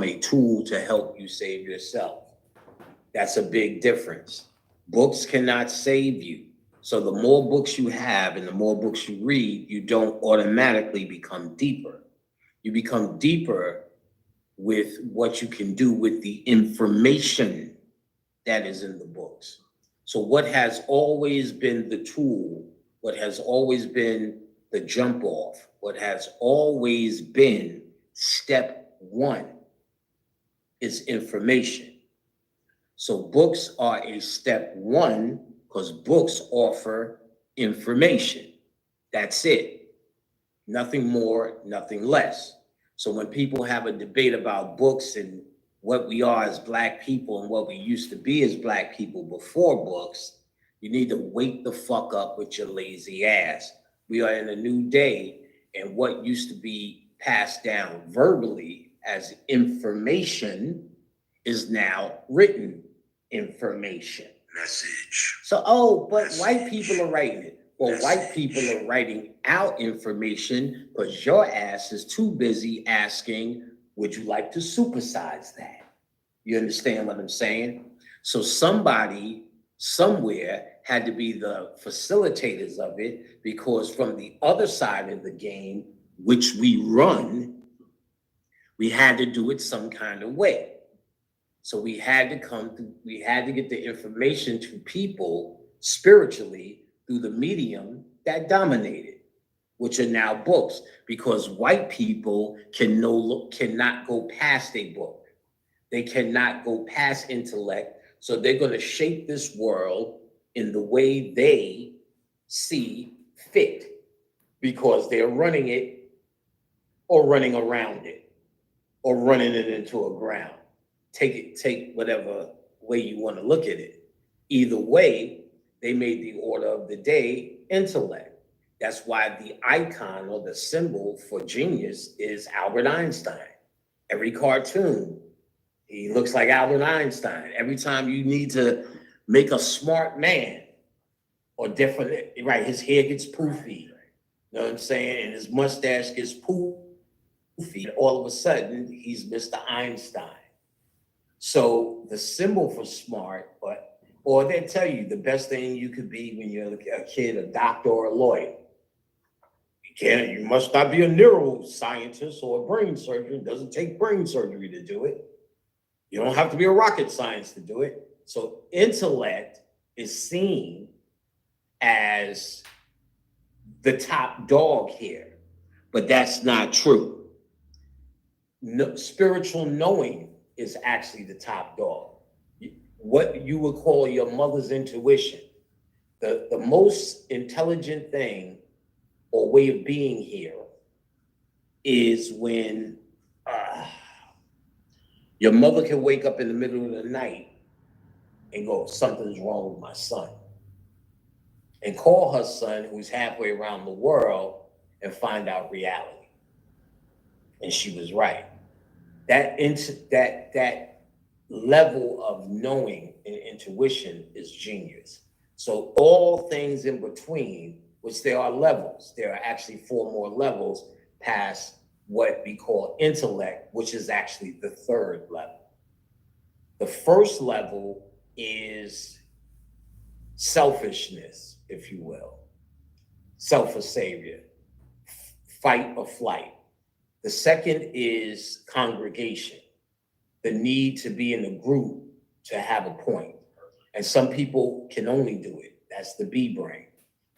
a tool to help you save yourself. That's a big difference. Books cannot save you. So the more books you have and the more books you read, you don't automatically become deeper. You become deeper with what you can do with the information that is in the books. So what has always been the tool, what has always been the jump off, what has always been step one is information. So books are a step one because books offer information. That's it. Nothing more, nothing less. So when people have a debate about books and what we are as Black people and what we used to be as Black people before books, you need to wake the fuck up with your lazy ass. We are in a new day, and what used to be passed down verbally as information is now written information. Message. So, but white people are writing it. Well, white people are writing out information, but your ass is too busy asking, would you like to supersize that? You understand what I'm saying? So somebody somewhere had to be the facilitators of it, because from the other side of the game, which we run, we had to do it some kind of way. So we had to get the information to people spiritually through the medium that dominated, which are now books, because white people cannot go past a book. They cannot go past intellect. So they're going to shape this world in the way they see fit, because they're running it or running around it or running it into a ground. Take whatever way you want to look at it. Either way, they made the order of the day intellect. That's why the icon or the symbol for genius is Albert Einstein. Every cartoon, he looks like Albert Einstein. Every time you need to make a smart man or different, right, his hair gets poofy, you know what I'm saying? And his mustache gets poofy. All of a sudden, he's Mr. Einstein. So the symbol for smart, or they tell you the best thing you could be when you're a kid, a doctor or a lawyer. You must not be a neuroscientist or a brain surgeon. It doesn't take brain surgery to do it. You don't have to be a rocket science to do it. So intellect is seen as the top dog here, but that's not true. No, spiritual knowing is actually the top dog. What you would call your mother's intuition. The most intelligent thing or way of being here is when your mother can wake up in the middle of the night and go, something's wrong with my son. And call her son, who's halfway around the world, and find out reality. And she was right. That level of knowing and intuition is genius. So all things in between, which there are levels, there are actually 4 more levels past what we call intellect, which is actually the 3rd level. The first level is selfishness, if you will, self-savior, fight or flight. The second is congregation, the need to be in a group to have a point. And some people can only do it. That's the B brain.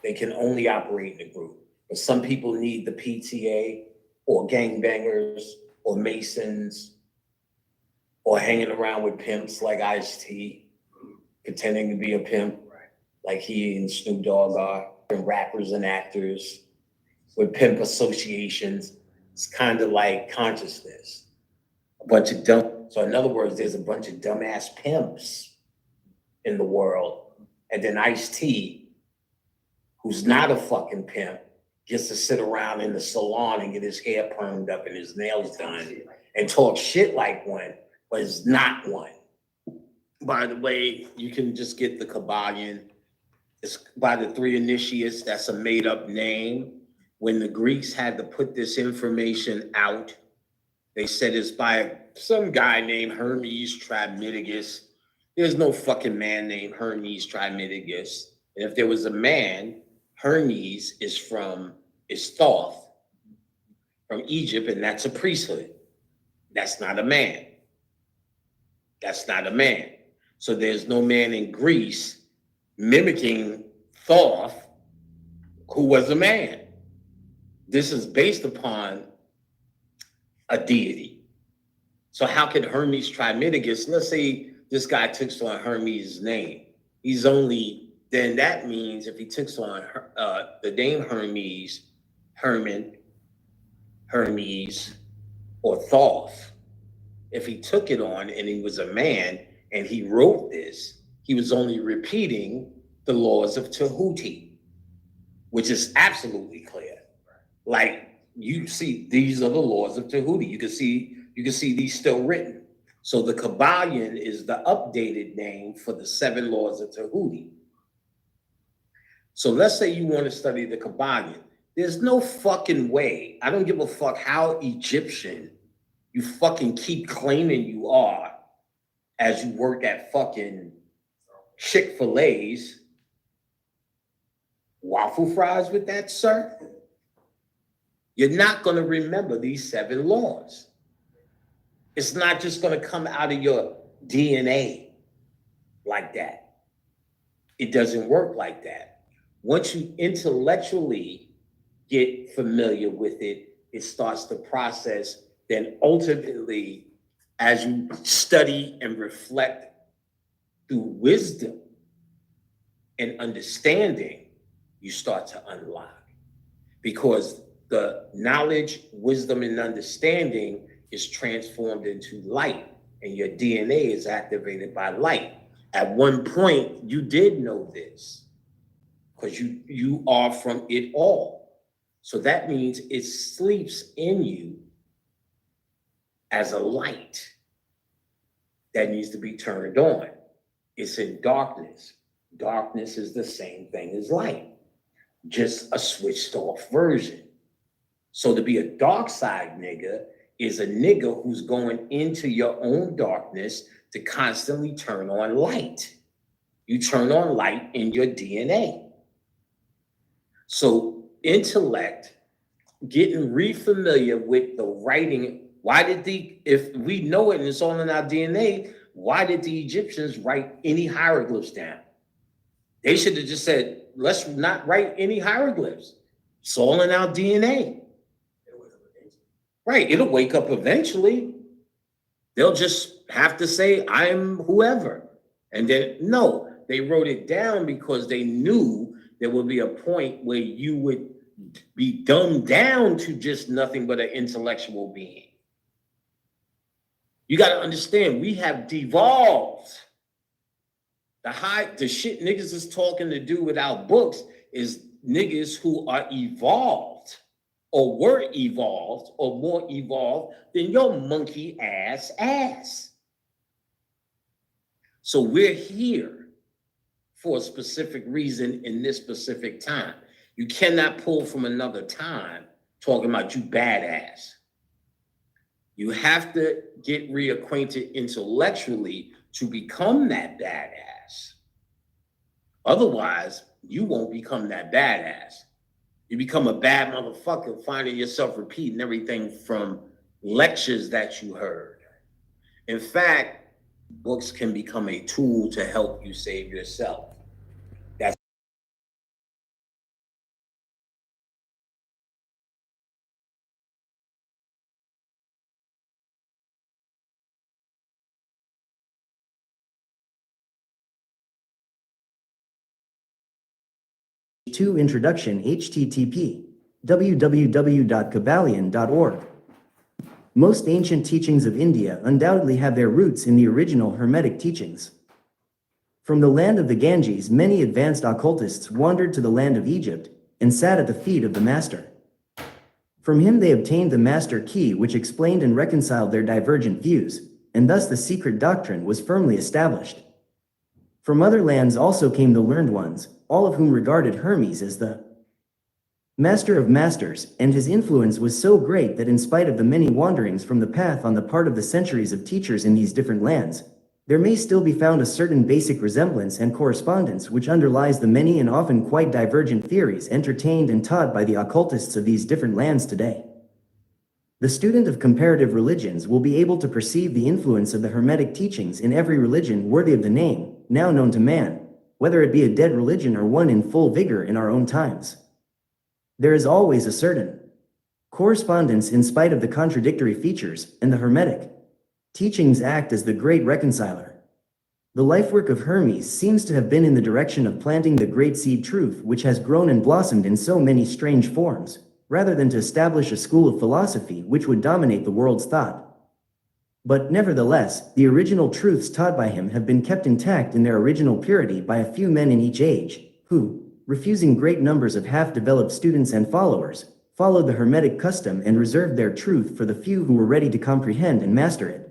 They can only operate in a group. But some people need the PTA or gangbangers or Masons or hanging around with pimps like Ice-T, pretending to be a pimp like he and Snoop Dogg are, and rappers and actors with pimp associations. It's kind of like consciousness. A bunch of dumb. So in other words, there's a bunch of dumbass pimps in the world. And then Ice-T, who's not a fucking pimp, gets to sit around in the salon and get his hair permed up and his nails done and talk shit like one, but is not one. By the way, you can just get the Kybalion. It's by the 3 initiates. That's a made up name. When the Greeks had to put this information out, they said it's by some guy named Hermes Trismegistus. There's no fucking man named Hermes Trismegistus. And if there was a man, Hermes is Thoth from Egypt, and that's a priesthood. That's not a man. That's not a man. So there's no man in Greece mimicking Thoth who was a man. This is based upon a deity. So how could Hermes Trismegistus, let's say this guy takes on Hermes' name. Then that means if he takes on the name Hermes, Hermes, or Thoth, if he took it on and he was a man and he wrote this, he was only repeating the laws of Tahuti, which is absolutely clear. Like you see, these are the laws of Tahuti. You can see these still written. So the Kybalion is the updated name for the 7 laws of Tahuti. So let's say you want to study the Kybalion. There's no fucking way. I don't give a fuck how Egyptian you fucking keep claiming you are as you work at fucking Chick-fil-A's. Waffle fries with that, sir? You're not going to remember these 7 laws. It's not just going to come out of your DNA like that. It doesn't work like that. Once you intellectually get familiar with it, it starts the process. Then ultimately, as you study and reflect through wisdom and understanding, you start to unlock. Because the knowledge, wisdom, and understanding is transformed into light, and your DNA is activated by light. At one point, you did know this, because you are from it all. So that means it sleeps in you as a light that needs to be turned on. It's in darkness. Darkness is the same thing as light, just a switched off version. So to be a dark side nigga is a nigga who's going into your own darkness to constantly turn on light. You turn on light in your DNA. So intellect, getting re-familiar with the writing. If we know it and it's all in our DNA, why did the Egyptians write any hieroglyphs down? They should have just said, let's not write any hieroglyphs. It's all in our DNA. Right, it'll wake up eventually. They'll just have to say, I'm whoever. And then, no, they wrote it down because they knew there would be a point where you would be dumbed down to just nothing but an intellectual being. You got to understand, we have devolved. The shit niggas is talking to do without books is niggas who are evolved or were evolved or more evolved than your monkey ass. So we're here for a specific reason in this specific time. You cannot pull from another time talking about you badass. You have to get reacquainted intellectually to become that badass. Otherwise, you won't become that badass. You become a bad motherfucker, finding yourself repeating everything from lectures that you heard. In fact, books can become a tool to help you save yourself. That's to introduction http www.kybalion.org. Most ancient teachings of India undoubtedly have their roots in the original Hermetic teachings. From the land of the Ganges, many advanced occultists wandered to the land of Egypt and sat at the feet of the master. From him they obtained the master key, which explained and reconciled their divergent views, and thus the secret doctrine was firmly established. From other lands also came the learned ones, all of whom regarded Hermes as the Master of masters, and his influence was so great that in spite of the many wanderings from the path on the part of the centuries of teachers in these different lands, there may still be found a certain basic resemblance and correspondence which underlies the many and often quite divergent theories entertained and taught by the occultists of these different lands today. The student of comparative religions will be able to perceive the influence of the Hermetic teachings in every religion worthy of the name, now known to man, whether it be a dead religion or one in full vigor in our own times. There is always a certain correspondence in spite of the contradictory features, and the Hermetic teachings act as the great reconciler. The lifework of Hermes seems to have been in the direction of planting the great seed truth which has grown and blossomed in so many strange forms, rather than to establish a school of philosophy which would dominate the world's thought. But nevertheless, the original truths taught by him have been kept intact in their original purity by a few men in each age, who, refusing great numbers of half-developed students and followers, followed the Hermetic custom and reserved their truth for the few who were ready to comprehend and master it.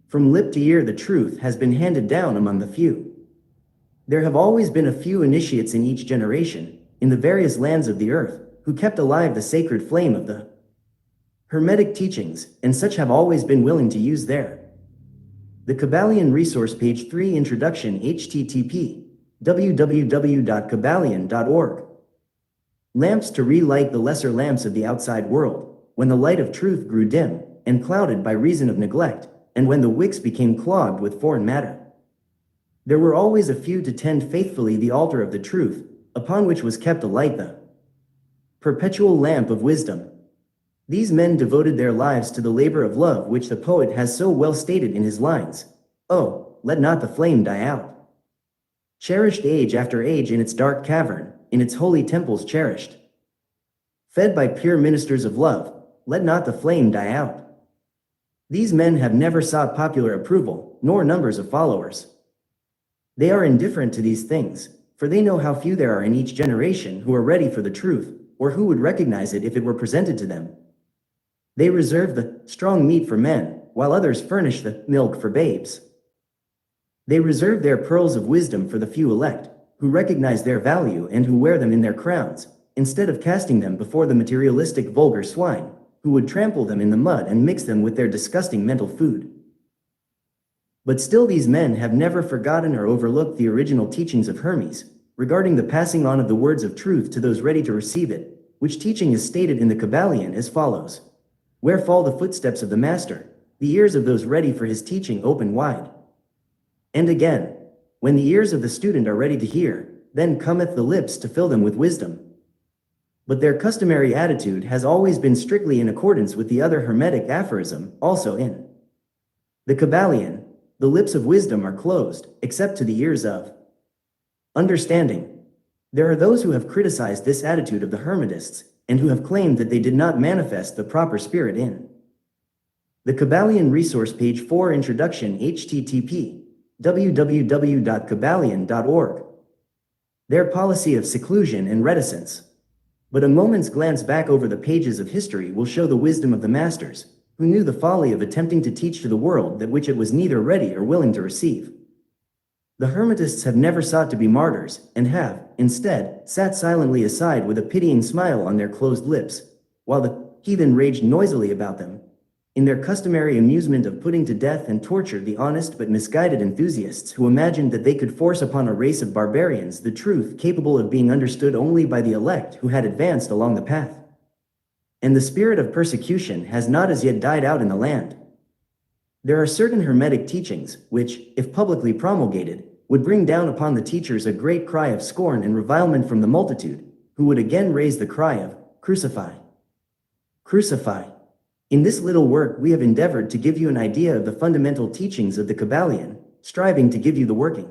From lip to ear the truth has been handed down among the few. There have always been a few initiates in each generation, in the various lands of the earth, who kept alive the sacred flame of the Hermetic teachings, and such have always been willing to use their The Kybalion Resource Page 3 Introduction http www.kybalion.org. Lamps to relight the lesser lamps of the outside world, when the light of truth grew dim and clouded by reason of neglect, and when the wicks became clogged with foreign matter. There were always a few to tend faithfully the altar of the truth, upon which was kept alight the perpetual lamp of wisdom. These men devoted their lives to the labor of love which the poet has so well stated in his lines, "Oh, let not the flame die out. Cherished age after age in its dark cavern, in its holy temples cherished. Fed by pure ministers of love, let not the flame die out." These men have never sought popular approval, nor numbers of followers. They are indifferent to these things, for they know how few there are in each generation who are ready for the truth, or who would recognize it if it were presented to them. They reserve the strong meat for men, while others furnish the milk for babes. They reserve their pearls of wisdom for the few elect, who recognize their value and who wear them in their crowns, instead of casting them before the materialistic vulgar swine, who would trample them in the mud and mix them with their disgusting mental food. But still these men have never forgotten or overlooked the original teachings of Hermes, regarding the passing on of the words of truth to those ready to receive it, which teaching is stated in the Kybalion as follows. Where fall the footsteps of the master, the ears of those ready for his teaching open wide. And again, when the ears of the student are ready to hear, then cometh the lips to fill them with wisdom. But their customary attitude has always been strictly in accordance with the other Hermetic aphorism, also in the Kybalion, the lips of wisdom are closed, except to the ears of understanding. There are those who have criticized this attitude of the Hermetists, and who have claimed that they did not manifest the proper spirit in the Kybalion Resource Page 4 Introduction http www.kybalion.org. Their policy of seclusion and reticence. But a moment's glance back over the pages of history will show the wisdom of the masters, who knew the folly of attempting to teach to the world that which it was neither ready or willing to receive. The Hermetists have never sought to be martyrs, and have, instead, sat silently aside with a pitying smile on their closed lips, while the heathen raged noisily about them, in their customary amusement of putting to death and torture the honest but misguided enthusiasts who imagined that they could force upon a race of barbarians the truth capable of being understood only by the elect who had advanced along the path. And the spirit of persecution has not as yet died out in the land. There are certain Hermetic teachings, which, if publicly promulgated, would bring down upon the teachers a great cry of scorn and revilement from the multitude, who would again raise the cry of, "Crucify! Crucify!" In this little work we have endeavored to give you an idea of the fundamental teachings of the Kybalion, striving to give you the working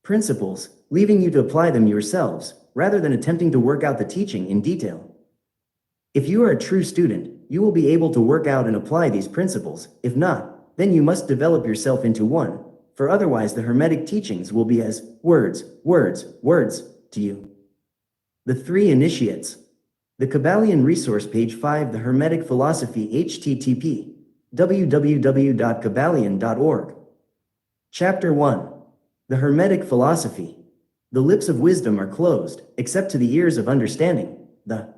principles, leaving you to apply them yourselves, rather than attempting to work out the teaching in detail. If you are a true student, you will be able to work out and apply these principles. If not, then you must develop yourself into one, for otherwise the Hermetic teachings will be as words, words, words to you. The three initiates. The Kybalion Resource Page 5 The Hermetic Philosophy http www.kybalion.org. Chapter 1. The Hermetic Philosophy. The lips of wisdom are closed, except to the ears of understanding. the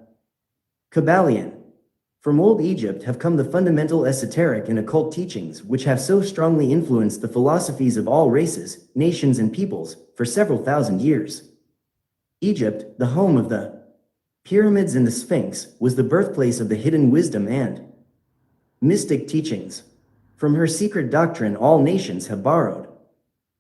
Kybalion. From old Egypt have come the fundamental esoteric and occult teachings which have so strongly influenced the philosophies of all races, nations and peoples for several thousand years. Egypt, the home of the pyramids and the Sphinx, was the birthplace of the hidden wisdom and mystic teachings. From her secret doctrine all nations have borrowed.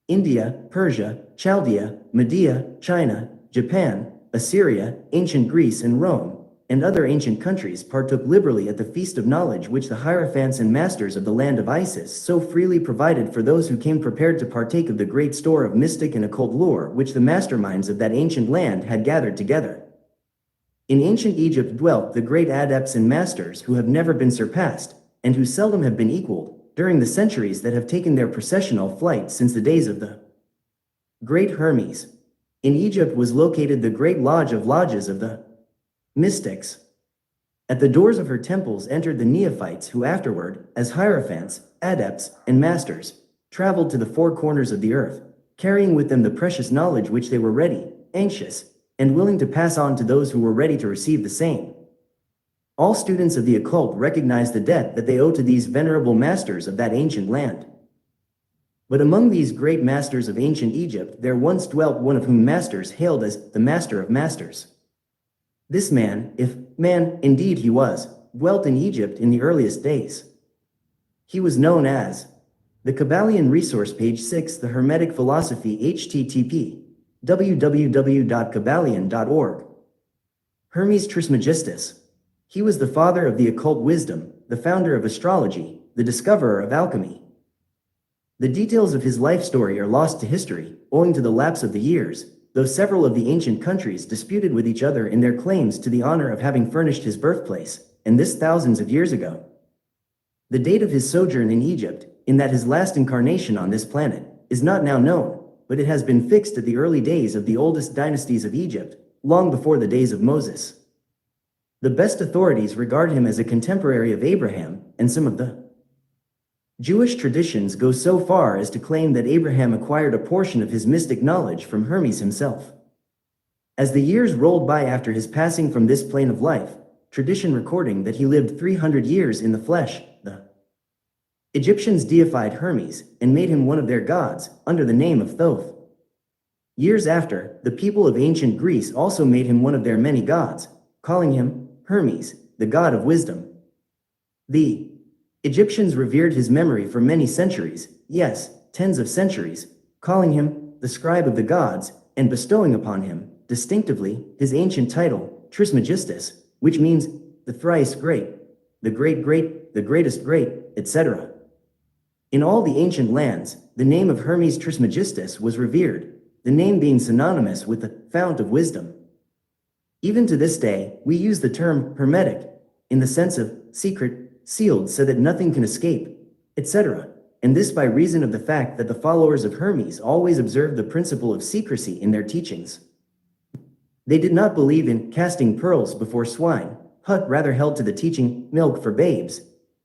India, Persia, Chaldea, Media, China, Japan, Assyria, ancient Greece and Rome, and other ancient countries partook liberally at the feast of knowledge which the hierophants and masters of the land of Isis so freely provided for those who came prepared to partake of the great store of mystic and occult lore which the masterminds of that ancient land had gathered together. In ancient Egypt dwelt the great adepts and masters who have never been surpassed, and who seldom have been equaled, during the centuries that have taken their processional flight since the days of the great Hermes. In Egypt was located the great lodge of lodges of the mystics. At the doors of her temples entered the neophytes who afterward, as hierophants, adepts, and masters, traveled to the four corners of the earth, carrying with them the precious knowledge which they were ready, anxious, and willing to pass on to those who were ready to receive the same. All students of the occult recognize the debt that they owe to these venerable masters of that ancient land. But among these great masters of ancient Egypt there once dwelt one of whom masters hailed as the Master of Masters. This man, if man indeed he was, dwelt in Egypt in the earliest days. He was known as the Kybalion. Resource page 6 The Hermetic Philosophy http www.kybalion.org. Hermes Trismegistus. He was the father of the occult wisdom, the founder of astrology, the discoverer of alchemy. The details of his life story are lost to history, owing to the lapse of the years, though several of the ancient countries disputed with each other in their claims to the honor of having furnished his birthplace, and this thousands of years ago. The date of his sojourn in Egypt, in that his last incarnation on this planet, is not now known, but it has been fixed at the early days of the oldest dynasties of Egypt, long before the days of Moses. The best authorities regard him as a contemporary of Abraham, and some of the Jewish traditions go so far as to claim that Abraham acquired a portion of his mystic knowledge from Hermes himself. As the years rolled by after his passing from this plane of life, tradition recording that he lived 300 years in the flesh, the Egyptians deified Hermes and made him one of their gods, under the name of Thoth. Years after, the people of ancient Greece also made him one of their many gods, calling him Hermes, the god of wisdom. The Egyptians revered his memory for many centuries, yes, tens of centuries, calling him the scribe of the gods, and bestowing upon him, distinctively, his ancient title, Trismegistus, which means the thrice great, the great, the greatest great, etc. In all the ancient lands, the name of Hermes Trismegistus was revered, the name being synonymous with the fount of wisdom. Even to this day, we use the term hermetic, in the sense of secret, sealed so that nothing can escape, etc., and this by reason of the fact that the followers of Hermes always observed the principle of secrecy in their teachings. They did not believe in casting pearls before swine, but rather held to the teaching, milk for babes,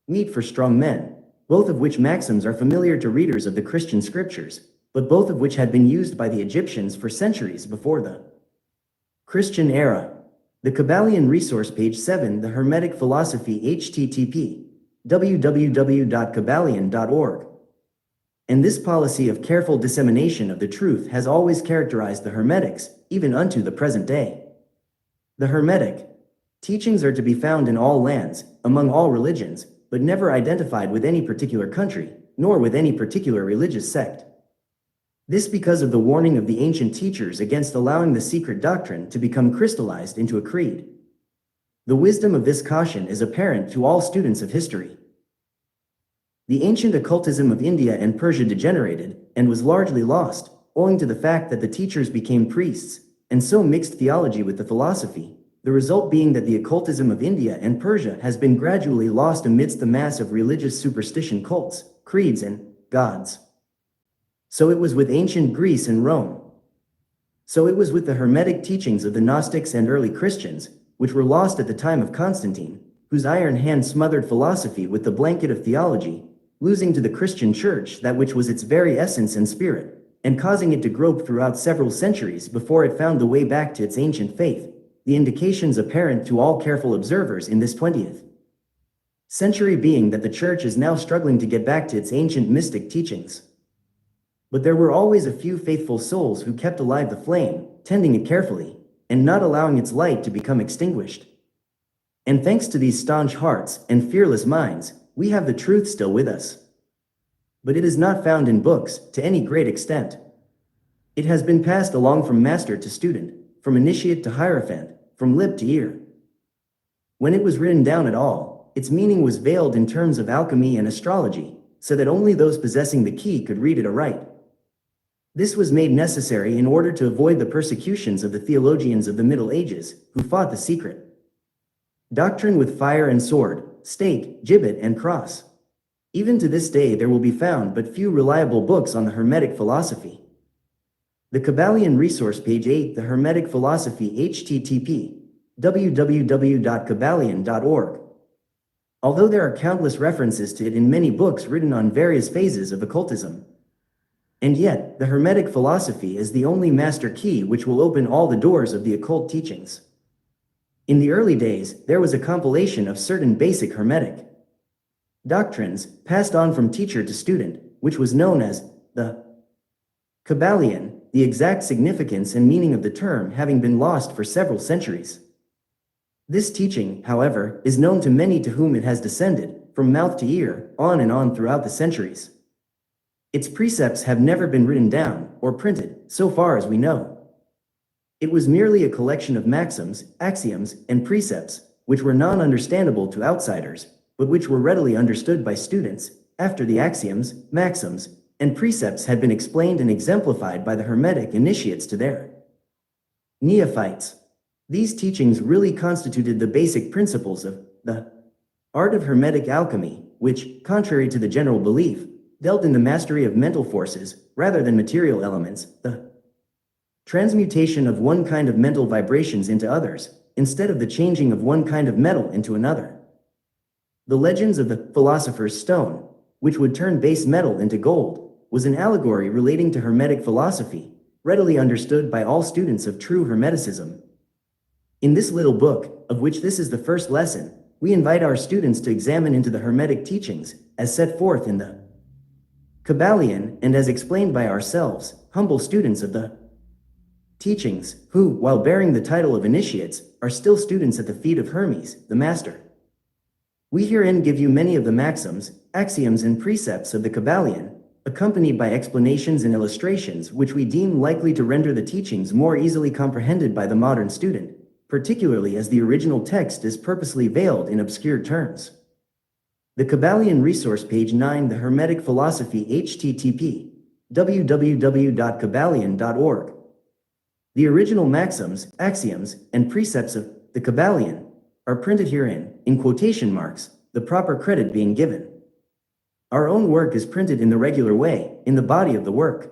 meat for strong men, both of which maxims are familiar to readers of the Christian scriptures, but both of which had been used by the Egyptians for centuries before the Christian era. The Kybalion. Resource page 7 The Hermetic Philosophy http www.kybalion.org. And this policy of careful dissemination of the truth has always characterized the Hermetics, even unto the present day. The Hermetic teachings are to be found in all lands, among all religions, but never identified with any particular country, nor with any particular religious sect. This because of the warning of the ancient teachers against allowing the secret doctrine to become crystallized into a creed. The wisdom of this caution is apparent to all students of history. The ancient occultism of India and Persia degenerated, and was largely lost, owing to the fact that the teachers became priests, and so mixed theology with the philosophy, the result being that the occultism of India and Persia has been gradually lost amidst the mass of religious superstition cults, creeds and gods. So it was with ancient Greece and Rome. So it was with the Hermetic teachings of the Gnostics and early Christians, which were lost at the time of Constantine, whose iron hand smothered philosophy with the blanket of theology, losing to the Christian Church that which was its very essence and spirit, and causing it to grope throughout several centuries before it found the way back to its ancient faith, the indications apparent to all careful observers in this 20th century being that the Church is now struggling to get back to its ancient mystic teachings. But there were always a few faithful souls who kept alive the flame, tending it carefully, and not allowing its light to become extinguished. And thanks to these staunch hearts and fearless minds, we have the truth still with us. But it is not found in books to any great extent. It has been passed along from master to student, from initiate to hierophant, from lip to ear. When it was written down at all, its meaning was veiled in terms of alchemy and astrology, so that only those possessing the key could read it aright. This was made necessary in order to avoid the persecutions of the theologians of the Middle Ages, who fought the secret doctrine with fire and sword, stake, gibbet and cross. Even to this day there will be found but few reliable books on the Hermetic philosophy. The Kybalion resource, page 8, the Hermetic philosophy, http www.kybalion.org. Although there are countless references to it in many books written on various phases of occultism. And yet, the Hermetic philosophy is the only master key which will open all the doors of the occult teachings. In the early days, there was a compilation of certain basic Hermetic doctrines passed on from teacher to student, which was known as the Kybalion, the exact significance and meaning of the term having been lost for several centuries. This teaching, however, is known to many to whom it has descended, from mouth to ear, on and on throughout the centuries. Its precepts have never been written down or printed, so far as we know. It was merely a collection of maxims, axioms, and precepts, which were non-understandable to outsiders, but which were readily understood by students, after the axioms, maxims, and precepts had been explained and exemplified by the Hermetic initiates to their neophytes. These teachings really constituted the basic principles of the art of Hermetic alchemy, which, contrary to the general belief, dealt in the mastery of mental forces rather than material elements, the transmutation of one kind of mental vibrations into others, instead of the changing of one kind of metal into another. The legends of the philosopher's stone, which would turn base metal into gold, was an allegory relating to Hermetic philosophy, readily understood by all students of true Hermeticism. In this little book, of which this is the first lesson, we invite our students to examine into the Hermetic teachings, as set forth in the Kybalion and as explained by ourselves, humble students of the teachings, who, while bearing the title of initiates, are still students at the feet of Hermes, the Master. We herein give you many of the maxims, axioms and precepts of the Kybalion, accompanied by explanations and illustrations which we deem likely to render the teachings more easily comprehended by the modern student, particularly as the original text is purposely veiled in obscure terms. The Kybalion resource, page 9, the Hermetic philosophy, http www.kybalion.org. The original maxims, axioms, and precepts of the Kybalion are printed herein, in quotation marks, the proper credit being given. Our own work is printed in the regular way, in the body of the work.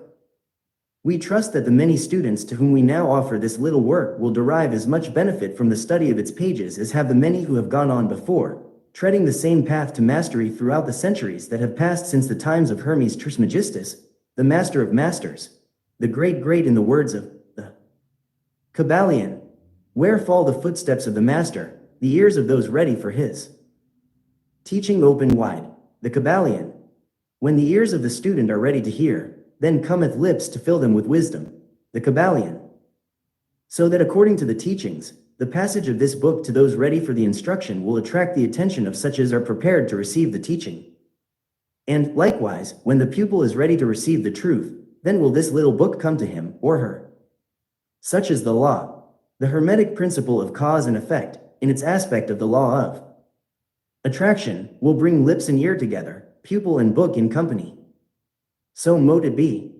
We trust that the many students to whom we now offer this little work will derive as much benefit from the study of its pages as have the many who have gone on before, treading the same path to mastery throughout the centuries that have passed since the times of Hermes Trismegistus, the master of masters, the great in the words of the Kybalion. Where fall the footsteps of the master, the ears of those ready for his teaching open wide, the Kybalion. When the ears of the student are ready to hear, then cometh lips to fill them with wisdom, the Kybalion. So that according to the teachings, the passage of this book to those ready for the instruction will attract the attention of such as are prepared to receive the teaching. And, likewise, when the pupil is ready to receive the truth, then will this little book come to him or her. Such is the law, the Hermetic principle of cause and effect, in its aspect of the law of attraction, will bring lips and ear together, pupil and book in company. So mote it be.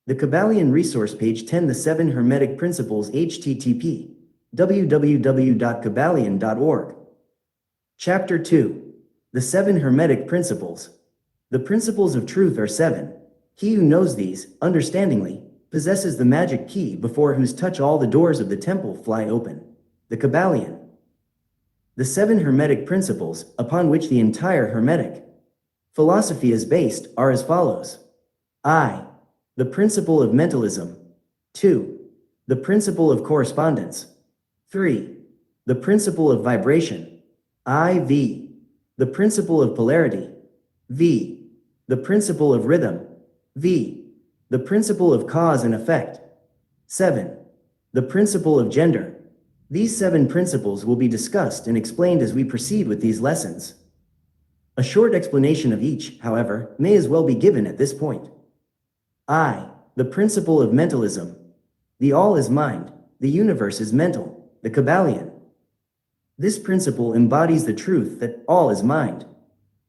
The Kybalion resource, page 10, the 7 Hermetic principles, http www.kybalion.org. Chapter 2. The 7 Hermetic principles. The principles of truth are 7. He who knows these, understandingly, possesses the magic key before whose touch all the doors of the temple fly open. The Kybalion. The 7 Hermetic principles, upon which the entire Hermetic philosophy is based, are as follows. I. The principle of mentalism. 2. The principle of correspondence. 3. The principle of vibration. IV. The principle of polarity. V. The principle of rhythm. V. The principle of cause and effect. 7. The principle of gender. These 7 principles will be discussed and explained as we proceed with these lessons. A short explanation of each, however, may as well be given at this point. I. The principle of mentalism. The all is mind, the universe is mental, the Kybalion. This principle embodies the truth that all is mind.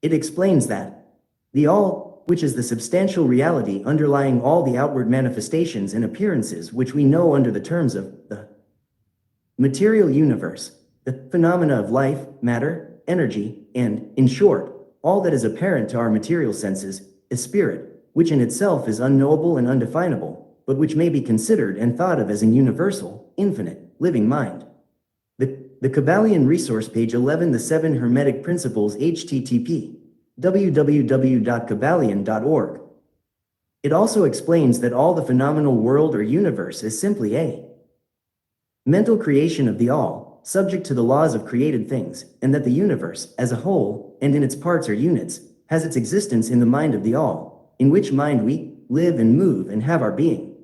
It explains that the all, which is the substantial reality underlying all the outward manifestations and appearances which we know under the terms of the material universe, the phenomena of life, matter, energy, and, in short, all that is apparent to our material senses, is spirit, which in itself is unknowable and undefinable, but which may be considered and thought of as an universal, infinite, living mind. The Kybalion resource page 11. The 7 Hermetic Principles. http www.kybalion.org. It also explains that all the phenomenal world or universe is simply a mental creation of the all, subject to the laws of created things, and that the universe, as a whole, and in its parts or units, has its existence in the mind of the all, in which mind we live and move and have our being.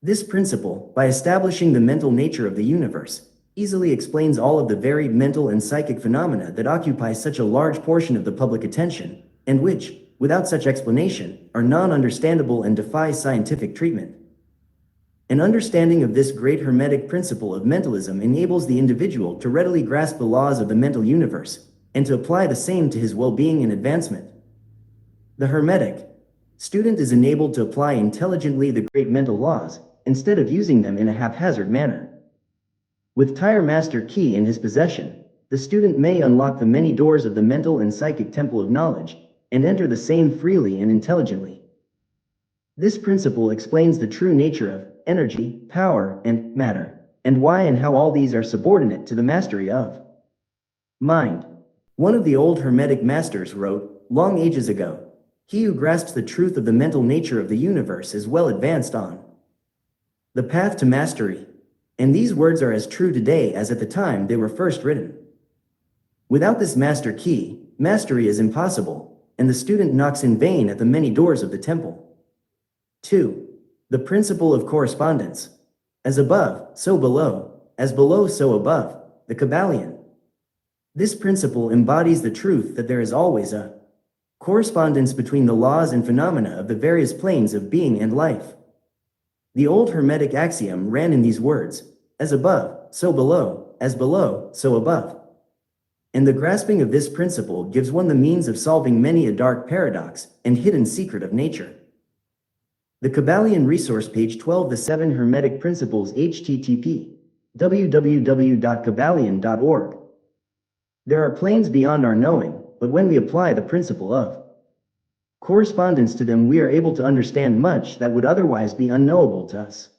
This principle, by establishing the mental nature of the universe, easily explains all of the varied mental and psychic phenomena that occupy such a large portion of the public attention, and which, without such explanation, are non-understandable and defy scientific treatment. An understanding of this great Hermetic principle of mentalism enables the individual to readily grasp the laws of the mental universe, and to apply the same to his well-being and advancement. The Hermetic student is enabled to apply intelligently the great mental laws, instead of using them in a haphazard manner. With Tire Master Key in his possession, the student may unlock the many doors of the mental and psychic temple of knowledge, and enter the same freely and intelligently. This principle explains the true nature of energy, power, and matter, and why and how all these are subordinate to the mastery of mind. One of the old Hermetic masters wrote, long ages ago, "He who grasps the truth of the mental nature of the universe is well advanced on the path to mastery." And these words are as true today as at the time they were first written. Without this master key, mastery is impossible, and the student knocks in vain at the many doors of the temple. 2. The principle of correspondence. As above, so below, as below, so above, the Kybalion. This principle embodies the truth that there is always a correspondence between the laws and phenomena of the various planes of being and life. The old Hermetic axiom ran in these words, as above, so below, as below, so above. And the grasping of this principle gives one the means of solving many a dark paradox and hidden secret of nature. The Kybalion resource page 12. The 7 Hermetic Principles. http www.kybalion.org. There are planes beyond our knowing, but when we apply the principle of correspondence to them, we are able to understand much that would otherwise be unknowable to us.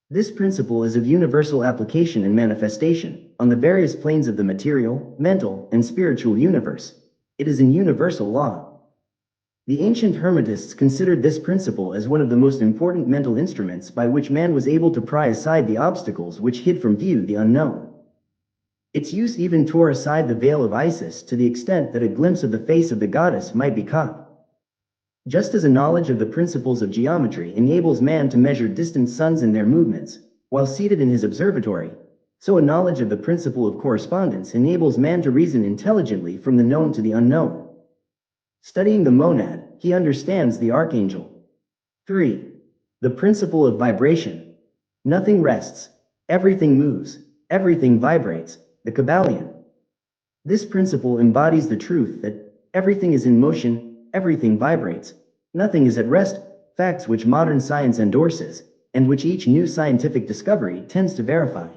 This principle is of universal application and manifestation on the various planes of the material, mental, and spiritual universe. It is an universal law. The ancient Hermetists considered this principle as one of the most important mental instruments by which man was able to pry aside the obstacles which hid from view the unknown. Its use even tore aside the veil of Isis to the extent that a glimpse of the face of the goddess might be caught. Just as a knowledge of the principles of geometry enables man to measure distant suns and their movements, while seated in his observatory, so a knowledge of the principle of correspondence enables man to reason intelligently from the known to the unknown. Studying the monad, he understands the archangel. 3. The principle of vibration. Nothing rests, everything moves, everything vibrates, the Kybalion. This principle embodies the truth that everything is in motion, everything vibrates, nothing is at rest, facts which modern science endorses, and which each new scientific discovery tends to verify.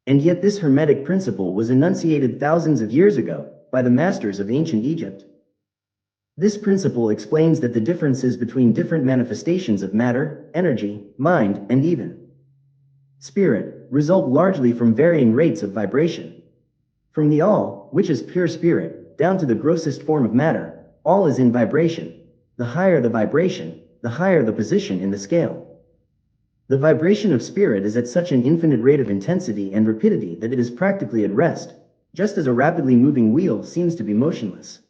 And yet this Hermetic principle was enunciated thousands of years ago by the masters of ancient Egypt. This principle explains that the differences between different manifestations of matter, energy, mind, and even spirit result largely from varying rates of vibration. From the all, which is pure spirit, down to the grossest form of matter, all is in vibration. The higher the vibration, the higher the position in the scale. The vibration of spirit is at such an infinite rate of intensity and rapidity that it is practically at rest, just as a rapidly moving wheel seems to be motionless.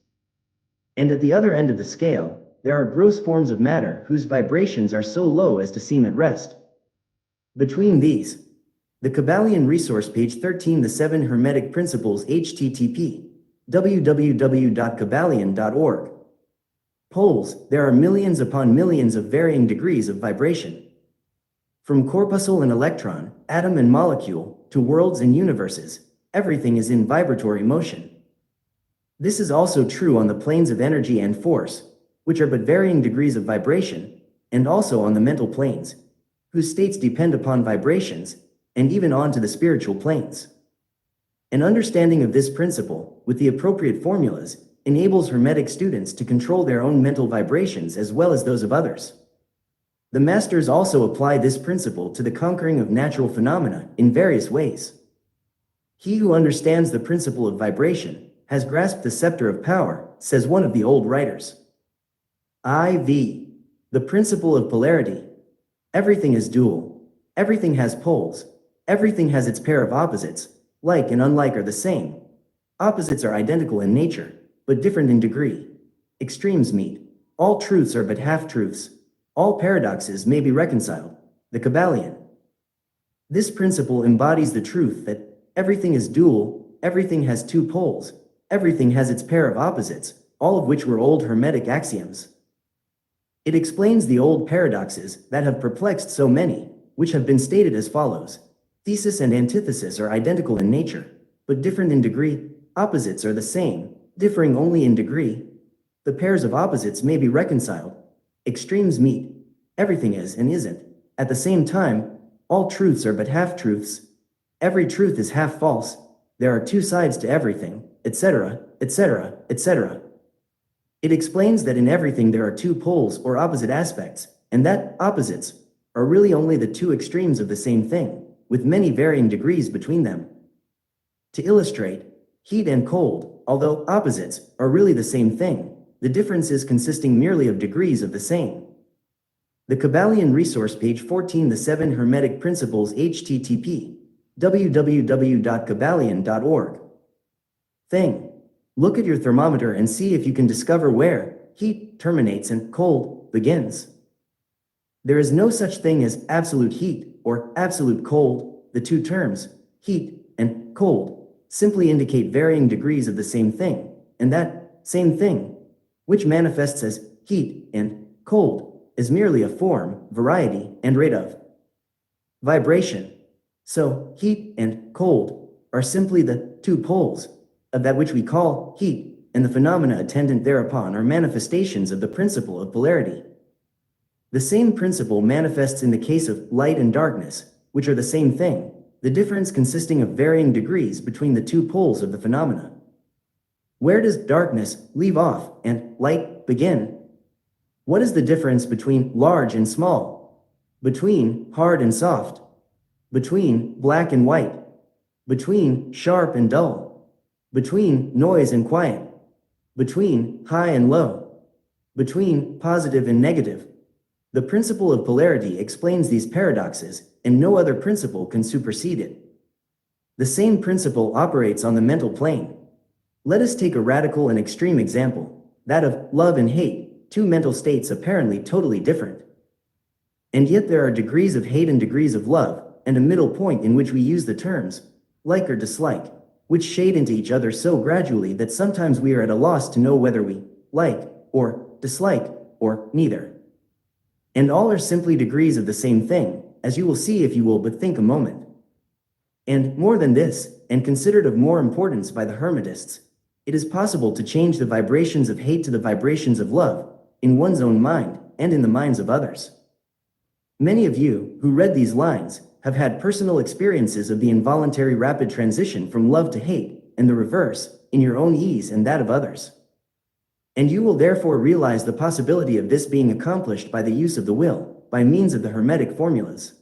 And at the other end of the scale, there are gross forms of matter whose vibrations are so low as to seem at rest. Between these, the Kybalion resource page 13, the 7 Hermetic Principles, http www.kybalion.org. Poles, there are millions upon millions of varying degrees of vibration. From corpuscle and electron, atom and molecule, to worlds and universes, everything is in vibratory motion. This is also true on the planes of energy and force, which are but varying degrees of vibration, and also on the mental planes, whose states depend upon vibrations, and even on to the spiritual planes. An understanding of this principle, with the appropriate formulas, enables Hermetic students to control their own mental vibrations as well as those of others. The masters also apply this principle to the conquering of natural phenomena in various ways. He who understands the principle of vibration has grasped the scepter of power, says one of the old writers. IV. The principle of polarity. Everything is dual. Everything has poles. Everything has its pair of opposites. Like and unlike are the same. Opposites are identical in nature, but different in degree. Extremes meet. All truths are but half-truths. All paradoxes may be reconciled. The Kybalion. This principle embodies the truth that everything is dual, everything has two poles, everything has its pair of opposites, all of which were old Hermetic axioms. It explains the old paradoxes that have perplexed so many, which have been stated as follows. Thesis and antithesis are identical in nature, but different in degree. Opposites are the same, differing only in degree. The pairs of opposites may be reconciled. Extremes meet. Everything is and isn't. At the same time, all truths are but half-truths. Every truth is half false. There are two sides to everything, etc., etc., etc. It explains that in everything there are two poles or opposite aspects, and that opposites are really only the two extremes of the same thing, with many varying degrees between them. To illustrate, heat and cold, although opposites, are really the same thing, the differences consisting merely of degrees of the same. The Kybalion resource page 14, the 7 Hermetic Principles, http www.kybalion.org. Thing. Look at your thermometer and see if you can discover where heat terminates and cold begins. There is no such thing as absolute heat or absolute cold. The two terms, heat and cold, simply indicate varying degrees of the same thing, and that same thing, which manifests as heat and cold, is merely a form, variety, and rate of vibration. So, heat and cold are simply the two poles of that which we call heat, and the phenomena attendant thereupon are manifestations of the principle of polarity. The same principle manifests in the case of light and darkness, which are the same thing, the difference consisting of varying degrees between the two poles of the phenomena. Where does darkness leave off and light begin? What is the difference between large and small? Between hard and soft? Between black and white? Between sharp and dull? Between noise and quiet? Between high and low? Between positive and negative? The principle of polarity explains these paradoxes, and no other principle can supersede it. The same principle operates on the mental plane. Let us take a radical and extreme example, that of love and hate, two mental states apparently totally different. And yet there are degrees of hate and degrees of love, and a middle point in which we use the terms like or dislike, which shade into each other so gradually that sometimes we are at a loss to know whether we like or dislike or neither. And all are simply degrees of the same thing, as you will see if you will but think a moment. And more than this, and considered of more importance by the Hermetists, it is possible to change the vibrations of hate to the vibrations of love, in one's own mind and in the minds of others. Many of you, who read these lines, have had personal experiences of the involuntary rapid transition from love to hate, and the reverse, in your own ease and that of others. And you will therefore realize the possibility of this being accomplished by the use of the will, by means of the Hermetic formulas.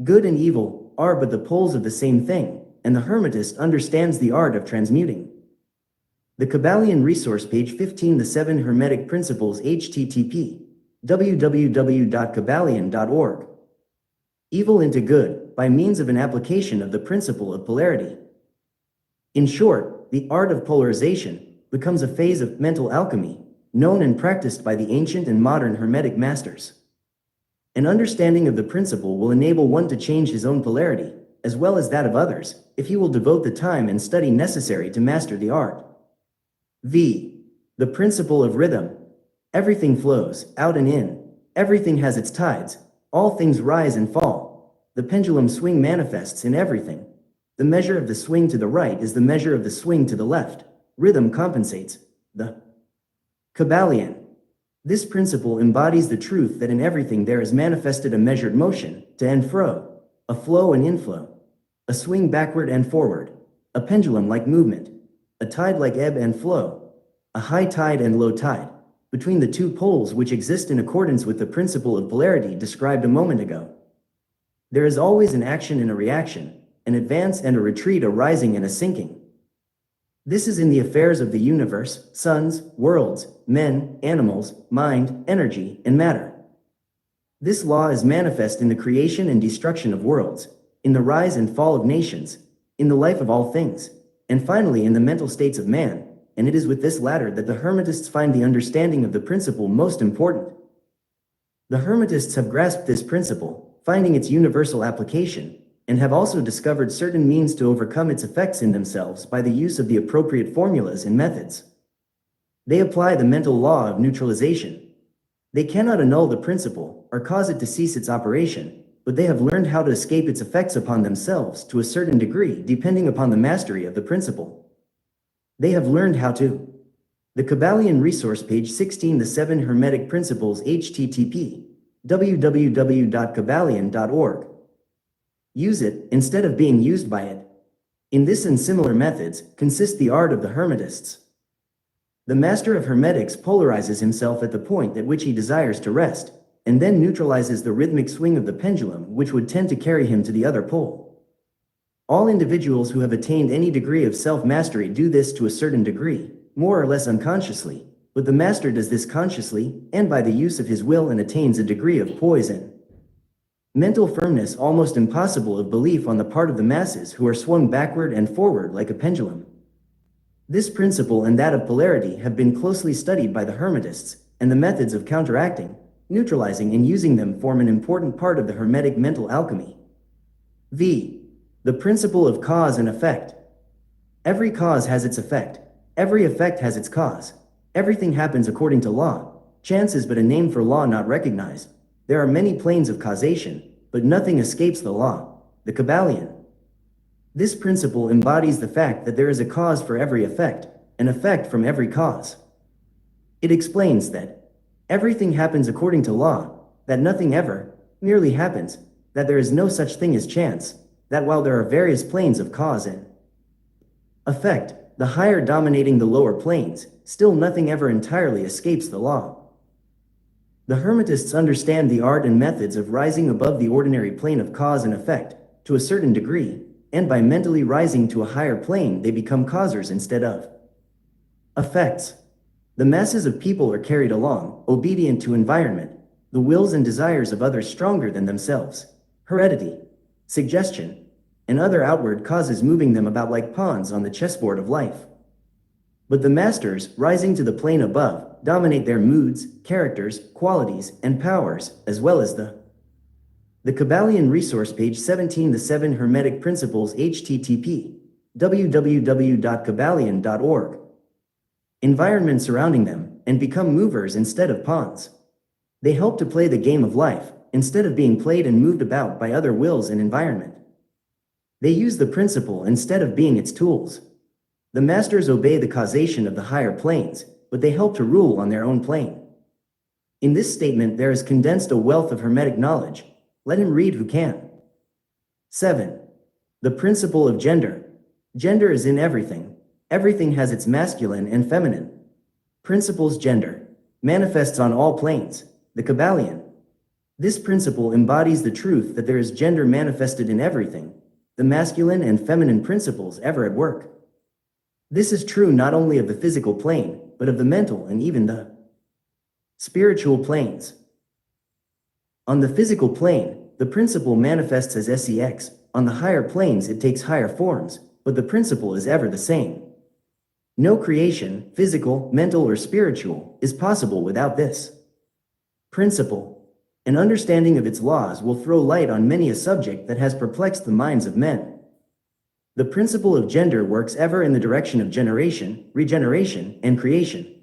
Good and evil are but the poles of the same thing, and the Hermetist understands the art of transmuting. The Kybalion resource page 15, the 7 Hermetic Principles, http www.kybalion.org. evil into good, by means of an application of the principle of polarity. In short, the art of polarization becomes a phase of mental alchemy, known and practiced by the ancient and modern Hermetic masters. An understanding of the principle will enable one to change his own polarity, as well as that of others, if he will devote the time and study necessary to master the art. V. The principle of rhythm. Everything flows, out and in. Everything has its tides. All things rise and fall. The pendulum swing manifests in everything. The measure of the swing to the right is the measure of the swing to the left. Rhythm compensates. The Kybalion. This principle embodies the truth that in everything there is manifested a measured motion, to and fro, a flow and inflow, a swing backward and forward, a pendulum-like movement, a tide-like ebb and flow, a high tide and low tide, between the two poles which exist in accordance with the principle of polarity described a moment ago. There is always an action and a reaction, an advance and a retreat, a rising and a sinking. This is in the affairs of the universe, suns, worlds, men, animals, mind, energy, and matter. This law is manifest in the creation and destruction of worlds, in the rise and fall of nations, in the life of all things, and finally in the mental states of man, and it is with this latter that the Hermetists find the understanding of the principle most important. The Hermetists have grasped this principle, finding its universal application, and have also discovered certain means to overcome its effects in themselves by the use of the appropriate formulas and methods. They apply the mental law of neutralization. They cannot annul the principle or cause it to cease its operation, but they have learned how to escape its effects upon themselves to a certain degree depending upon the mastery of the principle. They have learned how to. The Kybalion resource page 16, the 7 Hermetic Principles, http www.kybalion.org. Use it instead of being used by it. In this and similar methods consists the art of the Hermetists. The master of Hermetics polarizes himself at the point at which he desires to rest, and then neutralizes the rhythmic swing of the pendulum which would tend to carry him to the other pole. All individuals who have attained any degree of self-mastery do this to a certain degree, more or less unconsciously, but the master does this consciously and by the use of his will and attains a degree of poise and mental firmness almost impossible of belief on the part of the masses who are swung backward and forward like a pendulum. This principle and that of polarity have been closely studied by the Hermetists, and the methods of counteracting, neutralizing and using them form an important part of the Hermetic mental alchemy. V. The principle of cause and effect. Every cause has its effect. Every effect has its cause. Everything happens according to law. Chance is but a name for law not recognized. There are many planes of causation, but nothing escapes the law, the Kybalion. This principle embodies the fact that there is a cause for every effect, an effect from every cause. It explains that everything happens according to law, that nothing ever merely happens, that there is no such thing as chance, that while there are various planes of cause and effect, the higher dominating the lower planes, still nothing ever entirely escapes the law. The Hermetists understand the art and methods of rising above the ordinary plane of cause and effect, to a certain degree, and by mentally rising to a higher plane they become causers instead of effects. The masses of people are carried along, obedient to environment, the wills and desires of others stronger than themselves, heredity, suggestion, and other outward causes moving them about like pawns on the chessboard of life. But the masters, rising to the plane above, dominate their moods, characters, qualities, and powers, as well as the Kybalion resource page 17, the 7 Hermetic Principles, http www.kybalion.org. Environment surrounding them, and become movers instead of pawns. They help to play the game of life, instead of being played and moved about by other wills and environment. They use the principle instead of being its tools. The masters obey the causation of the higher planes, but they help to rule on their own plane. In this statement there is condensed a wealth of Hermetic knowledge. Let him read who can. 7. The principle of gender. Gender is in everything. Everything has its masculine and feminine. Principles gender. Manifests on all planes. The Kybalion. This principle embodies the truth that there is gender manifested in everything, the masculine and feminine principles ever at work. This is true not only of the physical plane, but of the mental and even the spiritual planes. On the physical plane, the principle manifests as sex. On the higher planes it takes higher forms, but the principle is ever the same. No creation, physical, mental, or spiritual, is possible without this principle. An understanding of its laws will throw light on many a subject that has perplexed the minds of men. The principle of gender works ever in the direction of generation, regeneration, and creation.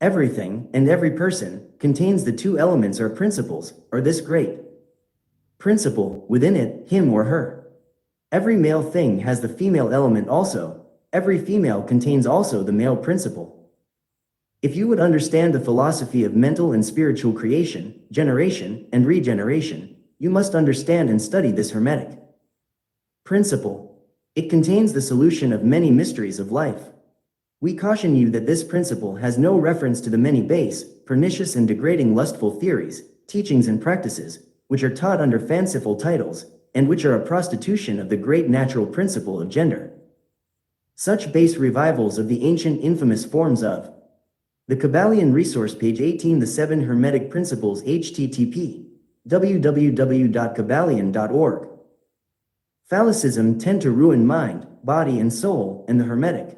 Everything, and every person, contains the two elements or principles, or this great principle, within it, him or her. Every male thing has the female element also. Every female contains also the male principle. If you would understand the philosophy of mental and spiritual creation, generation, and regeneration, you must understand and study this hermetic principle. It contains the solution of many mysteries of life. We caution you that this principle has no reference to the many base, pernicious and degrading lustful theories, teachings and practices, which are taught under fanciful titles, and which are a prostitution of the great natural principle of gender. Such base revivals of the ancient infamous forms of the Kybalion resource page 18 The 7 Hermetic Principles http www.kybalion.org. Phallicism tend to ruin mind, body and soul, and the hermetic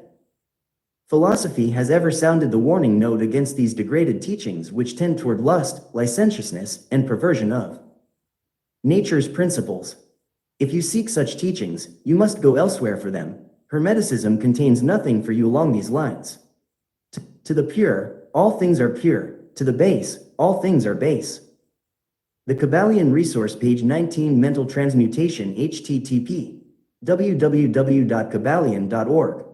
philosophy has ever sounded the warning note against these degraded teachings which tend toward lust, licentiousness, and perversion of nature's principles. If you seek such teachings, you must go elsewhere for them. Hermeticism contains nothing for you along these lines. To the pure, all things are pure. To the base, all things are base. The Kybalion resource page 19 Mental Transmutation http www.kybalion.org.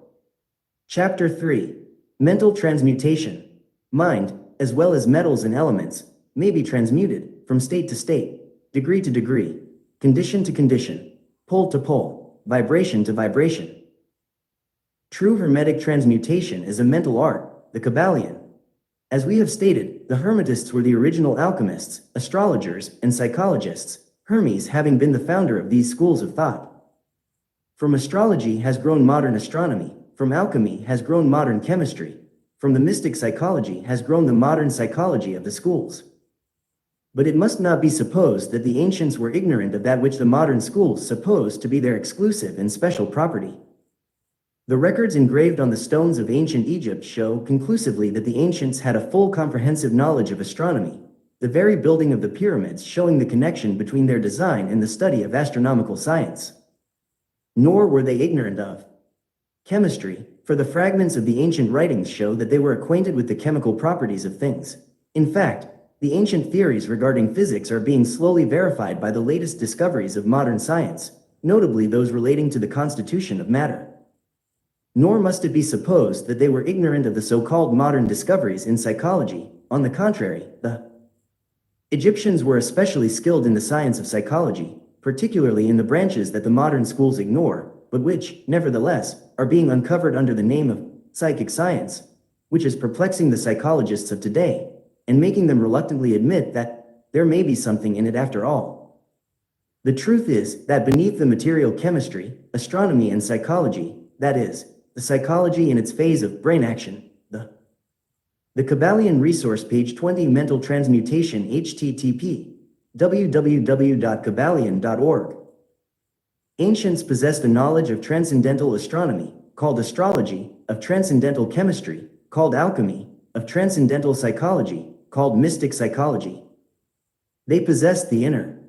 Chapter 3. Mental Transmutation. Mind, as well as metals and elements, may be transmuted from state to state, degree to degree, condition to condition, pole to pole, vibration to vibration. True hermetic transmutation is a mental art, the Kybalion. As we have stated, the Hermetists were the original alchemists, astrologers, and psychologists, Hermes having been the founder of these schools of thought. From astrology has grown modern astronomy. From alchemy has grown modern chemistry. From the mystic psychology has grown the modern psychology of the schools. But it must not be supposed that the ancients were ignorant of that which the modern schools suppose to be their exclusive and special property. The records engraved on the stones of ancient Egypt show conclusively that the ancients had a full comprehensive knowledge of astronomy, the very building of the pyramids showing the connection between their design and the study of astronomical science. Nor were they ignorant of chemistry, for the fragments of the ancient writings show that they were acquainted with the chemical properties of things. In fact, the ancient theories regarding physics are being slowly verified by the latest discoveries of modern science, notably those relating to the constitution of matter. Nor must it be supposed that they were ignorant of the so-called modern discoveries in psychology. On the contrary, the Egyptians were especially skilled in the science of psychology, particularly in the branches that the modern schools ignore, but which, nevertheless, are being uncovered under the name of psychic science, which is perplexing the psychologists of today, and making them reluctantly admit that there may be something in it after all. The truth is that beneath the material chemistry, astronomy, and psychology, that is, the psychology in its phase of brain action, the Kybalion resource page 20 Mental Transmutation http www.kybalion.org. Ancients possessed a knowledge of transcendental astronomy, called astrology, of transcendental chemistry, called alchemy, of transcendental psychology, called mystic psychology. They possessed the inner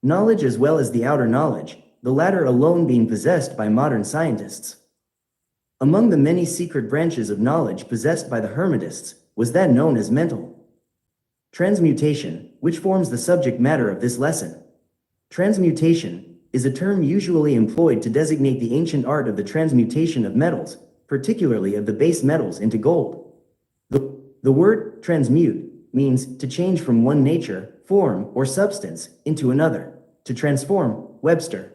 knowledge as well as the outer knowledge, the latter alone being possessed by modern scientists. Among the many secret branches of knowledge possessed by the Hermetists was that known as mental transmutation, which forms the subject matter of this lesson. Transmutation is a term usually employed to designate the ancient art of the transmutation of metals, particularly of the base metals, into gold. The word transmute means to change from one nature, form, or substance into another, to transform, Webster.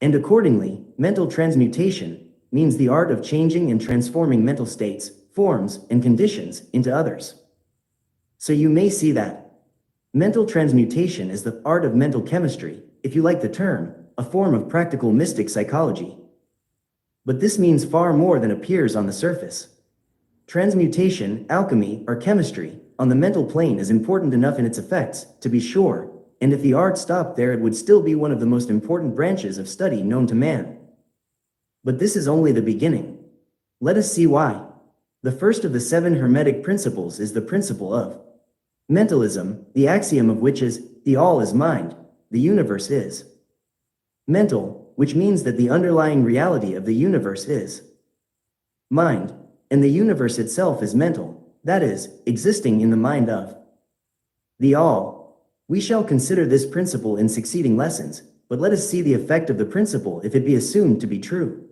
And accordingly, mental transmutation means the art of changing and transforming mental states, forms, and conditions into others. So you may see that mental transmutation is the art of mental chemistry, if you like the term, a form of practical mystic psychology. But this means far more than appears on the surface. Transmutation, alchemy, or chemistry, on the mental plane is important enough in its effects, to be sure, and if the art stopped there, it would still be one of the most important branches of study known to man. But this is only the beginning. Let us see why. The first of the 7 Hermetic principles is the principle of mentalism, the axiom of which is, the all is mind, the universe is mental, which means that the underlying reality of the universe is mind, and the universe itself is mental, that is, existing in the mind of the all. We shall consider this principle in succeeding lessons, but let us see the effect of the principle if it be assumed to be true.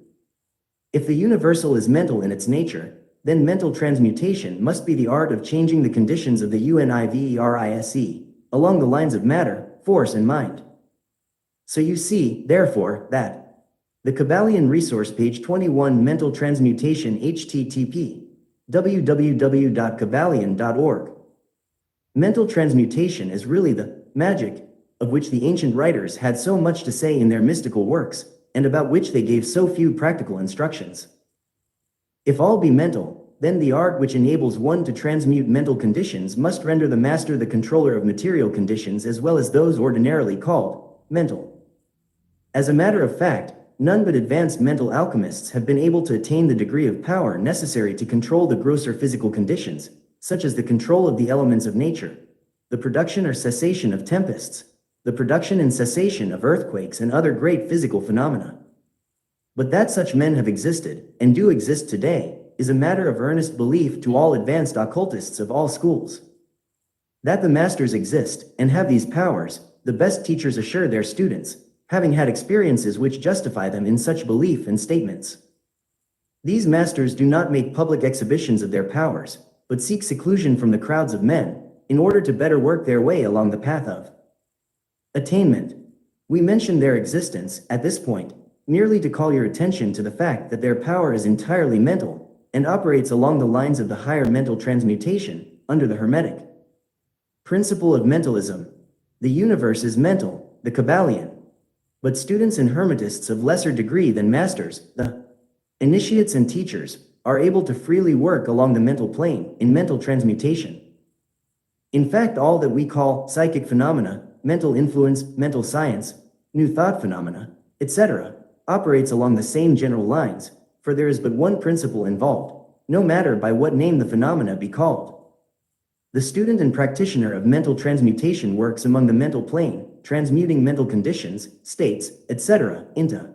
If the universal is mental in its nature, then mental transmutation must be the art of changing the conditions of the universe along the lines of matter, force, and mind. So you see, therefore, that the Kybalion resource, page 21, mental transmutation, http www.kybalion.org. Mental transmutation is really the magic of which the ancient writers had so much to say in their mystical works, and about which they gave so few practical instructions. If all be mental, then the art which enables one to transmute mental conditions must render the master the controller of material conditions as well as those ordinarily called mental. As a matter of fact, none but advanced mental alchemists have been able to attain the degree of power necessary to control the grosser physical conditions, such as the control of the elements of nature, the production or cessation of tempests, the production and cessation of earthquakes and other great physical phenomena. But that such men have existed, and do exist today, is a matter of earnest belief to all advanced occultists of all schools. That the masters exist, and have these powers, the best teachers assure their students, having had experiences which justify them in such belief and statements. These masters do not make public exhibitions of their powers, but seek seclusion from the crowds of men, in order to better work their way along the path of attainment. We mention their existence, at this point, merely to call your attention to the fact that their power is entirely mental, and operates along the lines of the higher mental transmutation, under the Hermetic principle of mentalism. The universe is mental, the Kybalion. But students and Hermetists of lesser degree than masters, the initiates and teachers, are able to freely work along the mental plane, in mental transmutation. In fact, all that we call psychic phenomena, mental influence, mental science, new thought phenomena, etc., operates along the same general lines, for there is but one principle involved, no matter by what name the phenomena be called. The student and practitioner of mental transmutation works among the mental plane, transmuting mental conditions, states, etc., into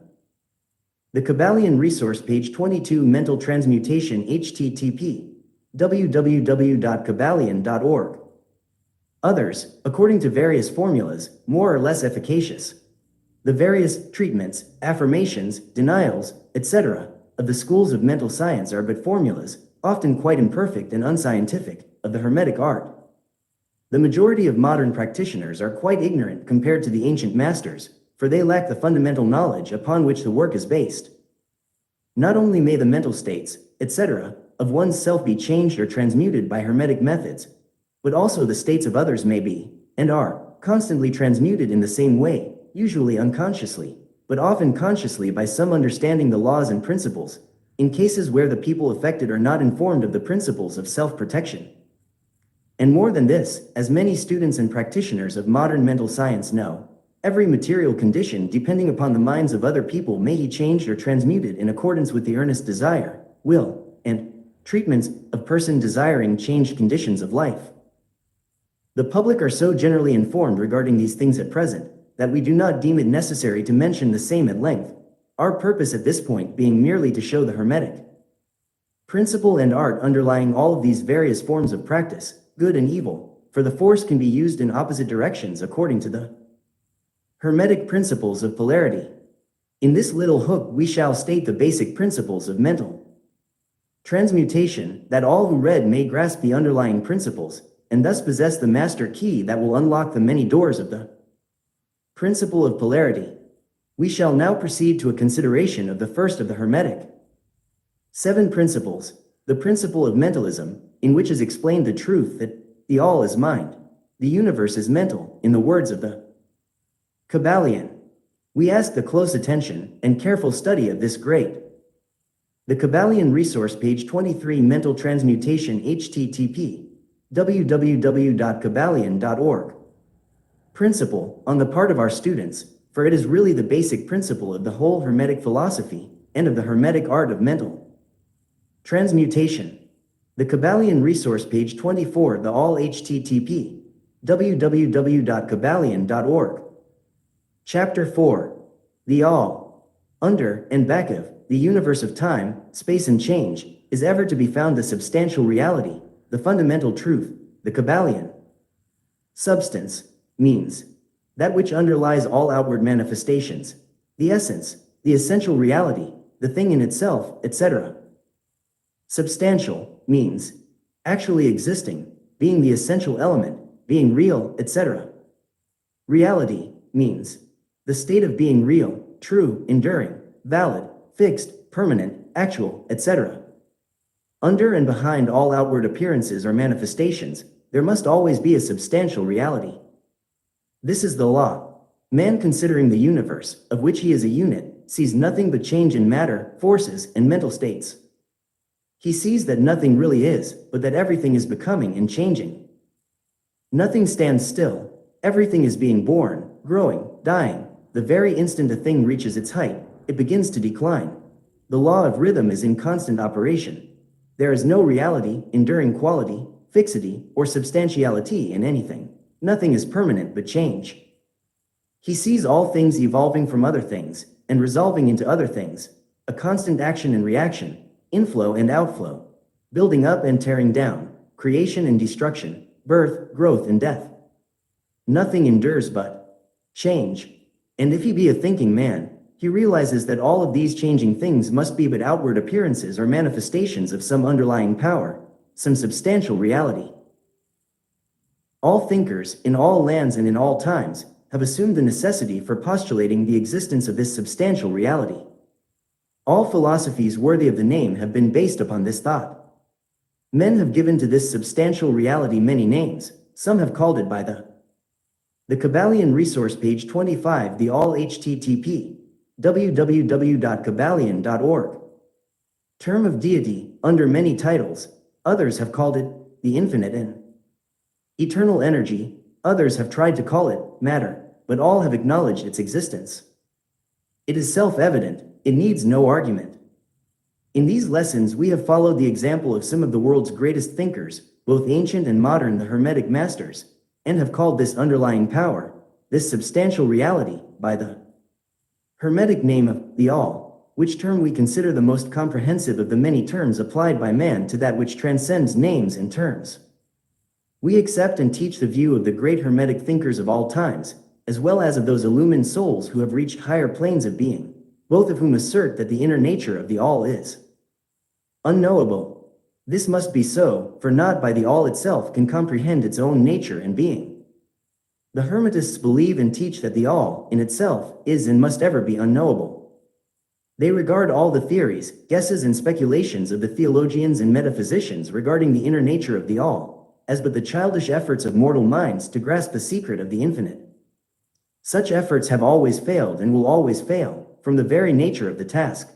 the Kybalion resource, page 22, mental transmutation, http www.kybalion.org. Others, according to various formulas, more or less efficacious. The various treatments, affirmations, denials, etc., of the schools of mental science are but formulas, often quite imperfect and unscientific, of the Hermetic art. The majority of modern practitioners are quite ignorant compared to the ancient masters, for they lack the fundamental knowledge upon which the work is based. Not only may the mental states, etc., of one's self be changed or transmuted by Hermetic methods, but also the states of others may be, and are, constantly transmuted in the same way, usually unconsciously, but often consciously by some understanding the laws and principles, in cases where the people affected are not informed of the principles of self-protection. And more than this, as many students and practitioners of modern mental science know, every material condition depending upon the minds of other people may be changed or transmuted in accordance with the earnest desire, will, and treatments of person desiring changed conditions of life. The public are so generally informed regarding these things at present, that we do not deem it necessary to mention the same at length, our purpose at this point being merely to show the Hermetic principle and art underlying all of these various forms of practice, good and evil, for the force can be used in opposite directions according to the Hermetic principles of polarity. In this little hook we shall state the basic principles of mental transmutation, that all who read may grasp the underlying principles, and thus possess the master key that will unlock the many doors of the principle of polarity. We shall now proceed to a consideration of the first of the Hermetic 7 principles, the principle of mentalism, in which is explained the truth that the all is mind, the universe is mental, in the words of the Kybalion. We ask the close attention and careful study of this great the Kybalion resource, page 23, mental transmutation, http www.kybalion.org. principle on the part of our students, for it is really the basic principle of the whole Hermetic philosophy and of the Hermetic art of mental transmutation. The Kybalion resource, page 24, the all http www.kybalion.org. Chapter 4. The all, under, and back of, the universe of time, space and change, is ever to be found the substantial reality, the fundamental truth, the Kybalion. Substance means that which underlies all outward manifestations, the essence, the essential reality, the thing in itself, etc. Substantial means actually existing, being the essential element, being real, etc. Reality means the state of being real, true, enduring, valid, fixed, permanent, actual, etc. Under and behind all outward appearances or manifestations, there must always be a substantial reality. This is the law. Man, considering the universe, of which he is a unit, sees nothing but change in matter, forces, and mental states. He sees that nothing really is, but that everything is becoming and changing. Nothing stands still. Everything is being born, growing, dying. The very instant a thing reaches its height, it begins to decline. The law of rhythm is in constant operation. There is no reality, enduring quality, fixity, or substantiality in anything. Nothing is permanent but change. He sees all things evolving from other things, and resolving into other things, a constant action and reaction, inflow and outflow, building up and tearing down, creation and destruction, birth, growth and death. Nothing endures but change. And if he be a thinking man, he realizes that all of these changing things must be but outward appearances or manifestations of some underlying power, some substantial reality. All thinkers, in all lands and in all times, have assumed the necessity for postulating the existence of this substantial reality. All philosophies worthy of the name have been based upon this thought. Men have given to this substantial reality many names. Some have called it by the Kybalion resource, page 25, the all http www.kybalion.org. Term of deity, under many titles. Others have called it the infinite and eternal energy. Others have tried to call it matter, but all have acknowledged its existence. It is self-evident. It needs no argument. In these lessons, we have followed the example of some of the world's greatest thinkers, both ancient and modern, the Hermetic masters, and have called this underlying power, this substantial reality, by the Hermetic name of the All, which term we consider the most comprehensive of the many terms applied by man to that which transcends names and terms. We accept and teach the view of the great Hermetic thinkers of all times, as well as of those illumined souls who have reached higher planes of being, both of whom assert that the inner nature of the All is unknowable. This must be so, for not by the All itself can comprehend its own nature and being. The Hermetists believe and teach that the All, in itself, is and must ever be unknowable. They regard all the theories, guesses and speculations of the theologians and metaphysicians regarding the inner nature of the All, as but the childish efforts of mortal minds to grasp the secret of the infinite. Such efforts have always failed and will always fail, from the very nature of the task.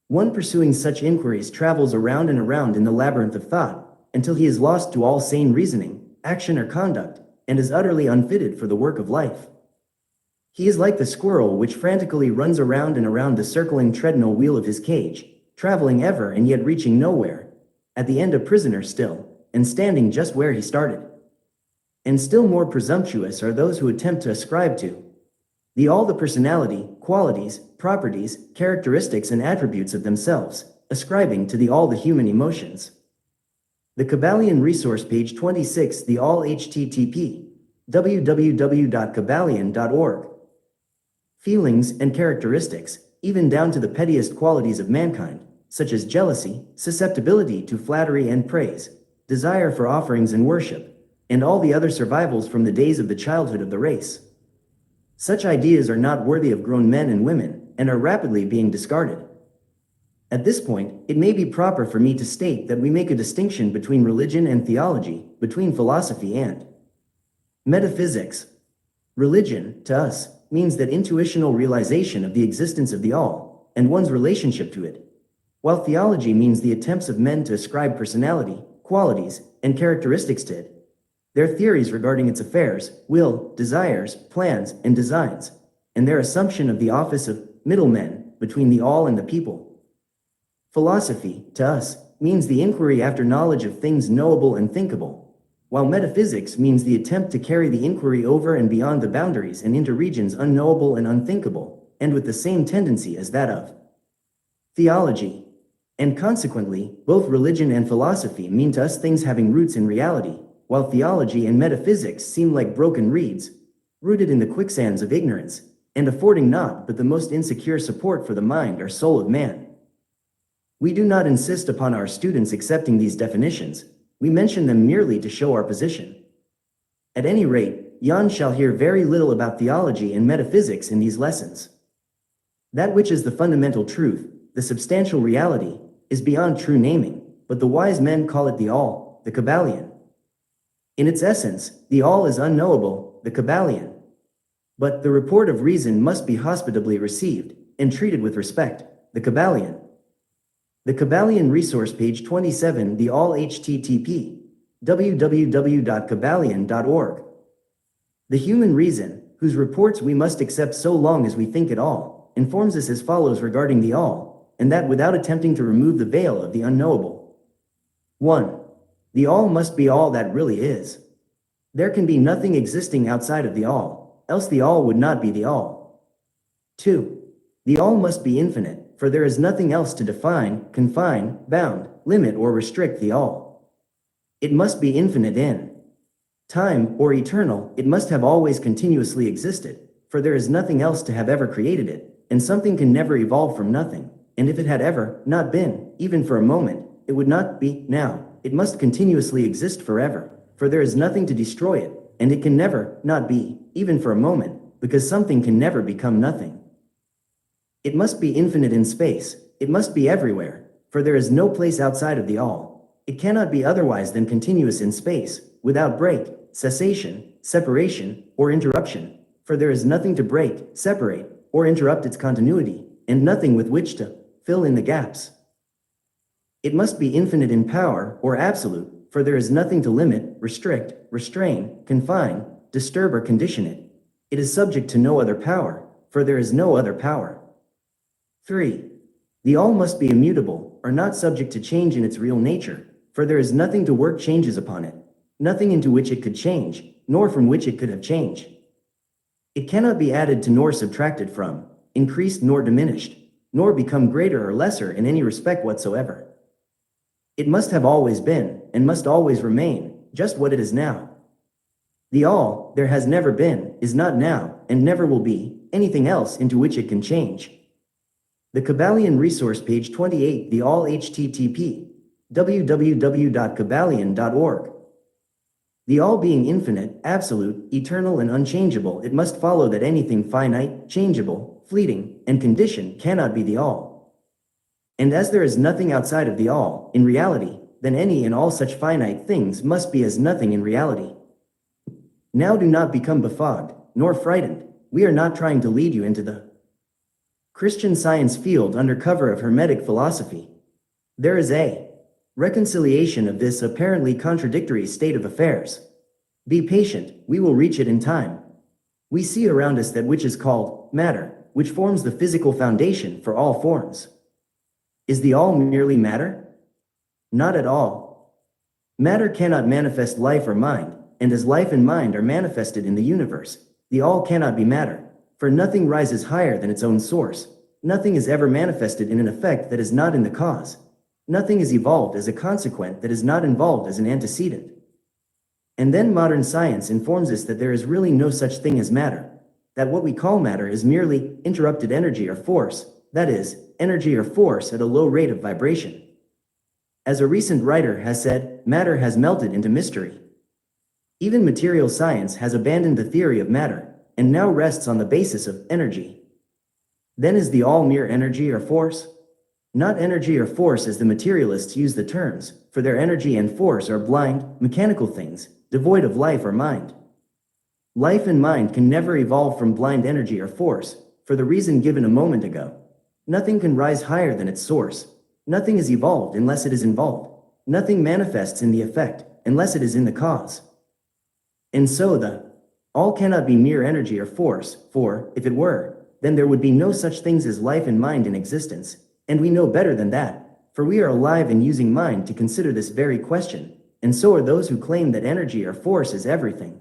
One pursuing such inquiries travels around and around in the labyrinth of thought, until he is lost to all sane reasoning, action or conduct, and is utterly unfitted for the work of life. He is like the squirrel which frantically runs around and around the circling treadmill wheel of his cage, traveling ever and yet reaching nowhere, at the end a prisoner still, and standing just where he started. And still more presumptuous are those who attempt to ascribe to the All the personality, qualities, properties, characteristics and attributes of themselves, ascribing to the All the human emotions. The Kybalion resource, page 26, the all http www.kybalion.org. Feelings and characteristics, even down to the pettiest qualities of mankind, such as jealousy, susceptibility to flattery and praise, desire for offerings and worship, and all the other survivals from the days of the childhood of the race. Such ideas are not worthy of grown men and women, and are rapidly being discarded. At this point, it may be proper for me to state that we make a distinction between religion and theology, between philosophy and metaphysics. Religion, to us, means that intuitional realization of the existence of the All, and one's relationship to it, while theology means the attempts of men to ascribe personality, qualities, and characteristics to it. their theories regarding its affairs, will, desires, plans, and designs, and their assumption of the office of middlemen between the all and the people. Philosophy, to us, means the inquiry after knowledge of things knowable and thinkable, while metaphysics means the attempt to carry the inquiry over and beyond the boundaries and into regions unknowable and unthinkable, and with the same tendency as that of theology. And consequently, both religion and philosophy mean to us things having roots in reality, while theology and metaphysics seem like broken reeds, rooted in the quicksands of ignorance, and affording naught but the most insecure support for the mind or soul of man. We do not insist upon our students accepting these definitions, we mention them merely to show our position. At any rate, Jan shall hear very little about theology and metaphysics in these lessons. That which is the fundamental truth, the substantial reality, is beyond true naming, but the wise men call it the all, the Kybalion. In its essence, the all is unknowable, the Kybalion. But the report of reason must be hospitably received and treated with respect, the Kybalion. The Kybalion resource page 27, the all http www.kybalion.org. The human reason, whose reports we must accept so long as we think it all, informs us as follows regarding the all, and that without attempting to remove the veil of the unknowable. 1. The all must be all that really is. There can be nothing existing outside of the all, else the all would not be the all. 2. The all must be infinite, for there is nothing else to define, confine, bound, limit or restrict the all. It must be infinite in time or eternal, it must have always continuously existed, for there is nothing else to have ever created it, and something can never evolve from nothing, and if it had ever not been, even for a moment, it would not be now. It must continuously exist forever, for there is nothing to destroy it, and it can never not be, even for a moment, because something can never become nothing. It must be infinite in space, it must be everywhere, for there is no place outside of the all. It cannot be otherwise than continuous in space, without break, cessation, separation, or interruption, for there is nothing to break, separate, or interrupt its continuity, and nothing with which to fill in the gaps. It must be infinite in power, or absolute, for there is nothing to limit, restrict, restrain, confine, disturb or condition it. It is subject to no other power, for there is no other power. 3. The all must be immutable, or not subject to change in its real nature, for there is nothing to work changes upon it, nothing into which it could change, nor from which it could have changed. It cannot be added to nor subtracted from, increased nor diminished, nor become greater or lesser in any respect whatsoever. It must have always been, and must always remain, just what it is now. The all, there has never been, is not now, and never will be, anything else into which it can change. The Kybalion resource page 28, the all http www.kybalion.org. The all being infinite, absolute, eternal and unchangeable, it must follow that anything finite, changeable, fleeting, and conditioned cannot be the all. And as there is nothing outside of the all, in reality, then any and all such finite things must be as nothing in reality. Now do not become befogged, nor frightened. We are not trying to lead you into the Christian Science field under cover of Hermetic philosophy. There is a reconciliation of this apparently contradictory state of affairs. Be patient, we will reach it in time. We see around us that which is called matter, which forms the physical foundation for all forms. Is the all merely matter? Not at all. Matter cannot manifest life or mind, and as life and mind are manifested in the universe, the all cannot be matter, for nothing rises higher than its own source. Nothing is ever manifested in an effect that is not in the cause. Nothing is evolved as a consequent that is not involved as an antecedent. And then modern science informs us that there is really no such thing as matter, that what we call matter is merely interrupted energy or force, that is, energy or force at a low rate of vibration. As a recent writer has said, matter has melted into mystery. Even material science has abandoned the theory of matter, and now rests on the basis of energy. Then is the all mere energy or force? Not energy or force as the materialists use the terms, for their energy and force are blind, mechanical things, devoid of life or mind. Life and mind can never evolve from blind energy or force, for the reason given a moment ago. Nothing can rise higher than its source. Nothing is evolved unless it is involved. Nothing manifests in the effect, unless it is in the cause. And so the all cannot be mere energy or force, for, if it were, then there would be no such things as life and mind in existence, and we know better than that, for we are alive and using mind to consider this very question, and so are those who claim that energy or force is everything.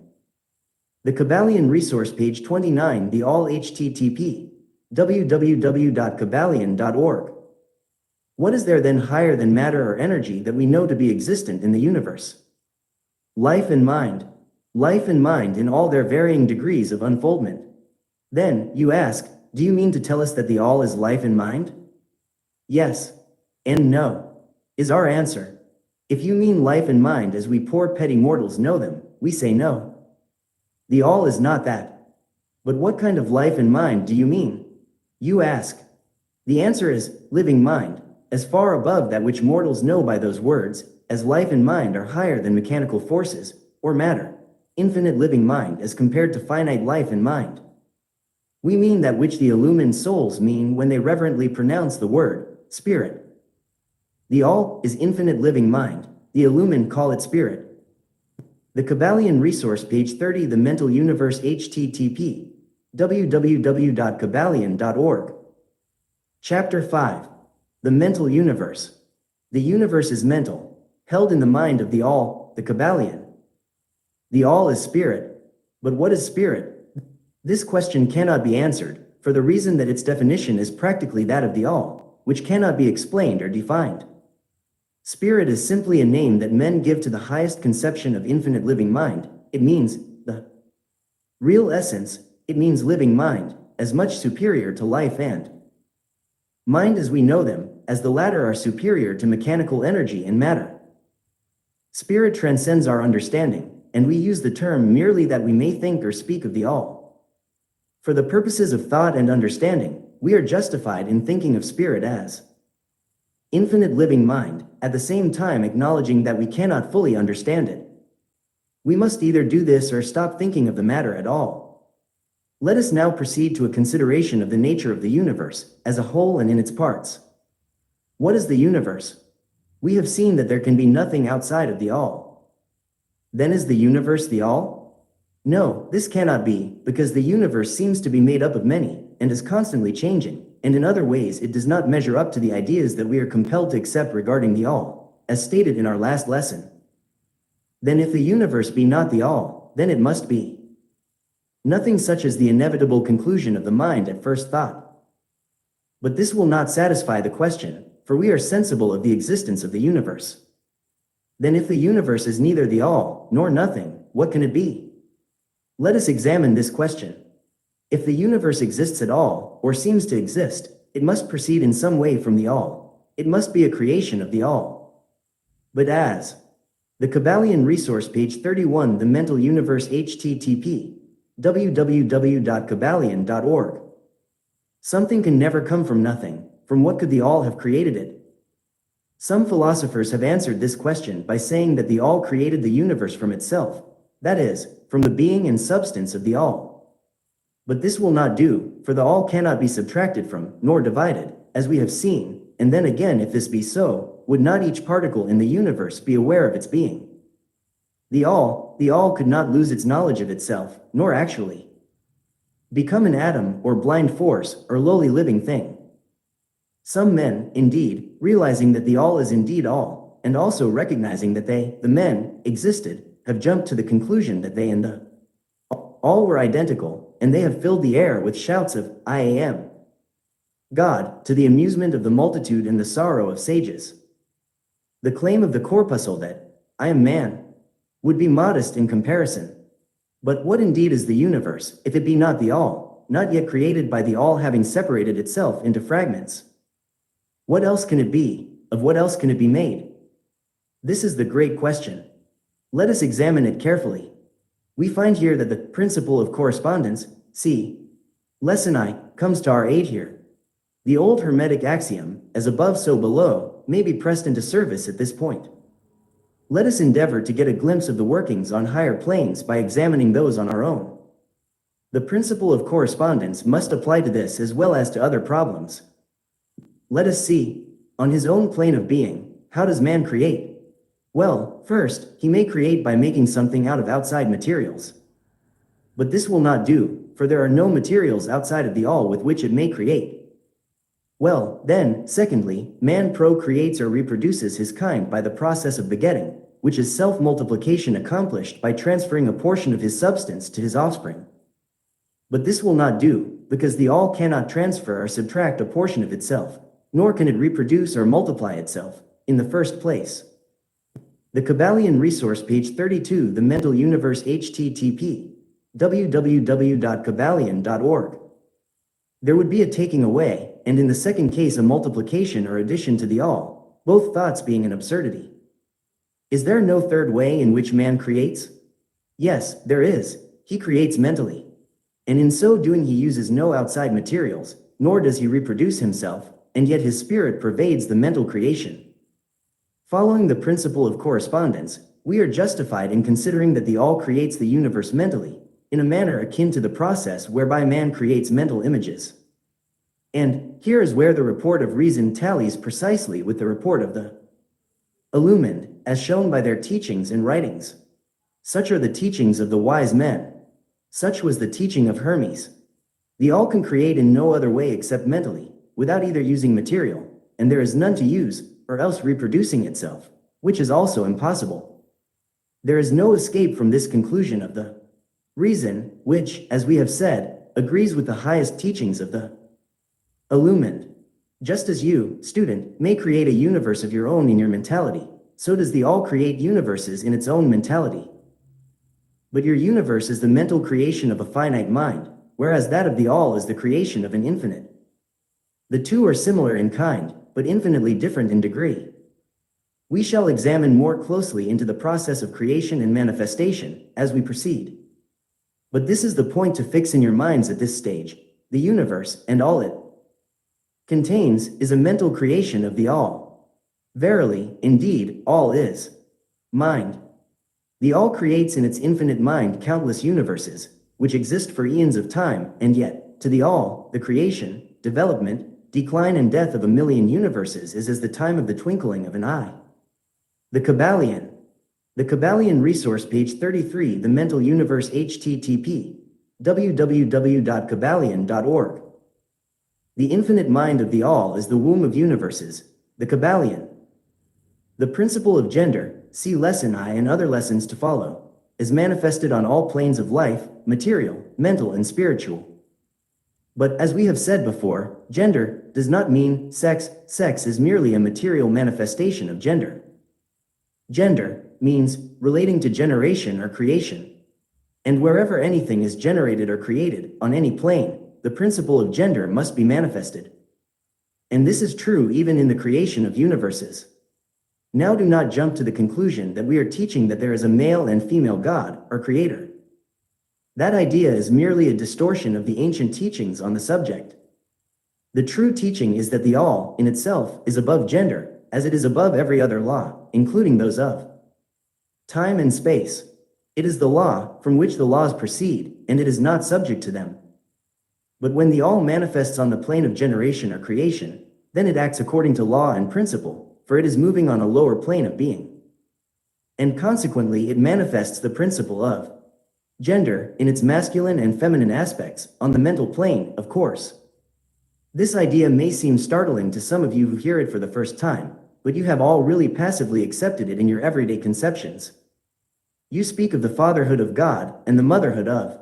The Kybalion resource page 29, the all http www.kybalion.org. What is there then higher than matter or energy that we know to be existent in the universe? Life and mind in all their varying degrees of unfoldment. Then, you ask, do you mean to tell us that the all is life and mind? Yes. And no, is our answer. If you mean life and mind as we poor petty mortals know them, we say no. The all is not that. But what kind of life and mind do you mean? You ask. The answer is, living mind, as far above that which mortals know by those words, as life and mind are higher than mechanical forces, or matter, infinite living mind as compared to finite life and mind. We mean that which the illumined souls mean when they reverently pronounce the word, spirit. The all is infinite living mind, the illumined call it spirit. The Kybalion resource page 30, the mental universe http www.kybalion.org. Chapter 5. The mental universe. The universe is mental, held in the mind of the all, the Kybalion. The all is spirit. But what is spirit? This question cannot be answered, for the reason that its definition is practically that of the all, which cannot be explained or defined. Spirit is simply a name that men give to the highest conception of infinite living mind. It means the real essence, it means living mind, as much superior to life and mind as we know them, as the latter are superior to mechanical energy and matter. Spirit transcends our understanding, and we use the term merely that we may think or speak of the all. For the purposes of thought and understanding, we are justified in thinking of spirit as infinite living mind, at the same time acknowledging that we cannot fully understand it. We must either do this or stop thinking of the matter at all. Let us now proceed to a consideration of the nature of the universe, as a whole and in its parts. What is the universe? We have seen that there can be nothing outside of the all. Then is the universe the all? No, this cannot be, because the universe seems to be made up of many, and is constantly changing, and in other ways it does not measure up to the ideas that we are compelled to accept regarding the all, as stated in our last lesson. Then if the universe be not the all, then it must be nothing, such as the inevitable conclusion of the mind at first thought. But this will not satisfy the question, for we are sensible of the existence of the universe. Then if the universe is neither the all, nor nothing, what can it be? Let us examine this question. If the universe exists at all, or seems to exist, it must proceed in some way from the all. It must be a creation of the all. But as the Kybalion resource page 31, the mental universe http www.kybalion.org. Something can never come from nothing. From what could the all have created it? Some philosophers have answered this question by saying that the all created the universe from itself, that is, from the being and substance of the all. But this will not do, for the all cannot be subtracted from, nor divided, as we have seen, and then again, if this be so, would not each particle in the universe be aware of its being? The all could not lose its knowledge of itself, nor actually become an atom, or blind force, or lowly living thing. Some men, indeed, realizing that the all is indeed all, and also recognizing that they, the men, existed, have jumped to the conclusion that they and the all were identical, and they have filled the air with shouts of, I am God, to the amusement of the multitude and the sorrow of sages. The claim of the corpuscle that, I am man, would be modest in comparison. But what indeed is the universe, if it be not the all, not yet created by the all having separated itself into fragments? What else can it be? Of what else can it be made? This is the great question. Let us examine it carefully. We find here that the principle of correspondence, see, lesson I, comes to our aid here. The old Hermetic axiom, as above so below, may be pressed into service at this point. Let us endeavor to get a glimpse of the workings on higher planes by examining those on our own. The principle of correspondence must apply to this as well as to other problems. Let us see, on his own plane of being, how does man create? Well, first, he may create by making something out of outside materials. But this will not do, for there are no materials outside of the all with which it may create. Well, then, secondly, man procreates or reproduces his kind by the process of begetting, which is self-multiplication accomplished by transferring a portion of his substance to his offspring. But this will not do, because the all cannot transfer or subtract a portion of itself, nor can it reproduce or multiply itself, in the first place. The Kybalion resource, page 32, The Mental Universe, http www.kybalion.org. There would be a taking away, and in the second case a multiplication or addition to the all, both thoughts being an absurdity. Is there no third way in which man creates? Yes, there is. He creates mentally. And in so doing he uses no outside materials, nor does he reproduce himself, and yet his spirit pervades the mental creation. Following the principle of correspondence, we are justified in considering that the all creates the universe mentally, in a manner akin to the process whereby man creates mental images. And here is where the report of reason tallies precisely with the report of the illumined, as shown by their teachings and writings. Such are the teachings of the wise men. Such was the teaching of Hermes. The all can create in no other way except mentally, without either using material, and there is none to use, or else reproducing itself, which is also impossible. There is no escape from this conclusion of the reason, which, as we have said, agrees with the highest teachings of the illumined. Just as you, student, may create a universe of your own in your mentality, so does the all create universes in its own mentality. But your universe is the mental creation of a finite mind, whereas that of the all is the creation of an infinite. The two are similar in kind, but infinitely different in degree. We shall examine more closely into the process of creation and manifestation as we proceed. But this is the point to fix in your minds at this stage. The universe, and all it contains, is a mental creation of the all. Verily, indeed, all is mind. The all creates in its infinite mind countless universes, which exist for eons of time, and yet, to the all, the creation, development, decline and death of a million universes is as the time of the twinkling of an eye. The Kybalion. The Kybalion resource, page 33, The Mental Universe, http www.kybalion.org. The infinite mind of the all is the womb of universes, the Kybalion. The principle of gender, see lesson I and other lessons to follow, is manifested on all planes of life, material, mental and spiritual. But as we have said before, gender does not mean sex. Sex is merely a material manifestation of gender. Gender means relating to generation or creation. And wherever anything is generated or created, on any plane, the principle of gender must be manifested. And this is true even in the creation of universes. Now do not jump to the conclusion that we are teaching that there is a male and female God, or creator. That idea is merely a distortion of the ancient teachings on the subject. The true teaching is that the all, in itself, is above gender, as it is above every other law, including those of time and space. It is the law from which the laws proceed, and it is not subject to them. But when the all manifests on the plane of generation or creation, then it acts according to law and principle, for it is moving on a lower plane of being. And consequently it manifests the principle of gender in its masculine and feminine aspects, on the mental plane, of course. This idea may seem startling to some of you who hear it for the first time, but you have all really passively accepted it in your everyday conceptions. You speak of the fatherhood of God and the motherhood of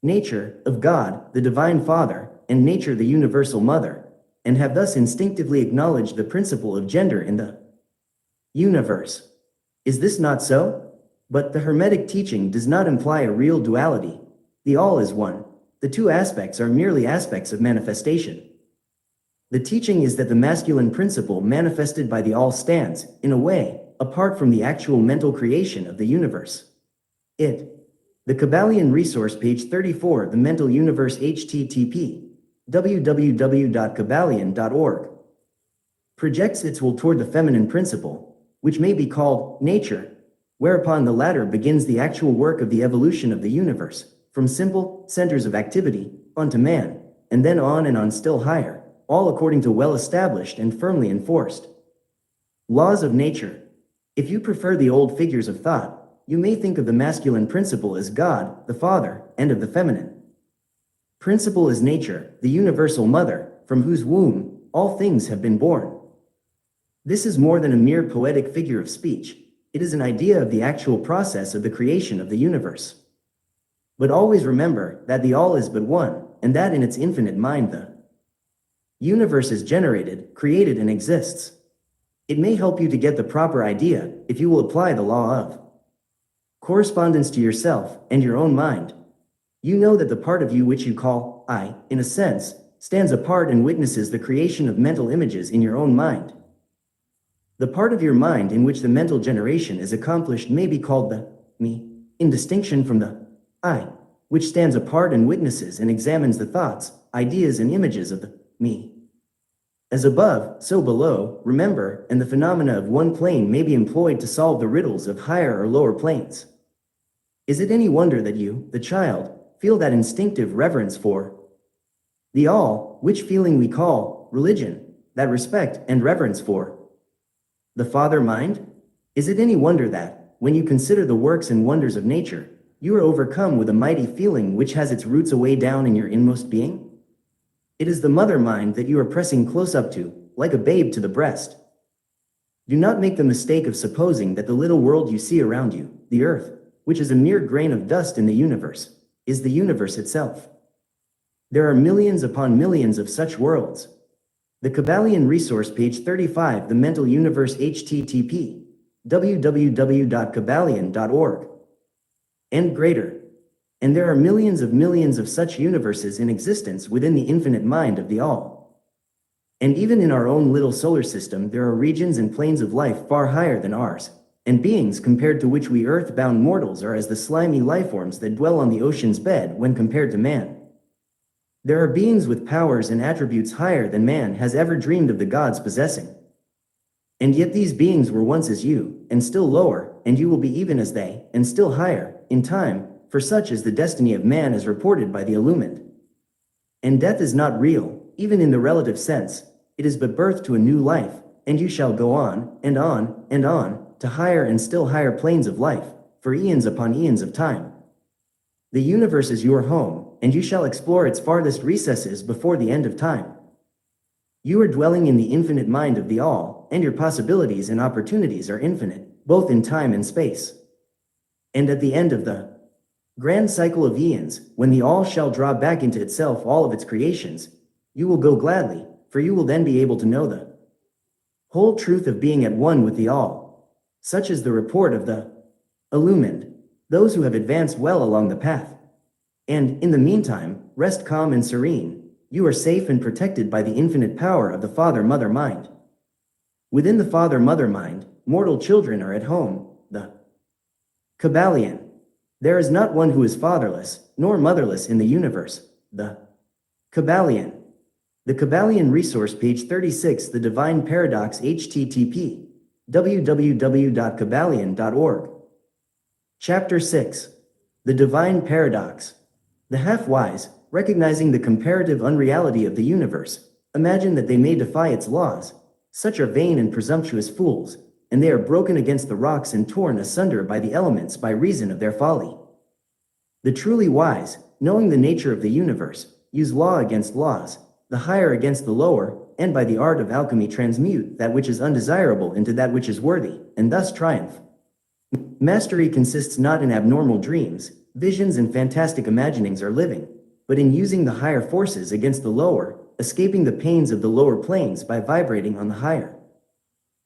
nature, of God, the divine Father, and nature, the universal mother, and have thus instinctively acknowledged the principle of gender in the universe. Is this not so? But the Hermetic teaching does not imply a real duality. The all is one. The two aspects are merely aspects of manifestation. The teaching is that the masculine principle manifested by the all stands, in a way, apart from the actual mental creation of the universe. The Kybalion resource, page 34, The Mental Universe, http www.kybalion.org, projects its will toward the feminine principle, which may be called nature, whereupon the latter begins the actual work of the evolution of the universe, from simple centers of activity, onto man, and then on and on still higher, all according to well-established and firmly enforced laws of nature. If you prefer the old figures of thought, you may think of the masculine principle as God, the Father, and of the feminine principle as nature, the universal mother, from whose womb all things have been born. This is more than a mere poetic figure of speech. It is an idea of the actual process of the creation of the universe. But always remember that the all is but one, and that in its infinite mind the universe is generated, created, and exists. It may help you to get the proper idea if you will apply the law of correspondence to yourself and your own mind. You know that the part of you which you call I, in a sense, stands apart and witnesses the creation of mental images in your own mind. The part of your mind in which the mental generation is accomplished may be called the me, in distinction from the I, which stands apart and witnesses and examines the thoughts, ideas, and images of the me. As above, so below, remember, and the phenomena of one plane may be employed to solve the riddles of higher or lower planes. Is it any wonder that you, the child, feel that instinctive reverence for the all, which feeling we call religion, that respect and reverence for the Father mind? Is it any wonder that, when you consider the works and wonders of nature, you are overcome with a mighty feeling which has its roots away down in your inmost being? It is the mother mind that you are pressing close up to, like a babe to the breast. Do not make the mistake of supposing that the little world you see around you, the earth, which is a mere grain of dust in the universe, is the universe itself. There are millions upon millions of such worlds. The Kybalion resource, page 35, the mental universe, http www.kybalion.org. And greater. And there are millions of such universes in existence within the infinite mind of the all. And even in our own little solar system, there are regions and planes of life far higher than ours, and beings compared to which we earth-bound mortals are as the slimy lifeforms that dwell on the ocean's bed when compared to man. There are beings with powers and attributes higher than man has ever dreamed of the gods possessing. And yet these beings were once as you, and still lower, and you will be even as they, and still higher, in time, for such is the destiny of man as reported by the illumined. And death is not real, even in the relative sense, it is but birth to a new life, and you shall go on, and on, and on, to higher and still higher planes of life, for eons upon eons of time. The universe is your home, and you shall explore its farthest recesses before the end of time. You are dwelling in the infinite mind of the all, and your possibilities and opportunities are infinite, both in time and space. And at the end of the grand cycle of eons, when the all shall draw back into itself all of its creations, you will go gladly, for you will then be able to know the whole truth of being at one with the all. Such is the report of the illumined, those who have advanced well along the path. And, in the meantime, rest calm and serene. You are safe and protected by the infinite power of the Father-Mother mind. Within the Father-Mother mind, mortal children are at home, the Kybalion. There is not one who is fatherless, nor motherless in the universe, the Kybalion. The Kybalion resource, page 36, the Divine Paradox, http www.kybalion.org. Chapter 6. The Divine Paradox. The half-wise, recognizing the comparative unreality of the universe, imagine that they may defy its laws. Such are vain and presumptuous fools, and they are broken against the rocks and torn asunder by the elements by reason of their folly. The truly wise, knowing the nature of the universe, use law against laws, the higher against the lower, and by the art of alchemy transmute that which is undesirable into that which is worthy, and thus triumph. Mastery consists not in abnormal dreams, visions, and fantastic imaginings are living, but in using the higher forces against the lower, escaping the pains of the lower planes by vibrating on the higher.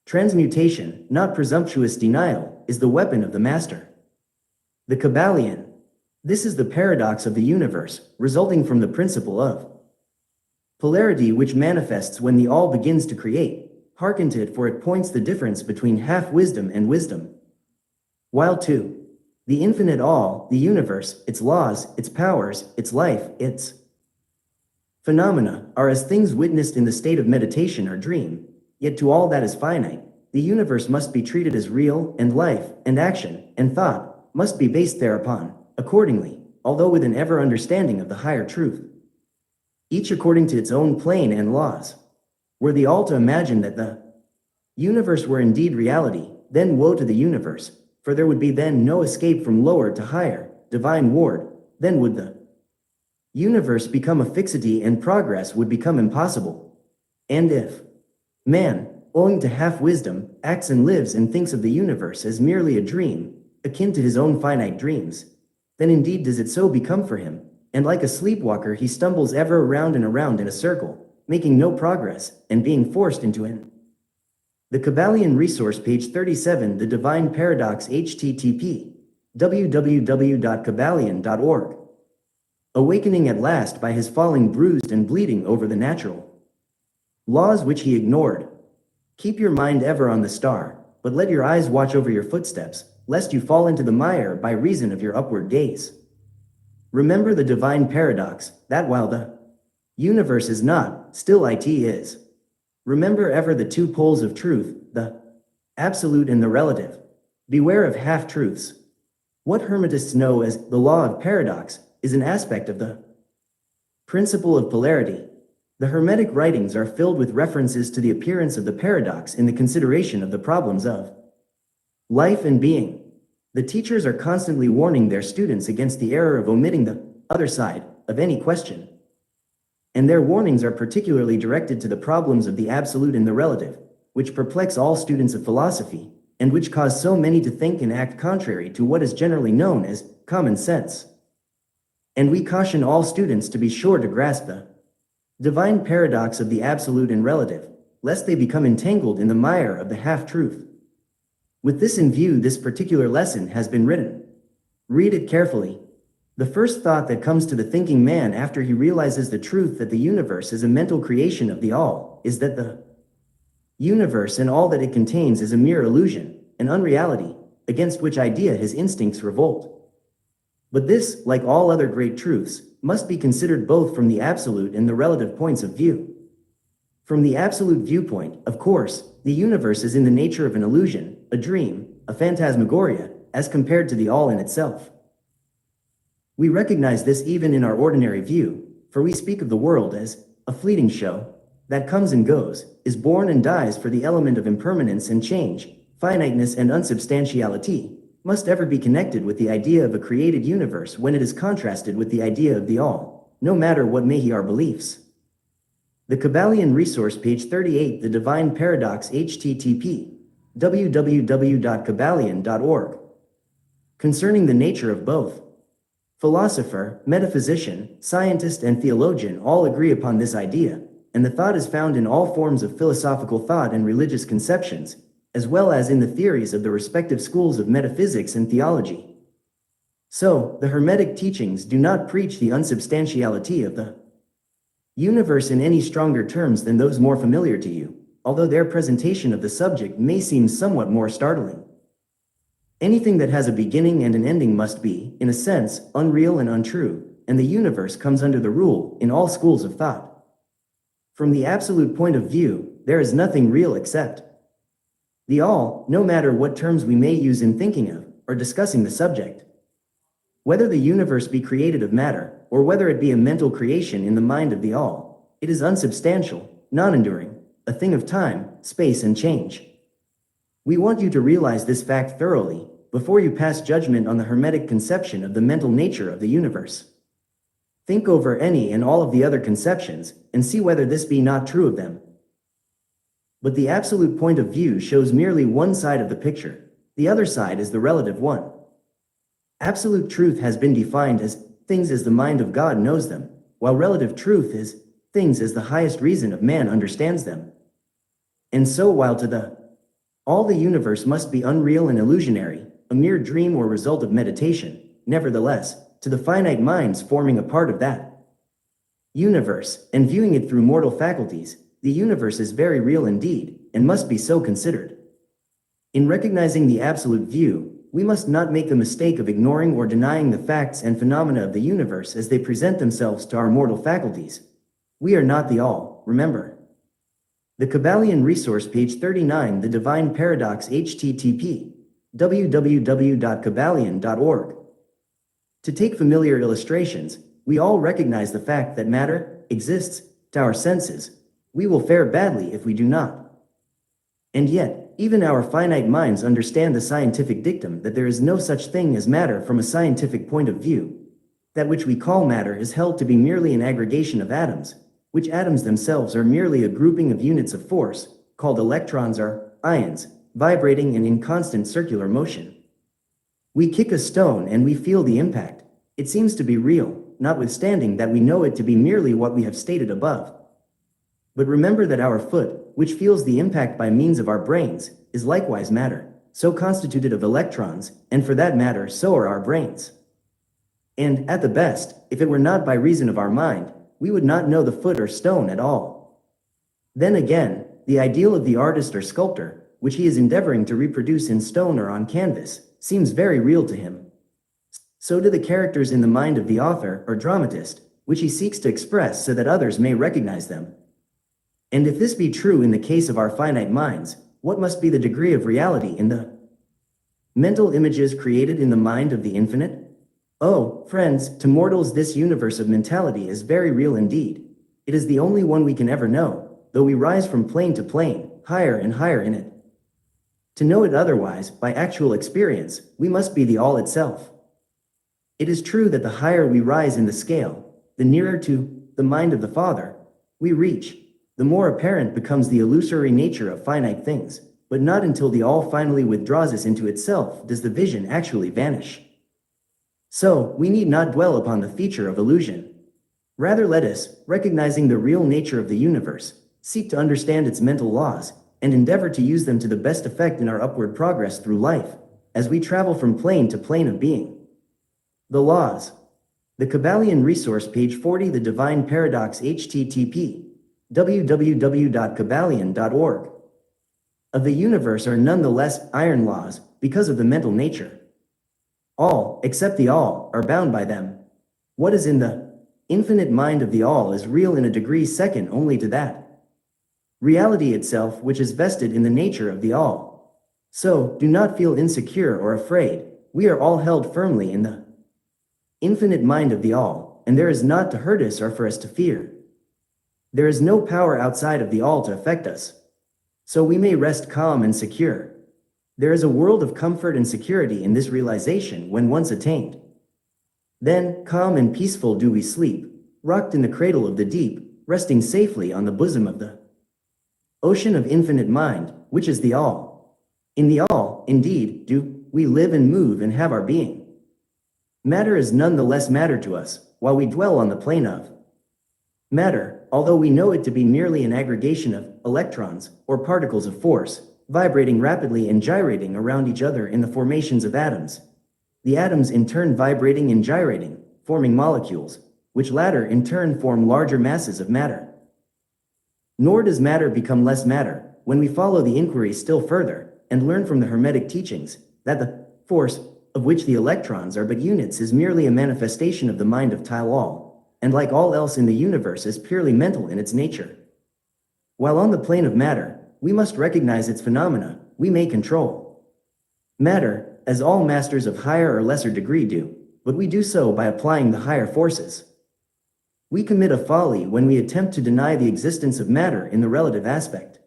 Transmutation, not presumptuous denial, is the weapon of the master. The Kybalion. This is the paradox of the universe, resulting from the principle of polarity which manifests when the all begins to create. Hearken to it, for it points the difference between half-wisdom and wisdom. While to the infinite all, the universe, its laws, its powers, its life, its phenomena, are as things witnessed in the state of meditation or dream, yet to all that is finite, the universe must be treated as real, and life, and action, and thought, must be based thereupon, accordingly, although with an ever understanding of the higher truth. Each according to its own plane and laws. Were the all to imagine that the universe were indeed reality, then woe to the universe, for there would be then no escape from lower to higher, divine ward, then would the universe become a fixity and progress would become impossible. And if man, owing to half-wisdom, acts and lives and thinks of the universe as merely a dream, akin to his own finite dreams, then indeed does it so become for him, and like a sleepwalker he stumbles ever around and around in a circle, making no progress, and being forced into an. The Kybalion resource, page 37, The Divine Paradox, http www.kybalion.org. Awakening at last by his falling bruised and bleeding over the natural laws which he ignored. Keep your mind ever on the star, but let your eyes watch over your footsteps, lest you fall into the mire by reason of your upward gaze. Remember the divine paradox, that while the universe is not, still it is. Remember ever the two poles of truth, the absolute and the relative. Beware of half-truths. What Hermetists know as the law of paradox is an aspect of the principle of polarity. The Hermetic writings are filled with references to the appearance of the paradox in the consideration of the problems of life and being. The teachers are constantly warning their students against the error of omitting the other side of any question. And their warnings are particularly directed to the problems of the absolute and the relative, which perplex all students of philosophy, and which cause so many to think and act contrary to what is generally known as common sense. And we caution all students to be sure to grasp the divine paradox of the absolute and relative, lest they become entangled in the mire of the half-truth. With this in view, this particular lesson has been written. Read it carefully. The first thought that comes to the thinking man after he realizes the truth that the universe is a mental creation of the all is that the universe and all that it contains is a mere illusion, an unreality, against which idea his instincts revolt. But this, like all other great truths, must be considered both from the absolute and the relative points of view. From the absolute viewpoint, of course, the universe is in the nature of an illusion, a dream, a phantasmagoria, as compared to the all in itself. We recognize this even in our ordinary view, for we speak of the world as a fleeting show that comes and goes, is born and dies, for the element of impermanence and change, finiteness and unsubstantiality, must ever be connected with the idea of a created universe when it is contrasted with the idea of the all, no matter what may be our beliefs. The Kybalion resource, page 38, The Divine Paradox, http www.kybalion.org. Concerning the nature of both. Philosopher, metaphysician, scientist, and theologian all agree upon this idea, and the thought is found in all forms of philosophical thought and religious conceptions, as well as in the theories of the respective schools of metaphysics and theology. So, the Hermetic teachings do not preach the unsubstantiality of the universe in any stronger terms than those more familiar to you, although their presentation of the subject may seem somewhat more startling. Anything that has a beginning and an ending must be, in a sense, unreal and untrue, and the universe comes under the rule in all schools of thought. From the absolute point of view, there is nothing real except the all, no matter what terms we may use in thinking of or discussing the subject. Whether the universe be created of matter, or whether it be a mental creation in the mind of the all, it is unsubstantial, non-enduring, a thing of time, space, and change. We want you to realize this fact thoroughly before you pass judgment on the Hermetic conception of the mental nature of the universe. Think over any and all of the other conceptions and see whether this be not true of them. But the absolute point of view shows merely one side of the picture. The other side is the relative one. Absolute truth has been defined as things as the mind of God knows them, while relative truth is things as the highest reason of man understands them. And so while to the all the universe must be unreal and illusionary, a mere dream or result of meditation, nevertheless, to the finite minds forming a part of that universe, and viewing it through mortal faculties, the universe is very real indeed, and must be so considered. In recognizing the absolute view, we must not make the mistake of ignoring or denying the facts and phenomena of the universe as they present themselves to our mortal faculties. We are not the all, remember. The Kybalion resource, page 39, The Divine Paradox, http www.kybalion.org. To take familiar illustrations, we all recognize the fact that matter exists to our senses. We will fare badly if we do not. And yet, even our finite minds understand the scientific dictum that there is no such thing as matter from a scientific point of view. That which we call matter is held to be merely an aggregation of atoms, which atoms themselves are merely a grouping of units of force, called electrons or ions, vibrating and in constant circular motion. We kick a stone and we feel the impact. It seems to be real, notwithstanding that we know it to be merely what we have stated above. But remember that our foot, which feels the impact by means of our brains, is likewise matter, so constituted of electrons, and for that matter so are our brains. And, at the best, if it were not by reason of our mind, we would not know the foot or stone at all. Then again, the ideal of the artist or sculptor, which he is endeavoring to reproduce in stone or on canvas, seems very real to him. So do the characters in the mind of the author or dramatist, which he seeks to express so that others may recognize them. And if this be true in the case of our finite minds, what must be the degree of reality in the mental images created in the mind of the infinite? Oh, friends, to mortals this universe of mentality is very real indeed. It is the only one we can ever know, though we rise from plane to plane, higher and higher in it. To know it otherwise, by actual experience, we must be the all itself. It is true that the higher we rise in the scale, the nearer to the mind of the Father we reach, the more apparent becomes the illusory nature of finite things, but not until the all finally withdraws us into itself does the vision actually vanish. So, we need not dwell upon the feature of illusion. Rather let us, recognizing the real nature of the universe, seek to understand its mental laws, and endeavor to use them to the best effect in our upward progress through life, as we travel from plane to plane of being. The laws. The Kybalion resource page 40. The Divine Paradox http www.kybalion.org. Of the universe are nonetheless iron laws, because of the mental nature. All, except the all, are bound by them. What is in the infinite mind of the all is real in a degree second only to that reality itself which is vested in the nature of the all. So, do not feel insecure or afraid, we are all held firmly in the infinite mind of the all, and there is naught to hurt us or for us to fear. There is no power outside of the all to affect us. So we may rest calm and secure. There is a world of comfort and security in this realization when once attained. Then, calm and peaceful do we sleep, rocked in the cradle of the deep, resting safely on the bosom of the ocean of infinite mind, which is the all. In the all, indeed, do we live and move and have our being. Matter is none the less matter to us, while we dwell on the plane of matter, although we know it to be merely an aggregation of electrons, or particles of force, vibrating rapidly and gyrating around each other in the formations of atoms. The atoms in turn vibrating and gyrating, forming molecules, which latter in turn form larger masses of matter. Nor does matter become less matter, when we follow the inquiry still further, and learn from the Hermetic teachings, that the force, of which the electrons are but units, is merely a manifestation of the mind of All, and like all else in the universe is purely mental in its nature. While on the plane of matter, we must recognize its phenomena, we may control matter, as all masters of higher or lesser degree do, but we do so by applying the higher forces. We commit a folly when we attempt to deny the existence of matter in the relative aspect.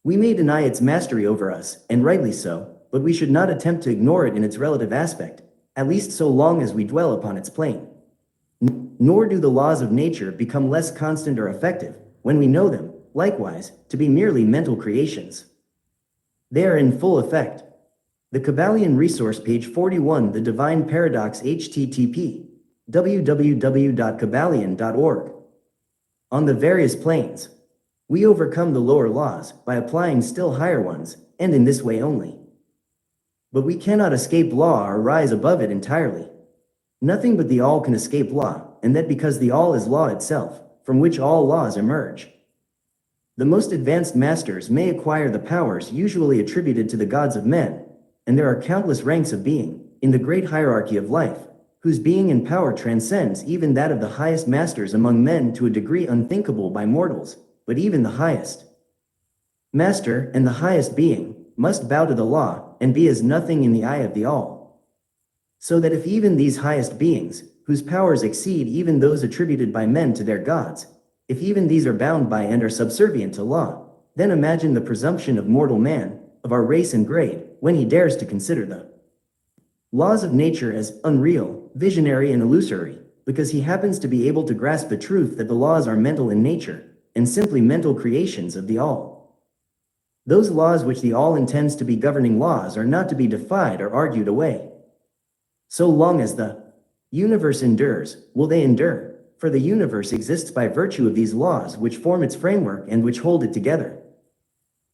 We may deny its mastery over us, and rightly so, but we should not attempt to ignore it in its relative aspect, at least so long as we dwell upon its plane. Nor do the laws of nature become less constant or effective, when we know them, likewise, to be merely mental creations. They are in full effect. The Kybalion resource page 41. The Divine Paradox http www.kybalion.org. On the various planes, we overcome the lower laws by applying still higher ones, and in this way only. But we cannot escape law or rise above it entirely. Nothing but the all can escape law, and that because the all is law itself, from which all laws emerge. The most advanced masters may acquire the powers usually attributed to the gods of men, and there are countless ranks of being, in the great hierarchy of life, whose being and power transcends even that of the highest masters among men to a degree unthinkable by mortals, but even the highest master and the highest being must bow to the law and be as nothing in the eye of the all. So that if even these highest beings, whose powers exceed even those attributed by men to their gods, if even these are bound by and are subservient to law, then imagine the presumption of mortal man, of our race and grade when he dares to consider the laws of nature as unreal, visionary, and illusory, because he happens to be able to grasp the truth that the laws are mental in nature, and simply mental creations of the all. Those laws which the all intends to be governing laws are not to be defied or argued away. So long as the universe endures, will they endure, for the universe exists by virtue of these laws which form its framework and which hold it together.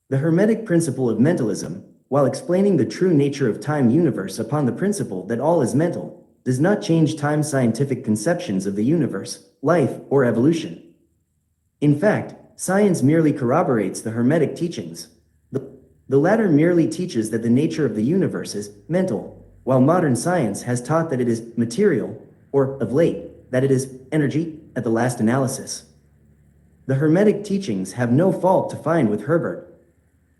The Hermetic principle of mentalism, while explaining the true nature of time-universe upon the principle that all is mental, does not change time scientific conceptions of the universe, life, or evolution. In fact, science merely corroborates the Hermetic teachings. The latter merely teaches that the nature of the universe is mental, while modern science has taught that it is material, or, of late, that it is energy, at the last analysis. The Hermetic teachings have no fault to find with Herbert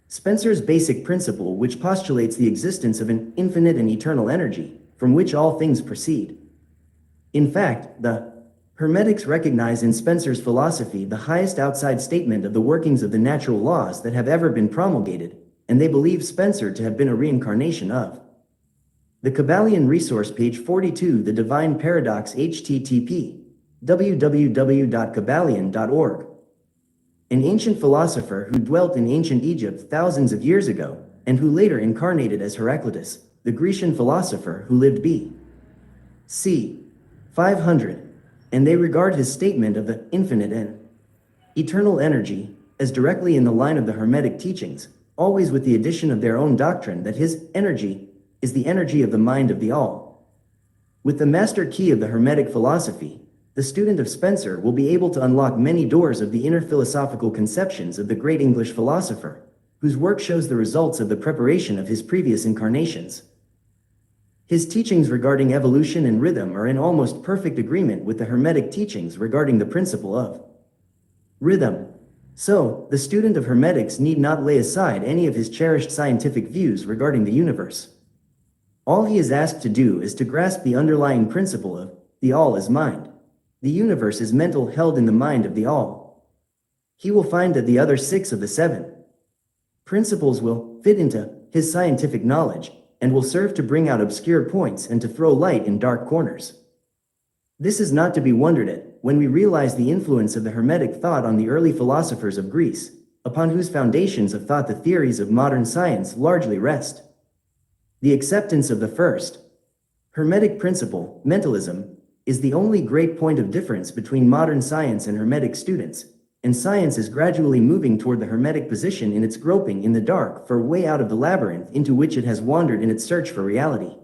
Spencer's basic principle, which postulates the existence of an infinite and eternal energy, from which all things proceed. In fact, the Hermetics recognize in Spencer's philosophy the highest outside statement of the workings of the natural laws that have ever been promulgated, and they believe Spencer to have been a reincarnation of the Kybalion resource, page 42, The Divine Paradox, http www.kybalion.org. An ancient philosopher who dwelt in ancient Egypt thousands of years ago, and who later incarnated as Heraclitus, the Grecian philosopher who lived b.c. 500, and they regard his statement of the infinite and eternal energy as directly in the line of the Hermetic teachings, always with the addition of their own doctrine that his energy is the energy of the mind of the all. With the master key of the Hermetic philosophy, the student of Spencer will be able to unlock many doors of the inner philosophical conceptions of the great English philosopher, whose work shows the results of the preparation of his previous incarnations. His teachings regarding evolution and rhythm are in almost perfect agreement with the Hermetic teachings regarding the principle of rhythm. So, the student of Hermetics need not lay aside any of his cherished scientific views regarding the universe. All he is asked to do is to grasp the underlying principle of the all is mind. The universe is mental, held in the mind of the all. He will find that the other 6 of the 7 principles will fit into his scientific knowledge, and will serve to bring out obscure points and to throw light in dark corners. This is not to be wondered at when we realize the influence of the Hermetic thought on the early philosophers of Greece, upon whose foundations of thought the theories of modern science largely rest. The acceptance of the first Hermetic principle, mentalism, is the only great point of difference between modern science and Hermetic students, and science is gradually moving toward the Hermetic position in its groping in the dark for a way out of the labyrinth into which it has wandered in its search for reality.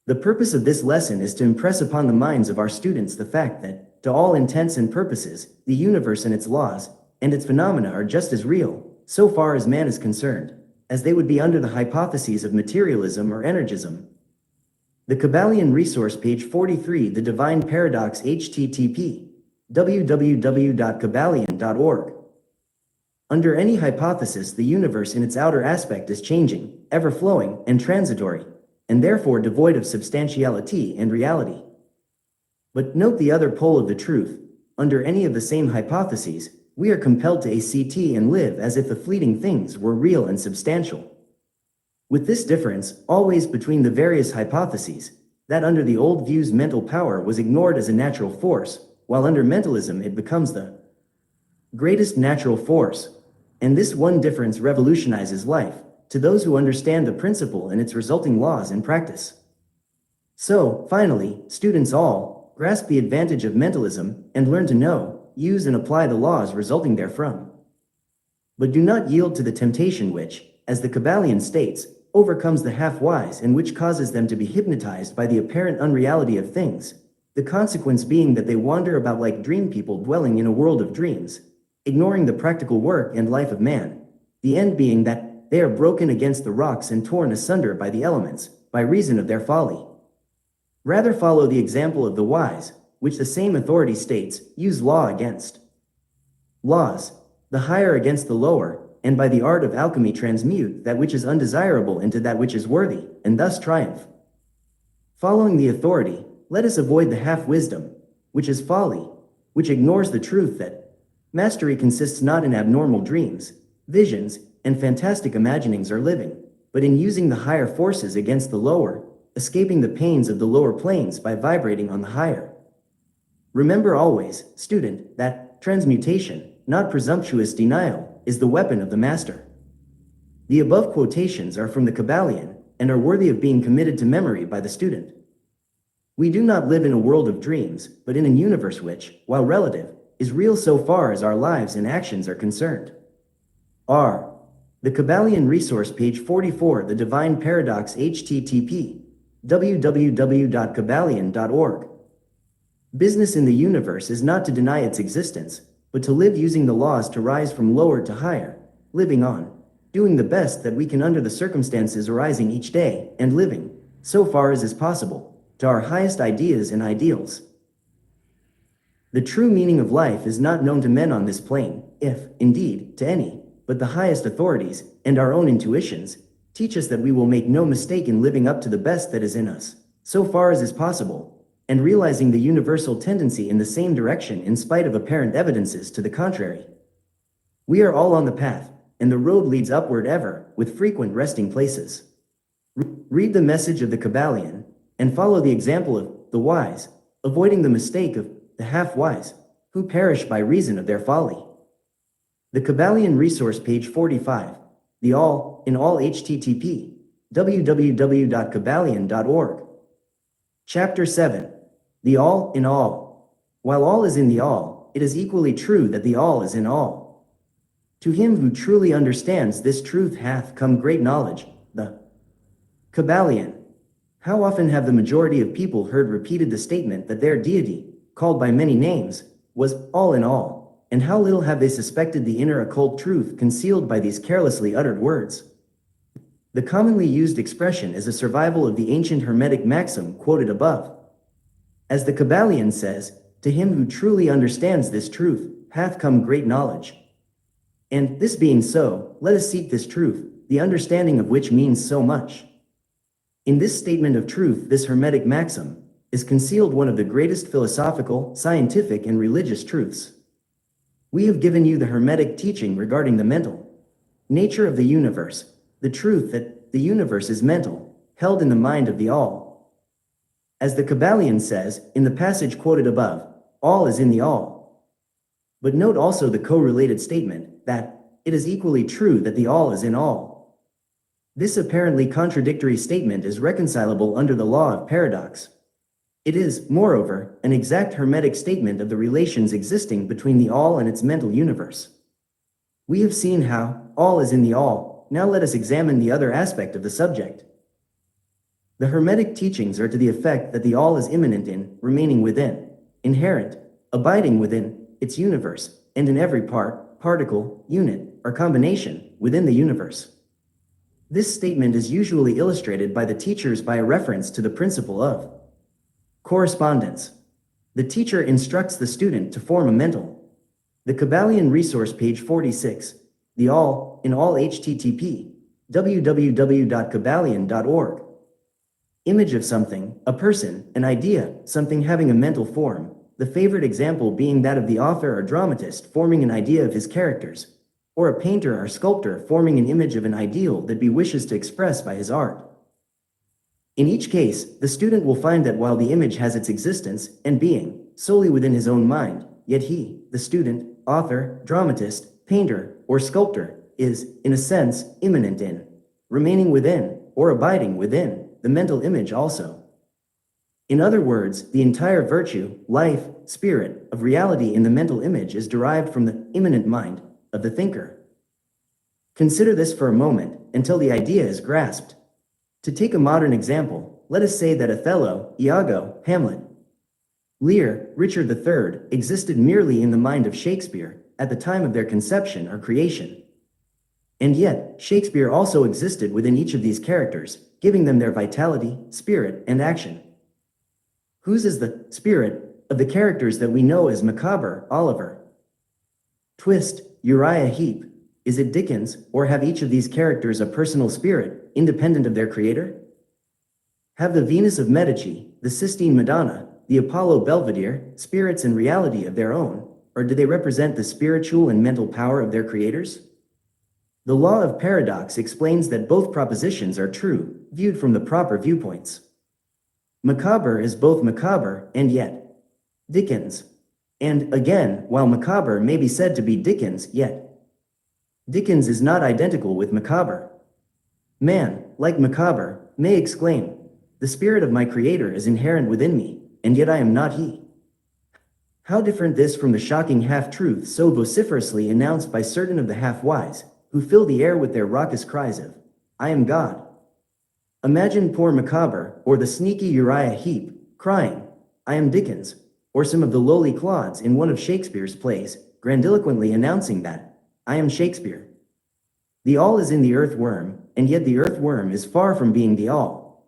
The purpose of this lesson is to impress upon the minds of our students the fact that, to all intents and purposes, the universe and its laws, and its phenomena are just as real, so far as man is concerned, as they would be under the hypotheses of materialism or energism. The Kybalion resource, page 43, The Divine Paradox, http www.kybalion.org. Under any hypothesis, the universe in its outer aspect is changing, ever-flowing, and transitory, and therefore devoid of substantiality and reality. But note the other pole of the truth. Under any of the same hypotheses, we are compelled to ACT and live as if the fleeting things were real and substantial. With this difference, always between the various hypotheses, that under the old views mental power was ignored as a natural force, while under mentalism it becomes the greatest natural force. And this one difference revolutionizes life, to those who understand the principle and its resulting laws in practice. So, finally, students all, grasp the advantage of mentalism, and learn to know, use and apply the laws resulting therefrom. But do not yield to the temptation which, as the Kybalion states, overcomes the half-wise and which causes them to be hypnotized by the apparent unreality of things, the consequence being that they wander about like dream people dwelling in a world of dreams, ignoring the practical work and life of man, the end being that they are broken against the rocks and torn asunder by the elements, by reason of their folly. Rather follow the example of the wise, which the same authority states, use law against laws, the higher against the lower, and by the art of alchemy transmute that which is undesirable into that which is worthy, and thus triumph. Following the authority, let us avoid the half-wisdom, which is folly, which ignores the truth that mastery consists not in abnormal dreams, visions, and fantastic imaginings are living, but in using the higher forces against the lower, escaping the pains of the lower planes by vibrating on the higher. Remember always, student, that transmutation, not presumptuous denial, is the weapon of the master. The above quotations are from the Kybalion and are worthy of being committed to memory by the student. We do not live in a world of dreams, but in a universe which, while relative, is real so far as our lives and actions are concerned. R. The Kybalion Resource, page 44, The Divine Paradox, http www.kybalion.org. Business in the universe is not to deny its existence, but to live using the laws to rise from lower to higher, living on, doing the best that we can under the circumstances arising each day, and living, so far as is possible, to our highest ideas and ideals. The true meaning of life is not known to men on this plane, if, indeed, to any, but the highest authorities, and our own intuitions, teach us that we will make no mistake in living up to the best that is in us, so far as is possible, and realizing the universal tendency in the same direction in spite of apparent evidences to the contrary. We are all on the path, and the road leads upward ever, with frequent resting places. Read the message of the Kybalion, and follow the example of the wise, avoiding the mistake of the half-wise, who perish by reason of their folly. The Kybalion Resource, page 45, The All, in All, http www.kybalion.org. Chapter 7. The All, in All. While all is in the all, it is equally true that the all is in all. To him who truly understands this truth hath come great knowledge, the Kybalion. How often have the majority of people heard repeated the statement that their deity, called by many names, was all in all, and how little have they suspected the inner occult truth concealed by these carelessly uttered words. The commonly used expression is a survival of the ancient Hermetic maxim quoted above. As the Kybalion says, to him who truly understands this truth, hath come great knowledge. And, this being so, let us seek this truth, the understanding of which means so much. In this statement of truth, this Hermetic maxim, is concealed one of the greatest philosophical, scientific, and religious truths. We have given you the Hermetic teaching regarding the mental nature of the universe, the truth that the universe is mental, held in the mind of the all. As the Kybalion says, in the passage quoted above, all is in the all. But note also the correlated statement, that it is equally true that the all is in all. This apparently contradictory statement is reconcilable under the law of paradox. It is, moreover, an exact Hermetic statement of the relations existing between the all and its mental universe. We have seen how all is in the all, now let us examine the other aspect of the subject. The Hermetic teachings are to the effect that the all is immanent in, remaining within, inherent, abiding within, its universe, and in every part, particle, unit, or combination, within the universe. This statement is usually illustrated by the teachers by a reference to the principle of correspondence. The teacher instructs the student to form a mental. The Kybalion Resource, page 46, The All, in All, http www.kybalion.org. Image of something, a person, an idea, something having a mental form, the favorite example being that of the author or dramatist forming an idea of his characters, or a painter or sculptor forming an image of an ideal that he wishes to express by his art. In each case, the student will find that while the image has its existence and being solely within his own mind, yet he, the student, author, dramatist, painter, or sculptor, is, in a sense, immanent in, remaining within, or abiding within, the mental image also. In other words, the entire virtue, life, spirit, of reality in the mental image is derived from the immanent mind of the thinker. Consider this for a moment, until the idea is grasped. To take a modern example, let us say that Othello, Iago, Hamlet, Lear, Richard III, existed merely in the mind of Shakespeare, at the time of their conception or creation. And yet, Shakespeare also existed within each of these characters, giving them their vitality, spirit, and action. Whose is the spirit of the characters that we know as Macabre, Oliver, Twist, Uriah Heep? Is it Dickens, or have each of these characters a personal spirit, independent of their creator? Have the Venus of Medici, the Sistine Madonna, the Apollo Belvedere, spirits and reality of their own, or do they represent the spiritual and mental power of their creators? The law of paradox explains that both propositions are true, viewed from the proper viewpoints. Macabre is both macabre and yet Dickens. And again, while macabre may be said to be Dickens, yet Dickens is not identical with macabre. Man, like macabre, may exclaim, "The spirit of my creator is inherent within me, and yet I am not he." How different this from the shocking half-truth so vociferously announced by certain of the half-wise, who fill the air with their raucous cries of, "I am God." Imagine poor macabre, or the sneaky Uriah Heep, crying, "I am Dickens," or some of the lowly clods in one of Shakespeare's plays, grandiloquently announcing that, "I am Shakespeare." The all is in the earthworm, and yet the earthworm is far from being the all.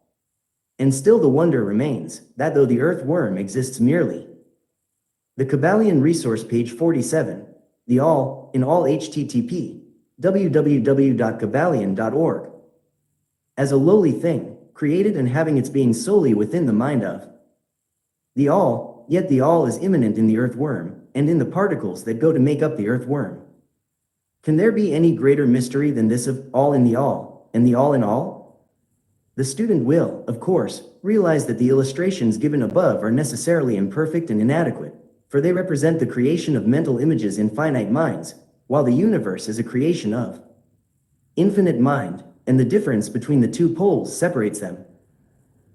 And still the wonder remains, that though the earthworm exists merely. The Kybalion resource page 47, the all, in all http, www.kybalion.org. As a lowly thing, created and having its being solely within the mind of the all, yet the all is immanent in the earthworm, and in the particles that go to make up the earthworm. Can there be any greater mystery than this of all in the all, and the all in all? The student will, of course, realize that the illustrations given above are necessarily imperfect and inadequate, for they represent the creation of mental images in finite minds, while the universe is a creation of infinite mind, and the difference between the two poles separates them.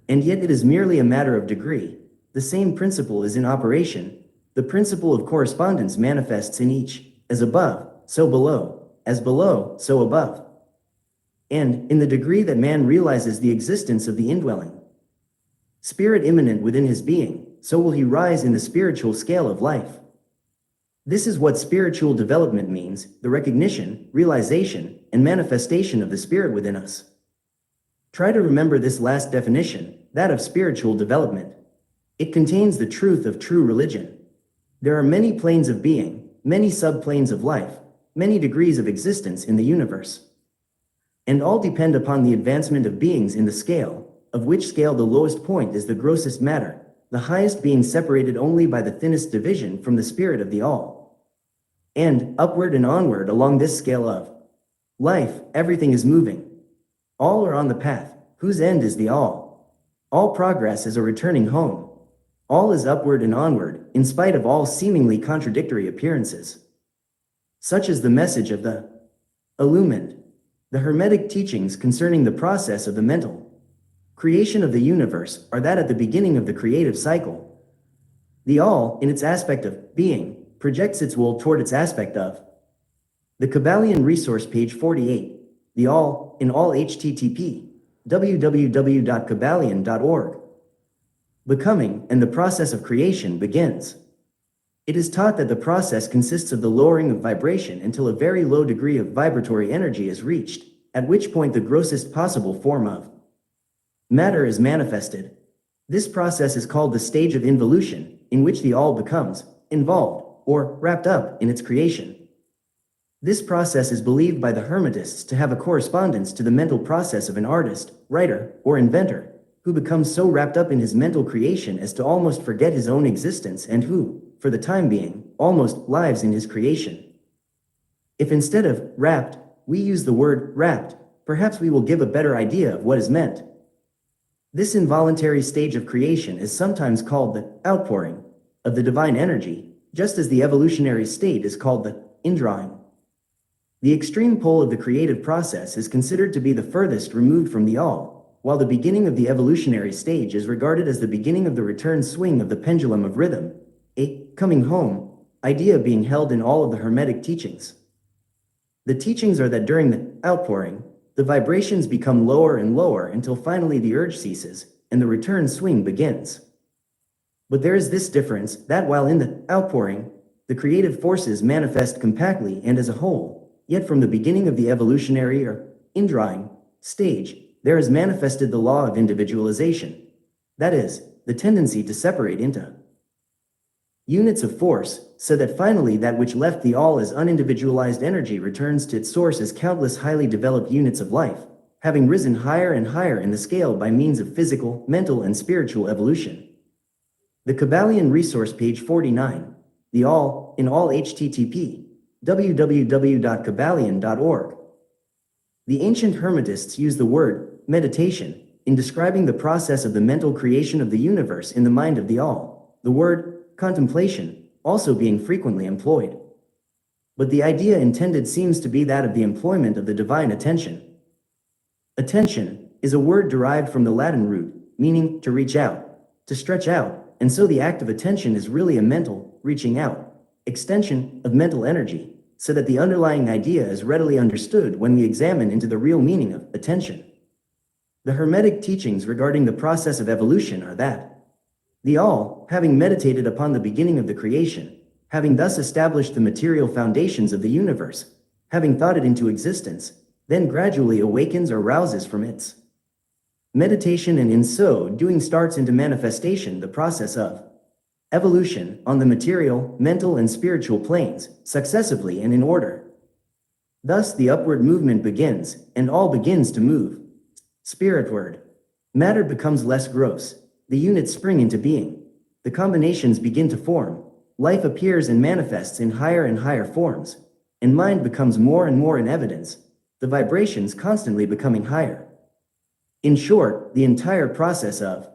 And yet it is merely a matter of degree. The same principle is in operation. The principle of correspondence manifests in each, as above, so below, as below, so above. And, in the degree that man realizes the existence of the indwelling spirit immanent within his being, so will he rise in the spiritual scale of life. This is what spiritual development means, the recognition, realization, and manifestation of the spirit within us. Try to remember this last definition, that of spiritual development. It contains the truth of true religion. There are many planes of being, many subplanes of life, many degrees of existence in the universe. And all depend upon the advancement of beings in the scale, of which scale the lowest point is the grossest matter, the highest being separated only by the thinnest division from the spirit of the all. And, upward and onward along this scale of life, everything is moving. All are on the path, whose end is the all. All progress is a returning home. All is upward and onward, in spite of all seemingly contradictory appearances. Such is the message of the illumined, the Hermetic teachings concerning the process of the mental creation of the universe are that at the beginning of the creative cycle, the all, in its aspect of being, projects its will toward its aspect of the Kybalion resource page 48, the all, in all http, www.kybalion.org. Becoming and the process of creation begins. It is taught that the process consists of the lowering of vibration until a very low degree of vibratory energy is reached, at which point the grossest possible form of matter is manifested. This process is called the stage of involution, in which the all becomes involved, or wrapped up, in its creation. This process is believed by the Hermetists to have a correspondence to the mental process of an artist, writer, or inventor, who becomes so wrapped up in his mental creation as to almost forget his own existence and who, for the time being, almost lives in his creation. If instead of wrapped, we use the word wrapped, perhaps we will give a better idea of what is meant. This involuntary stage of creation is sometimes called the outpouring of the divine energy, just as the evolutionary state is called the indrawing. The extreme pole of the creative process is considered to be the furthest removed from the all, while the beginning of the evolutionary stage is regarded as the beginning of the return swing of the pendulum of rhythm, a coming home idea being held in all of the Hermetic teachings. The teachings are that during the outpouring, the vibrations become lower and lower until finally the urge ceases, and the return swing begins. But there is this difference, that while in the outpouring, the creative forces manifest compactly and as a whole, yet from the beginning of the evolutionary or indrawing stage, there is manifested the law of individualization. That is, the tendency to separate into units of force, so that finally that which left the all as unindividualized energy returns to its source as countless highly developed units of life, having risen higher and higher in the scale by means of physical, mental, and spiritual evolution. The Kybalion resource page 49, the all, in all http, www.kybalion.org. The ancient Hermetists used the word meditation in describing the process of the mental creation of the universe in the mind of the all, the word contemplation also being frequently employed. But the idea intended seems to be that of the employment of the divine attention. Attention is a word derived from the Latin root, meaning to reach out, to stretch out, and so the act of attention is really a mental, reaching out, extension of mental energy, so that the underlying idea is readily understood when we examine into the real meaning of attention. The Hermetic teachings regarding the process of evolution are that the all, having meditated upon the beginning of the creation, having thus established the material foundations of the universe, having thought it into existence, then gradually awakens or rouses from its meditation, and in so doing starts into manifestation the process of evolution on the material, mental, and spiritual planes, successively and in order. Thus the upward movement begins, and all begins to move. Spiritward. Matter becomes less gross. The units spring into being. The combinations begin to form. Life appears and manifests in higher and higher forms. And mind becomes more and more in evidence, the vibrations constantly becoming higher. In short, the entire process of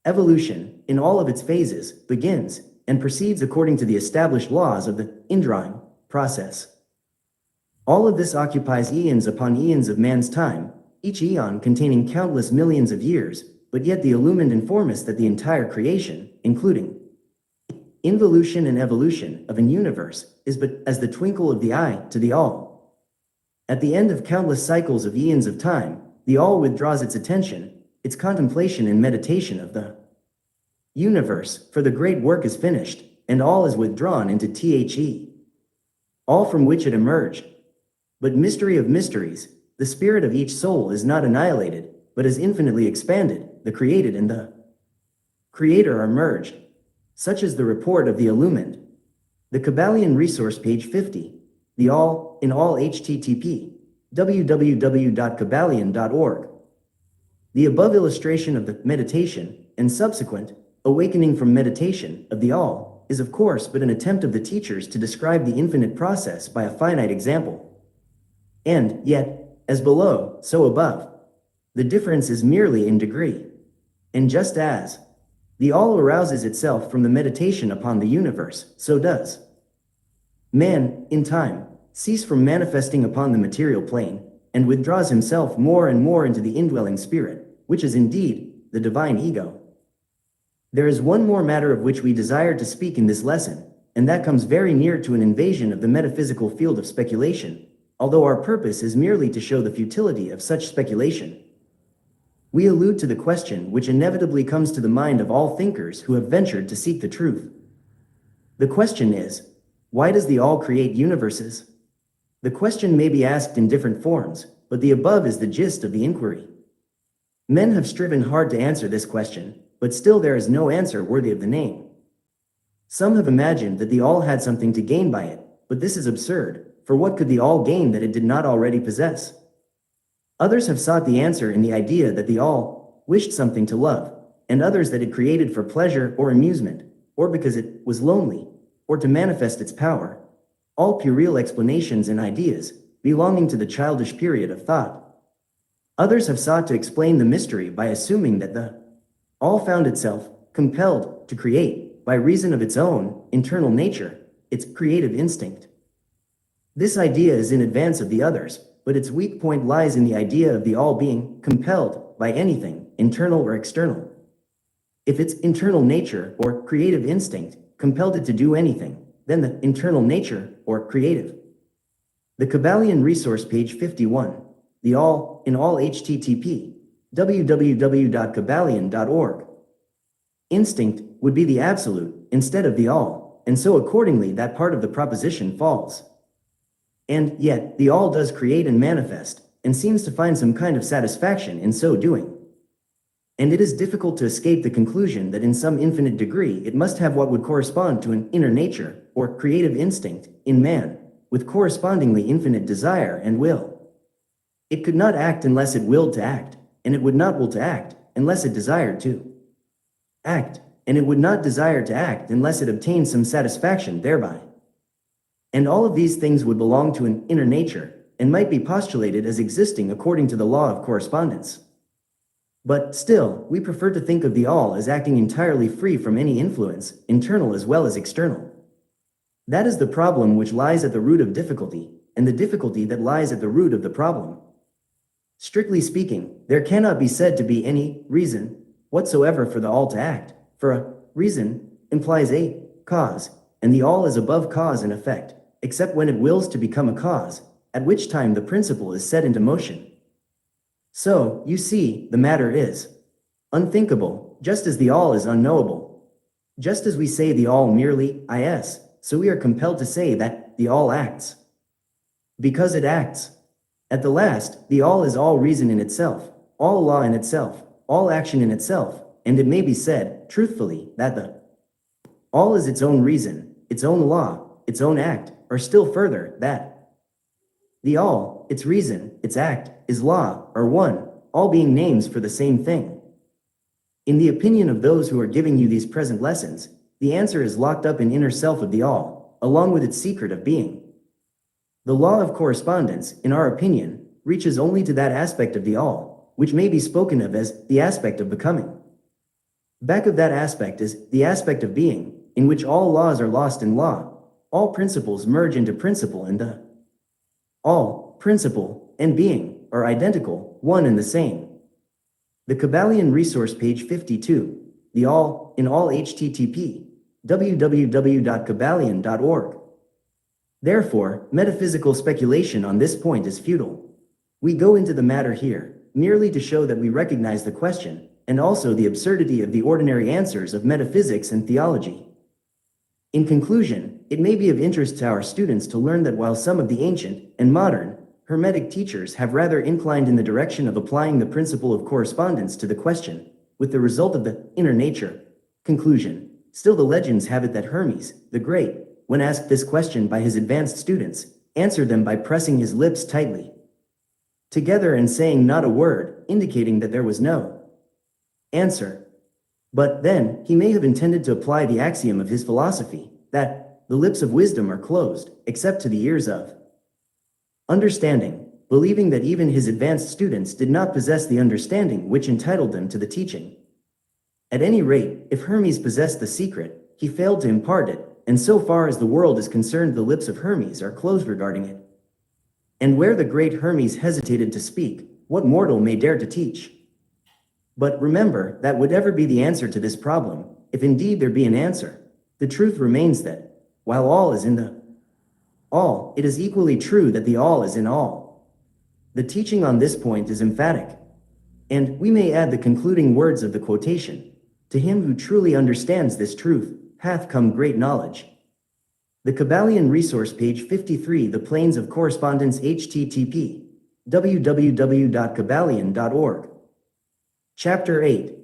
evolution, in all of its phases, begins and proceeds according to the established laws of the indrawing process. All of this occupies eons upon eons of man's time, each eon containing countless millions of years, but yet the illumined inform us that the entire creation, including involution and evolution of an universe, is but as the twinkle of the eye to the all. At the end of countless cycles of eons of time, the all withdraws its attention, its contemplation and meditation of the universe, for the great work is finished, and all is withdrawn into the all from which it emerged. But mystery of mysteries, the spirit of each soul is not annihilated, but is infinitely expanded. The created and the creator are merged. Such is the report of the illumined. The Kybalion resource, page 50. The all, in all, http www.kybalion.org. The above illustration of the meditation and subsequent awakening from meditation of the all is of course but an attempt of the teachers to describe the infinite process by a finite example. And yet, as below, so above. The difference is merely in degree. And just as the all arouses itself from the meditation upon the universe, so does man, in time, cease from manifesting upon the material plane, and withdraws himself more and more into the indwelling spirit, which is indeed the divine ego. There is one more matter of which we desire to speak in this lesson, and that comes very near to an invasion of the metaphysical field of speculation, although our purpose is merely to show the futility of such speculation. We allude to the question which inevitably comes to the mind of all thinkers who have ventured to seek the truth. The question is, why does the all create universes? The question may be asked in different forms, but the above is the gist of the inquiry. Men have striven hard to answer this question, but still there is no answer worthy of the name. Some have imagined that the all had something to gain by it, but this is absurd, for what could the all gain that it did not already possess? Others have sought the answer in the idea that the all wished something to love, and others that it created for pleasure or amusement, or because it was lonely, or to manifest its power. All puerile explanations and ideas, belonging to the childish period of thought. Others have sought to explain the mystery by assuming that the all found itself compelled to create by reason of its own internal nature, its creative instinct. This idea is in advance of the others, but its weak point lies in the idea of the all being compelled by anything, internal or external. If its internal nature or creative instinct compelled it to do anything, then the internal nature or creative. The Kybalion resource, page 51. The all, in all, http www.kybalion.org. Instinct would be the absolute instead of the all, and so accordingly that part of the proposition falls. And yet, the all does create and manifest, and seems to find some kind of satisfaction in so doing. And it is difficult to escape the conclusion that in some infinite degree it must have what would correspond to an inner nature, or creative instinct, in man, with correspondingly infinite desire and will. It could not act unless it willed to act, and it would not will to act unless it desired to act, and it would not desire to act unless it obtained some satisfaction thereby. And all of these things would belong to an inner nature, and might be postulated as existing according to the law of correspondence. But still, we prefer to think of the all as acting entirely free from any influence, internal as well as external. That is the problem which lies at the root of difficulty, and the difficulty that lies at the root of the problem. Strictly speaking, there cannot be said to be any reason whatsoever for the all to act, for a reason implies a cause, and the all is above cause and effect, except when it wills to become a cause, at which time the principle is set into motion. So, you see, the matter is unthinkable, just as the all is unknowable. Just as we say the all merely is, so we are compelled to say that the all acts. Because it acts. At the last, the all is all reason in itself, all law in itself, all action in itself, and it may be said, truthfully, that the all is its own reason, its own law, its own act, or still further, that the all, its reason, its act, is law, are one, all being names for the same thing. In the opinion of those who are giving you these present lessons, the answer is locked up in inner self of the all, along with its secret of being. The law of correspondence, in our opinion, reaches only to that aspect of the all, which may be spoken of as the aspect of becoming. Back of that aspect is the aspect of being, in which all laws are lost in law, all principles merge into principle, and the all, principle, and being are identical, one and the same. The Kybalion resource, page 52, the all, in all, http www.kybalion.org. Therefore, metaphysical speculation on this point is futile. We go into the matter here, merely to show that we recognize the question, and also the absurdity of the ordinary answers of metaphysics and theology. In conclusion, it may be of interest to our students to learn that while some of the ancient and modern Hermetic teachers have rather inclined in the direction of applying the principle of correspondence to the question, with the result of the inner nature conclusion, still the legends have it that Hermes, the Great, when asked this question by his advanced students, answered them by pressing his lips tightly together and saying not a word, indicating that there was no answer. But then, he may have intended to apply the axiom of his philosophy, that the lips of wisdom are closed, except to the ears of understanding, believing that even his advanced students did not possess the understanding which entitled them to the teaching. At any rate, if Hermes possessed the secret, he failed to impart it, and so far as the world is concerned, the lips of Hermes are closed regarding it. And where the great Hermes hesitated to speak, what mortal may dare to teach? But remember that whatever be the answer to this problem, if indeed there be an answer, the truth remains that, while all is in the all, it is equally true that the all is in all. The teaching on this point is emphatic. And we may add the concluding words of the quotation: to him who truly understands this truth, hath come great knowledge. The Kybalion resource, page 53, the planes of correspondence, http www.kybalion.org. Chapter 8.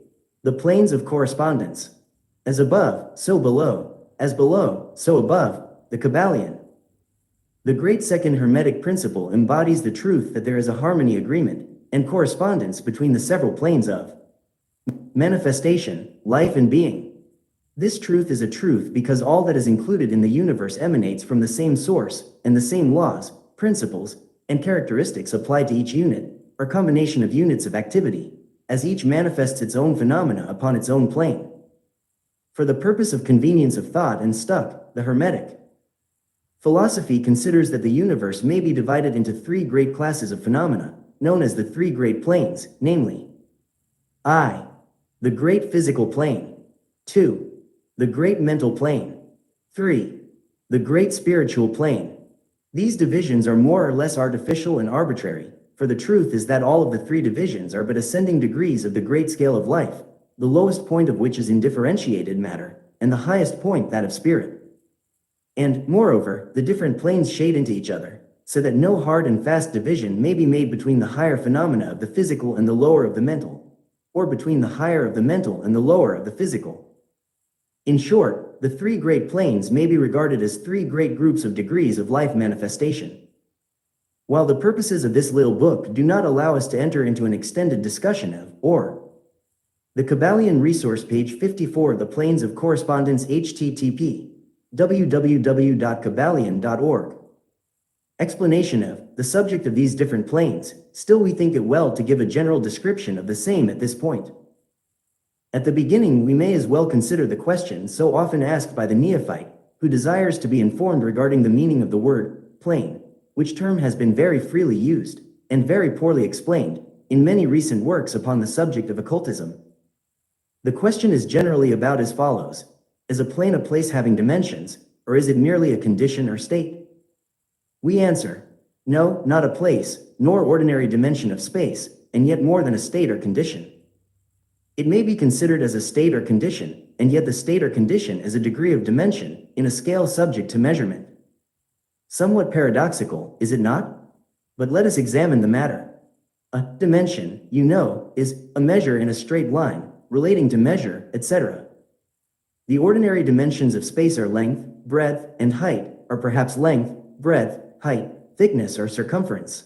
The planes of correspondence. As above, so below. As below, so above. The Kybalion. The great second Hermetic principle embodies the truth that there is a harmony, agreement, and correspondence between the several planes of manifestation, life, and being. This truth is a truth because all that is included in the universe emanates from the same source, and the same laws, principles, and characteristics apply to each unit, or combination of units of activity, as each manifests its own phenomena upon its own plane. For the purpose of convenience of thought and stuck, the Hermetic philosophy considers that the universe may be divided into three great classes of phenomena, known as the three great planes, namely I. The great physical plane. 2. The great mental plane. 3. The great spiritual plane. These divisions are more or less artificial and arbitrary, for the truth is that all of the three divisions are but ascending degrees of the great scale of life, the lowest point of which is indifferentiated matter, and the highest point that of spirit. And, moreover, the different planes shade into each other, so that no hard and fast division may be made between the higher phenomena of the physical and the lower of the mental, or between the higher of the mental and the lower of the physical. In short, the three great planes may be regarded as three great groups of degrees of life manifestation. While the purposes of this little book do not allow us to enter into an extended discussion of, or, the Kybalion resource, page 54, the planes of correspondence, http www.kybalion.org. explanation of the subject of these different planes, still we think it well to give a general description of the same at this point. At the beginning, we may as well consider the question so often asked by the neophyte, who desires to be informed regarding the meaning of the word plane, which term has been very freely used, and very poorly explained, in many recent works upon the subject of occultism. The question is generally about as follows: is a plane a place having dimensions, or is it merely a condition or state? We answer, no, not a place, nor ordinary dimension of space, and yet more than a state or condition. It may be considered as a state or condition, and yet the state or condition is a degree of dimension, in a scale subject to measurement. Somewhat paradoxical, is it not? But let us examine the matter. A dimension, you know, is a measure in a straight line, relating to measure, etc. The ordinary dimensions of space are length, breadth, and height, or perhaps length, breadth, height, thickness, or circumference.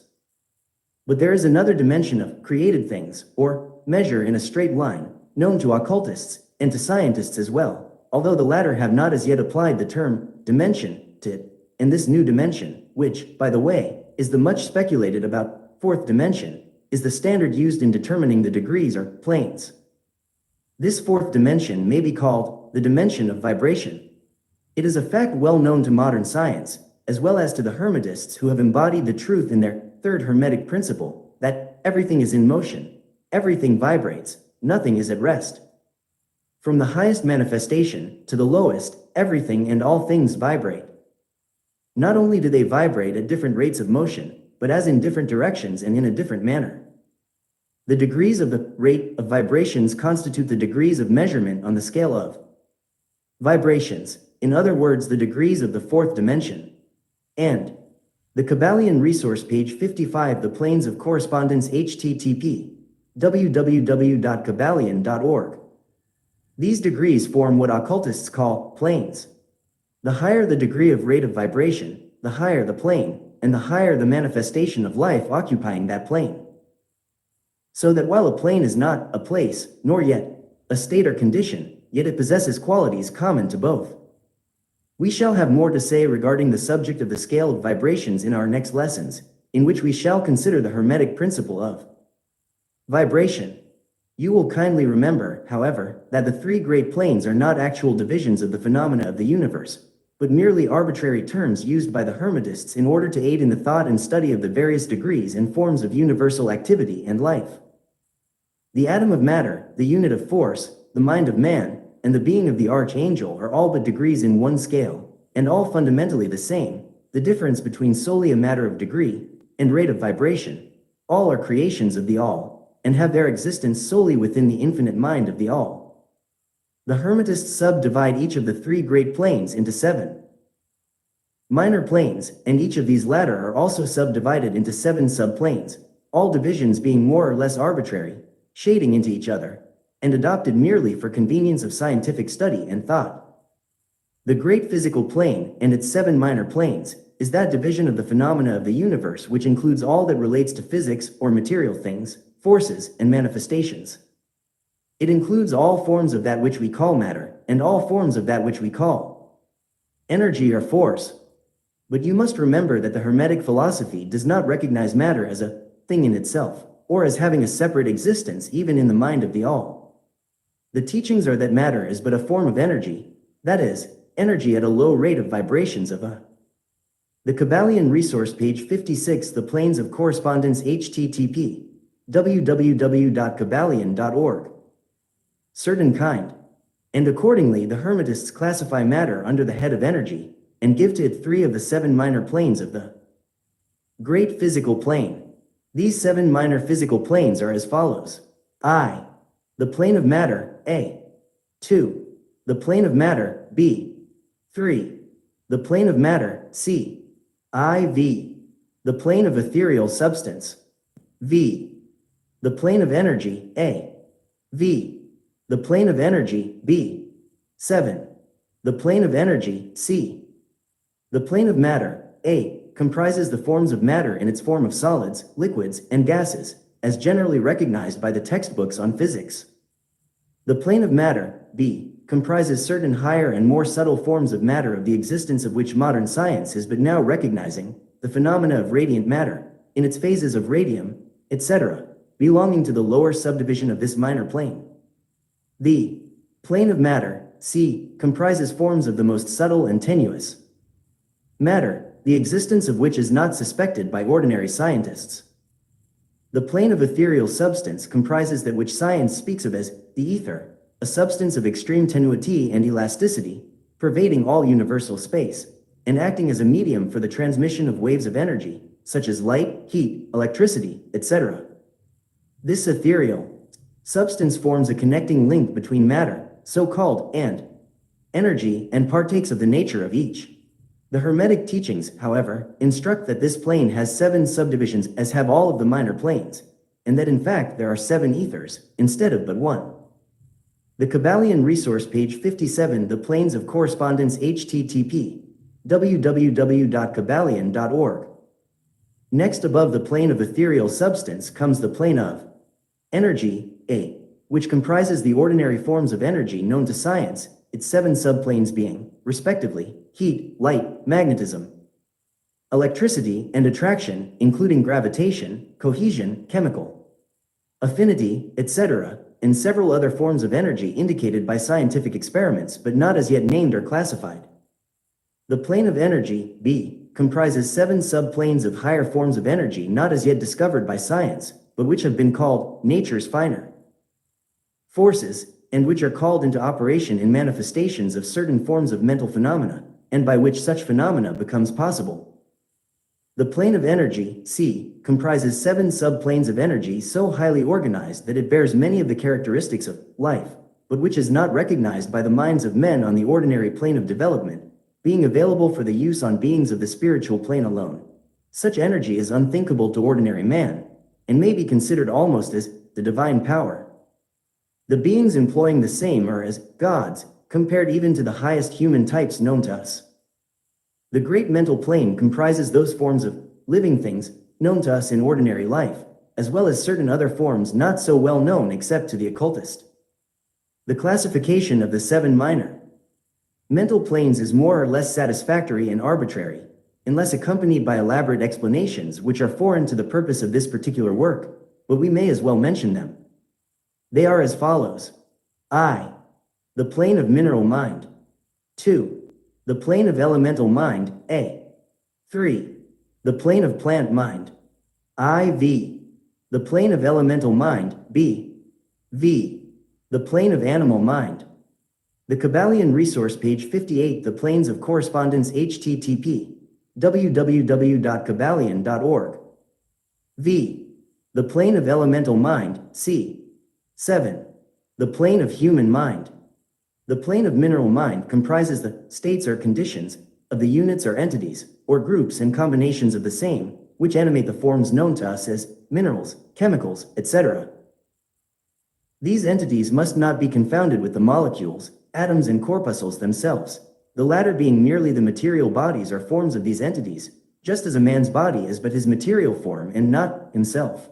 But there is another dimension of created things, or measure in a straight line, known to occultists, and to scientists as well, although the latter have not as yet applied the term dimension to it, and this new dimension, which, by the way, is the much speculated about fourth dimension, is the standard used in determining the degrees or planes. This fourth dimension may be called the dimension of vibration. It is a fact well known to modern science, as well as to the Hermetists who have embodied the truth in their third Hermetic principle, that everything is in motion, everything vibrates, nothing is at rest. From the highest manifestation to the lowest, everything and all things vibrate. Not only do they vibrate at different rates of motion, but as in different directions and in a different manner. The degrees of the rate of vibrations constitute the degrees of measurement on the scale of vibrations, in other words, the degrees of the fourth dimension. And the Kybalion resource, page 55, the planes of correspondence, http www.kybalion.org. These degrees form what occultists call planes. The higher the degree of rate of vibration, the higher the plane, and the higher the manifestation of life occupying that plane. So that while a plane is not a place, nor yet a state or condition, yet it possesses qualities common to both. We shall have more to say regarding the subject of the scale of vibrations in our next lessons, in which we shall consider the Hermetic principle of vibration. You will kindly remember, however, that the three great planes are not actual divisions of the phenomena of the universe, but merely arbitrary terms used by the Hermetists in order to aid in the thought and study of the various degrees and forms of universal activity and life. The atom of matter, the unit of force, the mind of man, and the being of the archangel are all but degrees in one scale, and all fundamentally the same, the difference between solely a matter of degree and rate of vibration. All are creations of the all, and have their existence solely within the infinite mind of the all. The Hermetists subdivide each of the three great planes into 7 minor planes, and each of these latter are also subdivided into 7 subplanes, all divisions being more or less arbitrary, shading into each other, and adopted merely for convenience of scientific study and thought. The great physical plane and its 7 minor planes is that division of the phenomena of the universe which includes all that relates to physics or material things, forces, and manifestations. It includes all forms of that which we call matter, and all forms of that which we call energy or force. But you must remember that the Hermetic philosophy does not recognize matter as a thing in itself, or as having a separate existence even in the mind of the all. The teachings are that matter is but a form of energy, that is, energy at a low rate of vibrations of a. The Kybalion resource, page 56, the planes of correspondence, http www.kybalion.org. Certain kind. And accordingly the Hermetists classify matter under the head of energy, and give to it 3 of the 7 minor planes of the great physical plane. These 7 minor physical planes are as follows. I. The plane of matter, A. 2. The plane of matter, B. 3. The plane of matter, C. IV. The plane of ethereal substance, V. The plane of energy, A. V. The plane of energy, B. 7. The plane of energy, C. The plane of matter, A, comprises the forms of matter in its form of solids, liquids, and gases, as generally recognized by the textbooks on physics. The plane of matter, B, comprises certain higher and more subtle forms of matter of the existence of which modern science is but now recognizing, the phenomena of radiant matter, in its phases of radium, etc., belonging to the lower subdivision of this minor plane. The plane of matter, C, comprises forms of the most subtle and tenuous matter, the existence of which is not suspected by ordinary scientists. The plane of ethereal substance comprises that which science speaks of as the ether, a substance of extreme tenuity and elasticity, pervading all universal space, and acting as a medium for the transmission of waves of energy, such as light, heat, electricity, etc. This ethereal substance forms a connecting link between matter, so-called, and energy, and partakes of the nature of each. The Hermetic teachings, however, instruct that this plane has 7 subdivisions, as have all of the minor planes, and that in fact there are 7 ethers, instead of but 1. The Kybalion resource, page 57, The Planes of Correspondence, http www.kybalion.org. Next, above the plane of ethereal substance comes the plane of energy, A, which comprises the ordinary forms of energy known to science, its 7 subplanes being, respectively, heat, light, magnetism, electricity, and attraction, including gravitation, cohesion, chemical affinity, etc., and several other forms of energy indicated by scientific experiments but not as yet named or classified. The plane of energy, B, comprises 7 subplanes of higher forms of energy not as yet discovered by science, but which have been called nature's finer forces, and which are called into operation in manifestations of certain forms of mental phenomena, and by which such phenomena becomes possible. The plane of energy, C, comprises 7 subplanes of energy so highly organized that it bears many of the characteristics of life, but which is not recognized by the minds of men on the ordinary plane of development, being available for the use on beings of the spiritual plane alone. Such energy is unthinkable to ordinary man, and may be considered almost as the divine power. The beings employing the same are as gods, compared even to the highest human types known to us. The great mental plane comprises those forms of living things known to us in ordinary life, as well as certain other forms not so well known except to the occultist. The classification of the 7 minor mental planes is more or less satisfactory and arbitrary, unless accompanied by elaborate explanations which are foreign to the purpose of this particular work, but we may as well mention them. They are as follows. I. The plane of mineral mind. 2. The plane of elemental mind, A. 3. The plane of plant mind, IV. The plane of elemental mind, B. V. The plane of animal mind. The Kybalion resource, page 58, The Planes of Correspondence, http www.kybalion.org. V. The plane of elemental mind, C. 7. The plane of human mind. The plane of mineral mind comprises the states or conditions of the units or entities, or groups and combinations of the same, which animate the forms known to us as minerals, chemicals, etc. These entities must not be confounded with the molecules, atoms and corpuscles themselves, the latter being merely the material bodies or forms of these entities, just as a man's body is but his material form and not himself.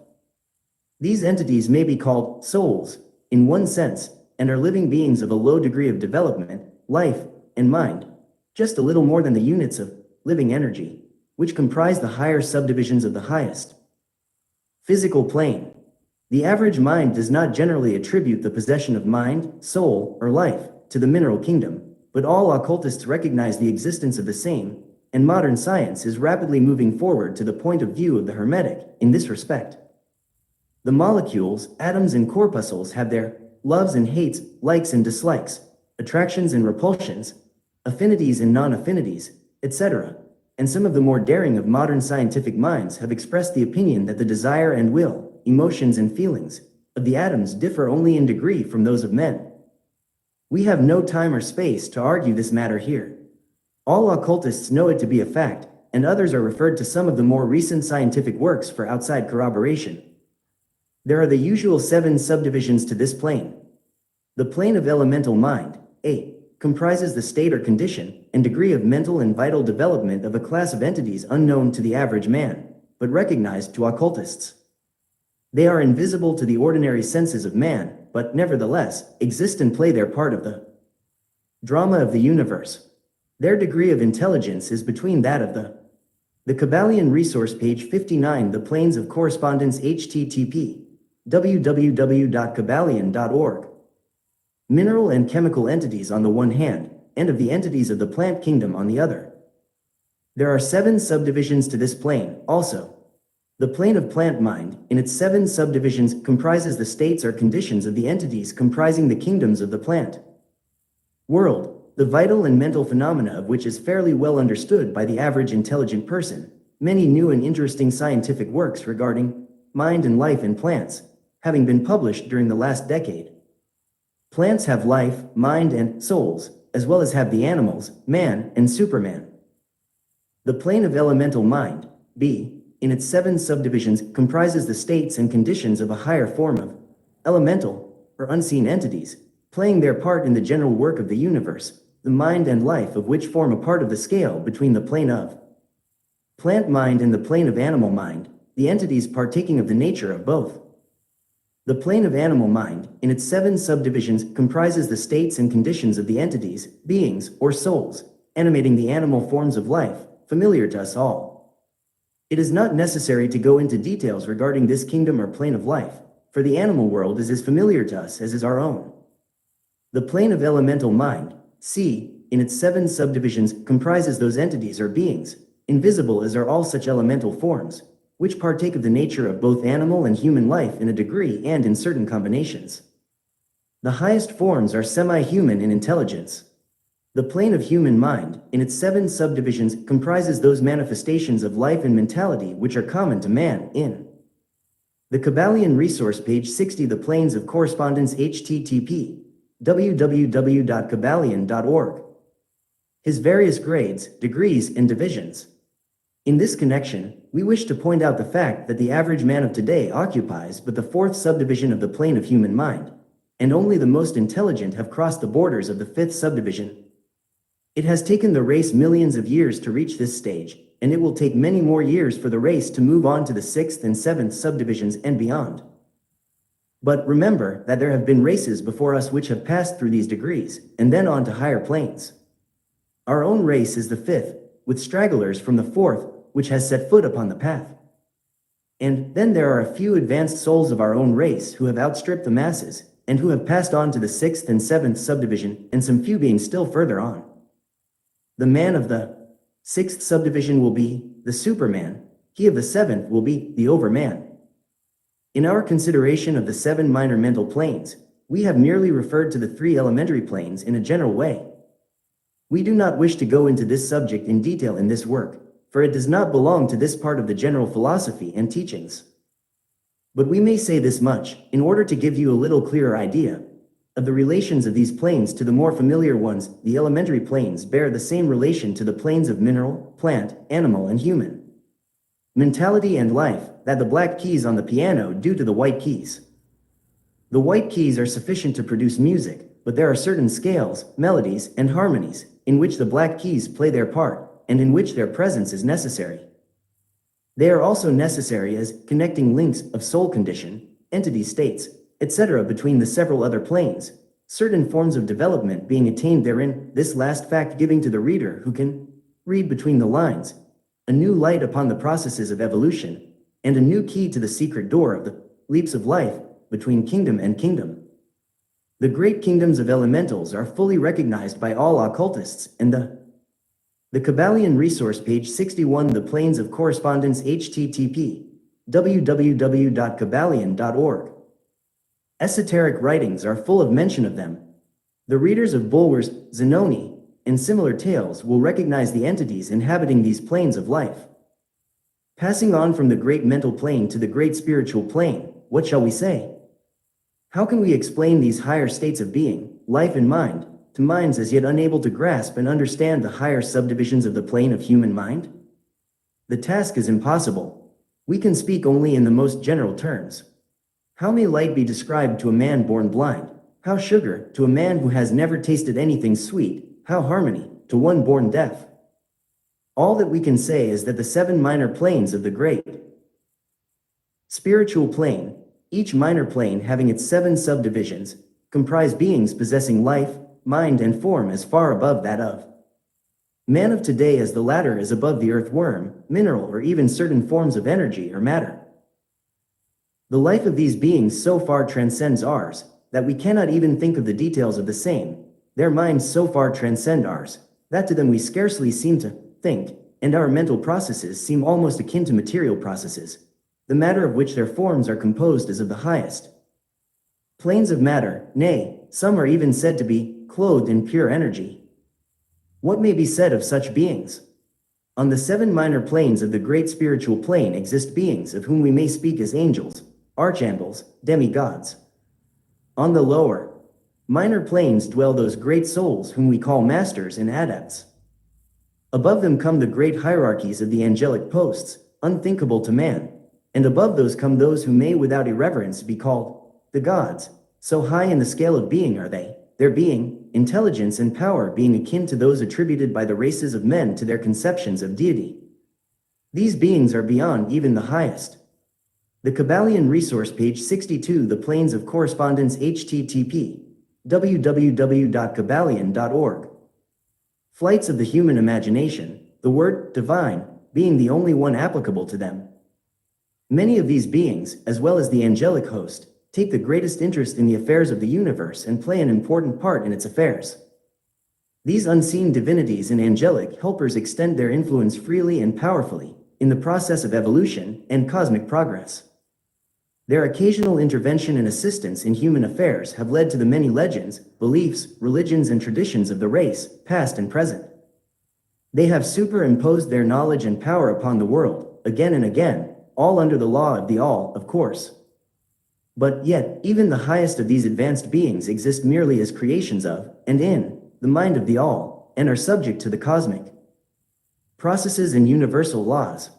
These entities may be called souls, in one sense, and are living beings of a low degree of development, life, and mind, just a little more than the units of living energy, which comprise the higher subdivisions of the highest physical plane. The average mind does not generally attribute the possession of mind, soul, or life to the mineral kingdom, but all occultists recognize the existence of the same, and modern science is rapidly moving forward to the point of view of the Hermetic in this respect. The molecules, atoms, and corpuscles have their loves and hates, likes and dislikes, attractions and repulsions, affinities and non-affinities, etc. And some of the more daring of modern scientific minds have expressed the opinion that the desire and will, emotions and feelings of the atoms differ only in degree from those of men. We have no time or space to argue this matter here. All occultists know it to be a fact, and others are referred to some of the more recent scientific works for outside corroboration. There are the usual 7 subdivisions to this plane. The plane of elemental mind, A, comprises the state or condition and degree of mental and vital development of a class of entities unknown to the average man, but recognized to occultists. They are invisible to the ordinary senses of man, but nevertheless exist and play their part of the drama of the universe. Their degree of intelligence is between that of the The Kybalion resource page 59. The planes of correspondence http www.kybalion.org. Mineral and chemical entities on the one hand, and of the entities of the plant kingdom on the other. There are 7 subdivisions to this plane, also. The plane of plant mind, in its 7 subdivisions, comprises the states or conditions of the entities comprising the kingdoms of the plant world, the vital and mental phenomena of which is fairly well understood by the average intelligent person. Many new and interesting scientific works regarding mind and life in plants, having been published during the last decade. Plants have life, mind, and souls, as well as have the animals, man, and Superman. The plane of elemental mind, B, in its 7 subdivisions, comprises the states and conditions of a higher form of elemental or unseen entities, playing their part in the general work of the universe, the mind and life of which form a part of the scale between the plane of plant mind and the plane of animal mind, the entities partaking of the nature of both. The plane of animal mind, in its 7 subdivisions, comprises the states and conditions of the entities, beings, or souls, animating the animal forms of life, familiar to us all. It is not necessary to go into details regarding this kingdom or plane of life, for the animal world is as familiar to us as is our own. The plane of elemental mind, C, in its 7 subdivisions, comprises those entities or beings, invisible as are all such elemental forms, which partake of the nature of both animal and human life in a degree and in certain combinations. The highest forms are semi-human in intelligence. The plane of human mind, in its 7 subdivisions, comprises those manifestations of life and mentality which are common to man in the Kybalion resource page 60. The planes of correspondence http www.kybalion.org. His various grades, degrees, and divisions. In this connection, we wish to point out the fact that the average man of today occupies but the 4th subdivision of the plane of human mind, and only the most intelligent have crossed the borders of the 5th subdivision. It has taken the race millions of years to reach this stage, and it will take many more years for the race to move on to the 6th and 7th subdivisions and beyond. But remember that there have been races before us which have passed through these degrees, and then on to higher planes. Our own race is the 5th, with stragglers from the 4th, which has set foot upon the path. And then there are a few advanced souls of our own race who have outstripped the masses, and who have passed on to the 6th and 7th subdivision, and some few being still further on. The man of the 6th subdivision will be the Superman, he of the 7th will be the Overman. In our consideration of the 7 minor mental planes, we have merely referred to the 3 elementary planes in a general way. We do not wish to go into this subject in detail in this work, for it does not belong to this part of the general philosophy and teachings. But we may say this much, in order to give you a little clearer idea of the relations of these planes to the more familiar ones. The elementary planes bear the same relation to the planes of mineral, plant, animal, and human mentality and life, that the black keys on the piano do to the white keys. The white keys are sufficient to produce music, but there are certain scales, melodies, and harmonies, in which the black keys play their part, and in which their presence is necessary. They are also necessary as connecting links of soul condition, entity states, etc. between the several other planes, certain forms of development being attained therein, this last fact giving to the reader who can read between the lines a new light upon the processes of evolution, and a new key to the secret door of the leaps of life between kingdom and kingdom. The great kingdoms of elementals are fully recognized by all occultists, and the Kybalion resource page 61. The planes of correspondence http www.kybalion.org. Esoteric writings are full of mention of them. The readers of Bulwer's Zanoni and similar tales will recognize the entities inhabiting these planes of life. Passing on from the great mental plane to the great spiritual plane, what shall we say? How can we explain these higher states of being, life and mind, to minds as yet unable to grasp and understand the higher subdivisions of the plane of human mind? The task is impossible. We can speak only in the most general terms. How may light be described to a man born blind? How sugar to a man who has never tasted anything sweet? How harmony to one born deaf? All that we can say is that the 7 minor planes of the great spiritual plane, each minor plane having its 7 subdivisions, comprise beings possessing life, mind, and form as far above that of Man of today as the latter is above the earthworm, mineral, or even certain forms of energy or matter. The life of these beings so far transcends ours, that we cannot even think of the details of the same. Their minds so far transcend ours, that to them we scarcely seem to think, and our mental processes seem almost akin to material processes. The matter of which their forms are composed is of the highest planes of matter, nay, some are even said to be clothed in pure energy. What may be said of such beings? On the 7 minor planes of the great spiritual plane exist beings of whom we may speak as angels, archangels, demigods. On the lower, minor planes dwell those great souls whom we call masters and adepts. Above them come the great hierarchies of the angelic posts, unthinkable to man, and above those come those who may without irreverence be called the gods. So high in the scale of being are they, their being, intelligence and power being akin to those attributed by the races of men to their conceptions of deity. These beings are beyond even the highest. The Kybalion resource page 62. The planes of correspondence http www.kybalion.org. Flights of the human imagination, the word divine being the only one applicable to them. Many of these beings, as well as the angelic host, take the greatest interest in the affairs of the universe and play an important part in its affairs. These unseen divinities and angelic helpers extend their influence freely and powerfully in the process of evolution and cosmic progress. Their occasional intervention and assistance in human affairs have led to the many legends, beliefs, religions, and traditions of the race, past and present. They have superimposed their knowledge and power upon the world, again and again, all under the law of the all, of course. But yet, even the highest of these advanced beings exist merely as creations of, and in, the mind of the all, and are subject to the cosmic processes and universal laws.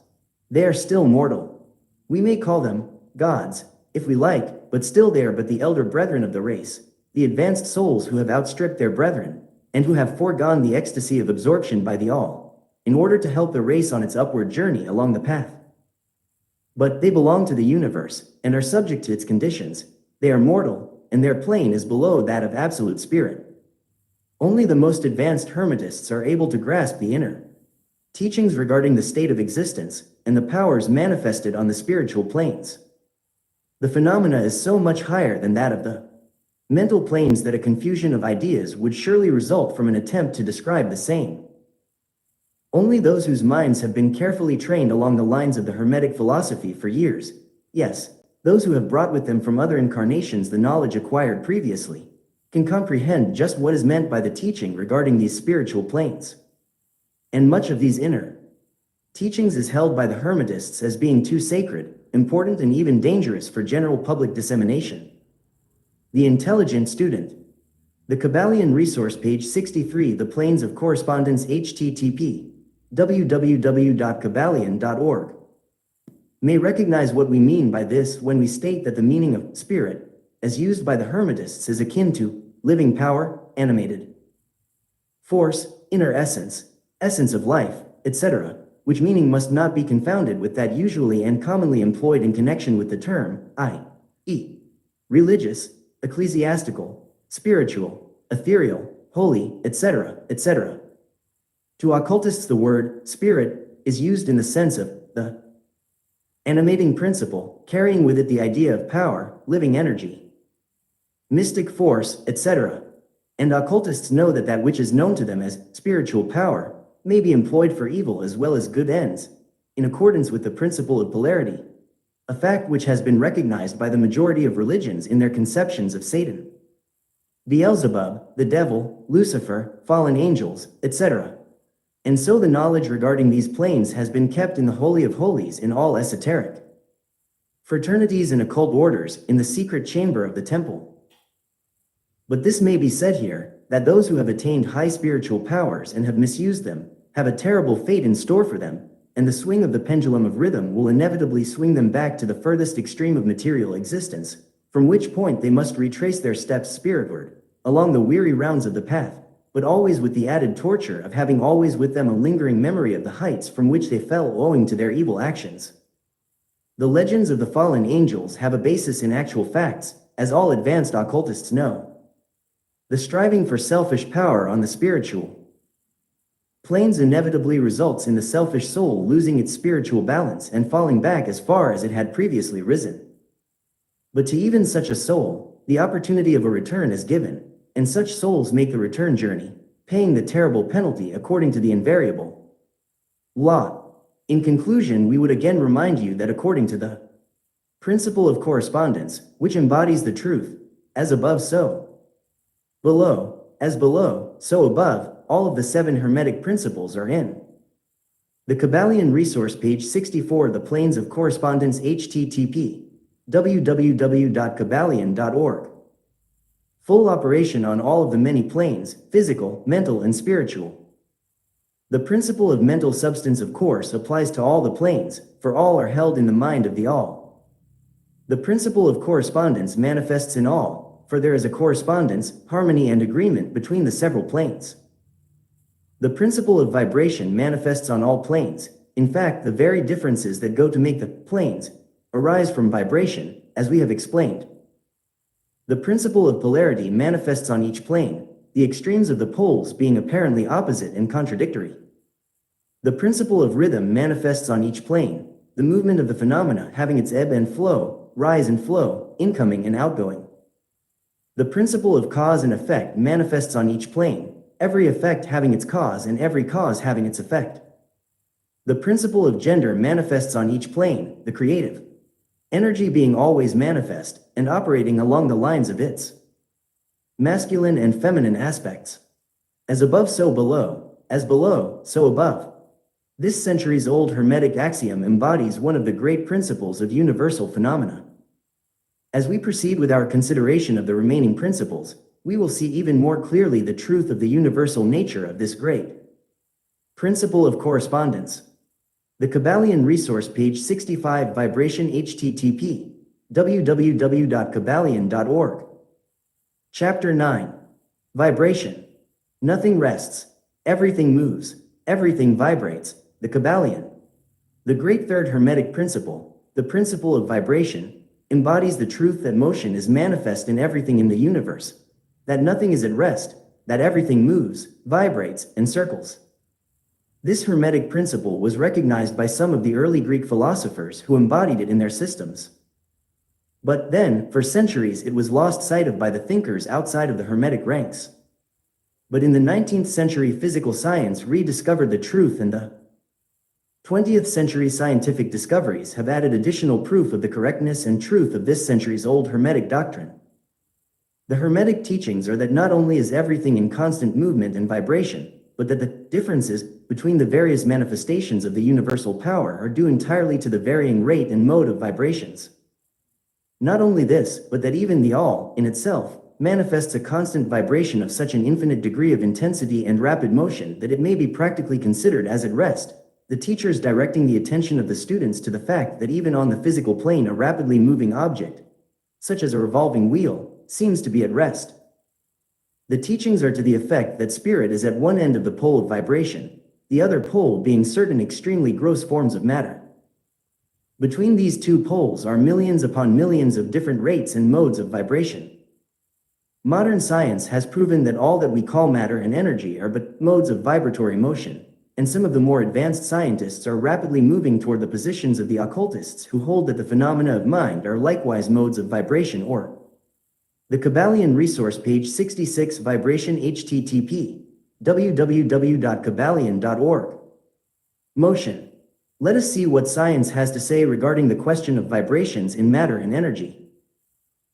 They are still mortal. We may call them gods, if we like, but still they are but the elder brethren of the race, the advanced souls who have outstripped their brethren, and who have foregone the ecstasy of absorption by the all, in order to help the race on its upward journey along the path. But they belong to the universe, and are subject to its conditions. They are mortal, and their plane is below that of absolute spirit. Only the most advanced Hermetists are able to grasp the inner teachings regarding the state of existence, and the powers manifested on the spiritual planes. The phenomena is so much higher than that of the mental planes that a confusion of ideas would surely result from an attempt to describe the same. Only those whose minds have been carefully trained along the lines of the Hermetic philosophy for years, yes, those who have brought with them from other incarnations the knowledge acquired previously, can comprehend just what is meant by the teaching regarding these spiritual planes. And much of these inner teachings is held by the Hermetists as being too sacred, important, and even dangerous for general public dissemination. The intelligent student. The Kybalion resource page 63. The planes of correspondence http www.kybalion.org. May recognize what we mean by this when we state that the meaning of spirit, as used by the Hermetists, is akin to living power, animated force, inner essence, essence of life, etc., which meaning must not be confounded with that usually and commonly employed in connection with the term, i.e., religious, ecclesiastical, spiritual, ethereal, holy, etc., etc. To occultists, the word spirit is used in the sense of the animating principle, carrying with it the idea of power, living energy, mystic force, etc. And occultists know that that which is known to them as spiritual power may be employed for evil as well as good ends, in accordance with the principle of polarity, a fact which has been recognized by the majority of religions in their conceptions of Satan, Beelzebub, the devil, Lucifer, fallen angels, etc. And so the knowledge regarding these planes has been kept in the Holy of Holies in all esoteric fraternities and occult orders in the secret chamber of the temple. But this may be said here, that those who have attained high spiritual powers and have misused them, have a terrible fate in store for them, and the swing of the pendulum of rhythm will inevitably swing them back to the furthest extreme of material existence, from which point they must retrace their steps spiritward, along the weary rounds of the path, but always with the added torture of having always with them a lingering memory of the heights from which they fell owing to their evil actions. The legends of the fallen angels have a basis in actual facts, as all advanced occultists know. The striving for selfish power on the spiritual Planes inevitably results in the selfish soul losing its spiritual balance and falling back as far as it had previously risen. But to even such a soul, the opportunity of a return is given, and such souls make the return journey, paying the terrible penalty according to the invariable law. In conclusion, we would again remind you that according to the principle of correspondence, which embodies the truth, as above so below, as below, so above, all of the 7 Hermetic principles are in the Kybalion resource page 64, the planes of correspondence, http www.kybalion.org. Full operation on all of the many planes, physical, mental, and spiritual. The principle of mental substance, of course, applies to all the planes, for all are held in the mind of the all. The principle of correspondence manifests in all, for there is a correspondence, harmony, and agreement between the several planes. The principle of vibration manifests on all planes. In fact, the very differences that go to make the planes arise from vibration, as we have explained. The principle of polarity manifests on each plane, the extremes of the poles being apparently opposite and contradictory. The principle of rhythm manifests on each plane, the movement of the phenomena having its ebb and flow, rise and flow, incoming and outgoing. The principle of cause and effect manifests on each plane, every effect having its cause and every cause having its effect. The principle of gender manifests on each plane, the creative energy being always manifest and operating along the lines of its masculine and feminine aspects. As above, so below, as below, so above. This centuries-old Hermetic axiom embodies one of the great principles of universal phenomena. As we proceed with our consideration of the remaining principles, we will see even more clearly the truth of the universal nature of this great principle of correspondence. The Kybalion resource page 65, vibration, http www.kybalion.org. Chapter 9. Vibration. Nothing rests. Everything moves. Everything vibrates. The Kybalion. The great third Hermetic principle, the principle of vibration, embodies the truth that motion is manifest in everything in the universe, that nothing is at rest, that everything moves, vibrates, and circles. This Hermetic principle was recognized by some of the early Greek philosophers who embodied it in their systems. But then, for centuries, it was lost sight of by the thinkers outside of the Hermetic ranks. But in the 19th century, physical science rediscovered the truth, and the 20th century scientific discoveries have added additional proof of the correctness and truth of this centuries-old Hermetic doctrine. The Hermetic teachings are that not only is everything in constant movement and vibration, but that the differences between the various manifestations of the universal power are due entirely to the varying rate and mode of vibrations. Not only this, but that even the all, in itself, manifests a constant vibration of such an infinite degree of intensity and rapid motion that it may be practically considered as at rest, the teachers directing the attention of the students to the fact that even on the physical plane a rapidly moving object, such as a revolving wheel, seems to be at rest. The teachings are to the effect that spirit is at one end of the pole of vibration, the other pole being certain extremely gross forms of matter. Between these two poles are millions upon millions of different rates and modes of vibration. Modern science has proven that all that we call matter and energy are but modes of vibratory motion, and some of the more advanced scientists are rapidly moving toward the positions of the occultists who hold that the phenomena of mind are likewise modes of vibration. Or the Kybalion resource page 66, vibration, http www.kybalion.org. Motion. Let us see what science has to say regarding the question of vibrations in matter and energy.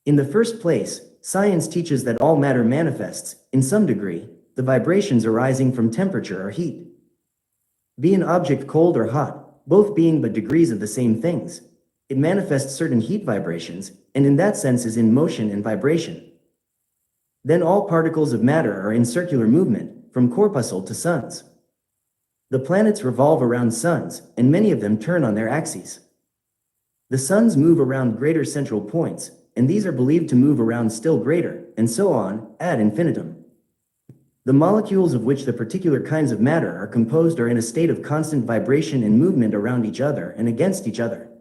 In the first place, science teaches that all matter manifests, in some degree, the vibrations arising from temperature or heat. Be an object cold or hot, both being but degrees of the same things, it manifests certain heat vibrations, and in that sense is in motion and vibration. Then all particles of matter are in circular movement, from corpuscle to suns. The planets revolve around suns, and many of them turn on their axes. The suns move around greater central points, and these are believed to move around still greater, and so on, ad infinitum. The molecules of which the particular kinds of matter are composed are in a state of constant vibration and movement around each other and against each other.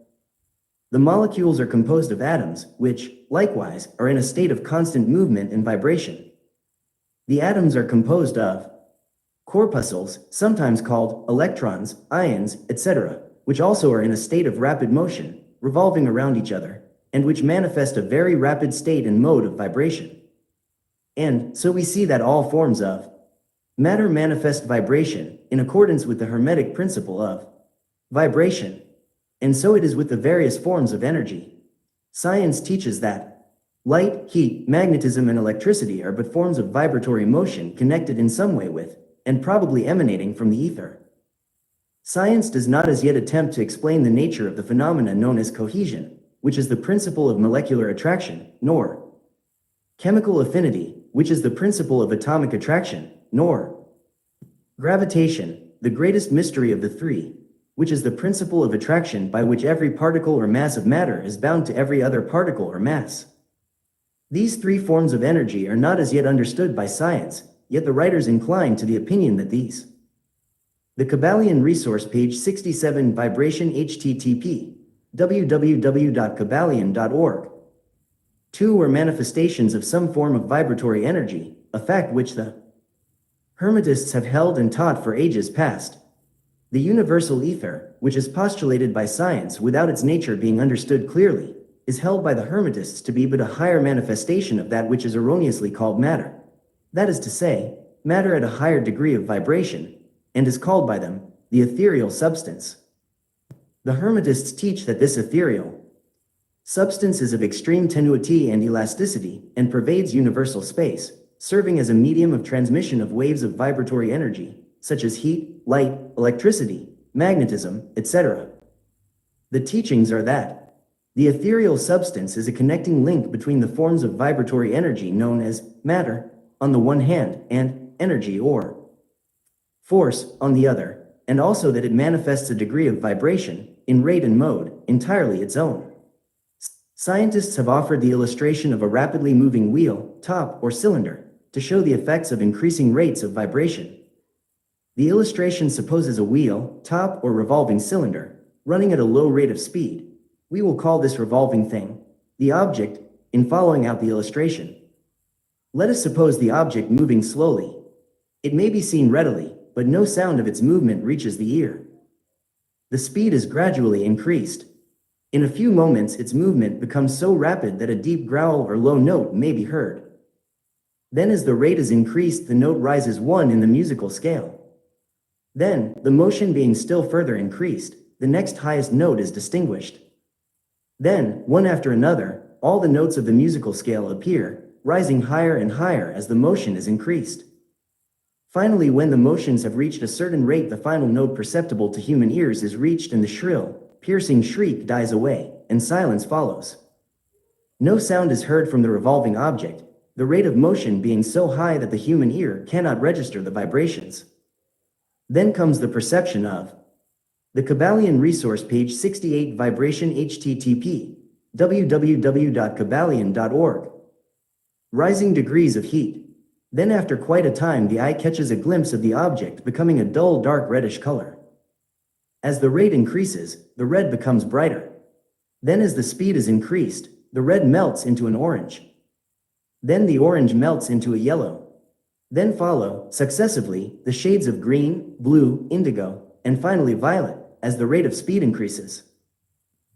The molecules are composed of atoms, which, likewise, are in a state of constant movement and vibration. The atoms are composed of corpuscles, sometimes called electrons, ions, etc., which also are in a state of rapid motion, revolving around each other, and which manifest a very rapid state and mode of vibration. And so we see that all forms of matter manifest vibration in accordance with the Hermetic principle of vibration. And so it is with the various forms of energy. Science teaches that light, heat, magnetism, and electricity are but forms of vibratory motion connected in some way with, and probably emanating from the ether. Science does not as yet attempt to explain the nature of the phenomena known as cohesion, which is the principle of molecular attraction, nor chemical affinity, which is the principle of atomic attraction, nor gravitation, the greatest mystery of the three, which is the principle of attraction by which every particle or mass of matter is bound to every other particle or mass. These three forms of energy are not as yet understood by science, yet the writers incline to the opinion that these. The Kybalion resource, page 67, vibration, http www.kybalion.org. 2 were manifestations of some form of vibratory energy, a fact which the Hermetists have held and taught for ages past. The universal ether, which is postulated by science without its nature being understood clearly, is held by the Hermetists to be but a higher manifestation of that which is erroneously called matter. That is to say, matter at a higher degree of vibration, and is called by them the ethereal substance. The Hermetists teach that this ethereal substance is of extreme tenuity and elasticity, and pervades universal space, serving as a medium of transmission of waves of vibratory energy, such as heat, light, electricity, magnetism, etc. The teachings are that the ethereal substance is a connecting link between the forms of vibratory energy known as matter, on the one hand, and energy or force, on the other, and also that it manifests a degree of vibration, in rate and mode, entirely its own. Scientists have offered the illustration of a rapidly moving wheel, top, or cylinder, to show the effects of increasing rates of vibration. The illustration supposes a wheel, top, or revolving cylinder, running at a low rate of speed. We will call this revolving thing the object, in following out the illustration. Let us suppose the object moving slowly. It may be seen readily, but no sound of its movement reaches the ear. The speed is gradually increased. In a few moments its movement becomes so rapid that a deep growl or low note may be heard. Then as the rate is increased, the note rises 1 in the musical scale. Then, the motion being still further increased, the next highest note is distinguished. Then, one after another, all the notes of the musical scale appear, rising higher and higher as the motion is increased. Finally, when the motions have reached a certain rate, the final note perceptible to human ears is reached and the shrill, piercing shriek dies away, and silence follows. No sound is heard from the revolving object, the rate of motion being so high that the human ear cannot register the vibrations. Then comes the perception of the Kybalion resource, page 68, vibration, http www.kybalion.org. Rising degrees of heat. Then after quite a time the eye catches a glimpse of the object becoming a dull dark reddish color. As the rate increases, the red becomes brighter. Then as the speed is increased, the red melts into an orange. Then the orange melts into a yellow. Then follow, successively, the shades of green, blue, indigo, and finally violet, as the rate of speed increases.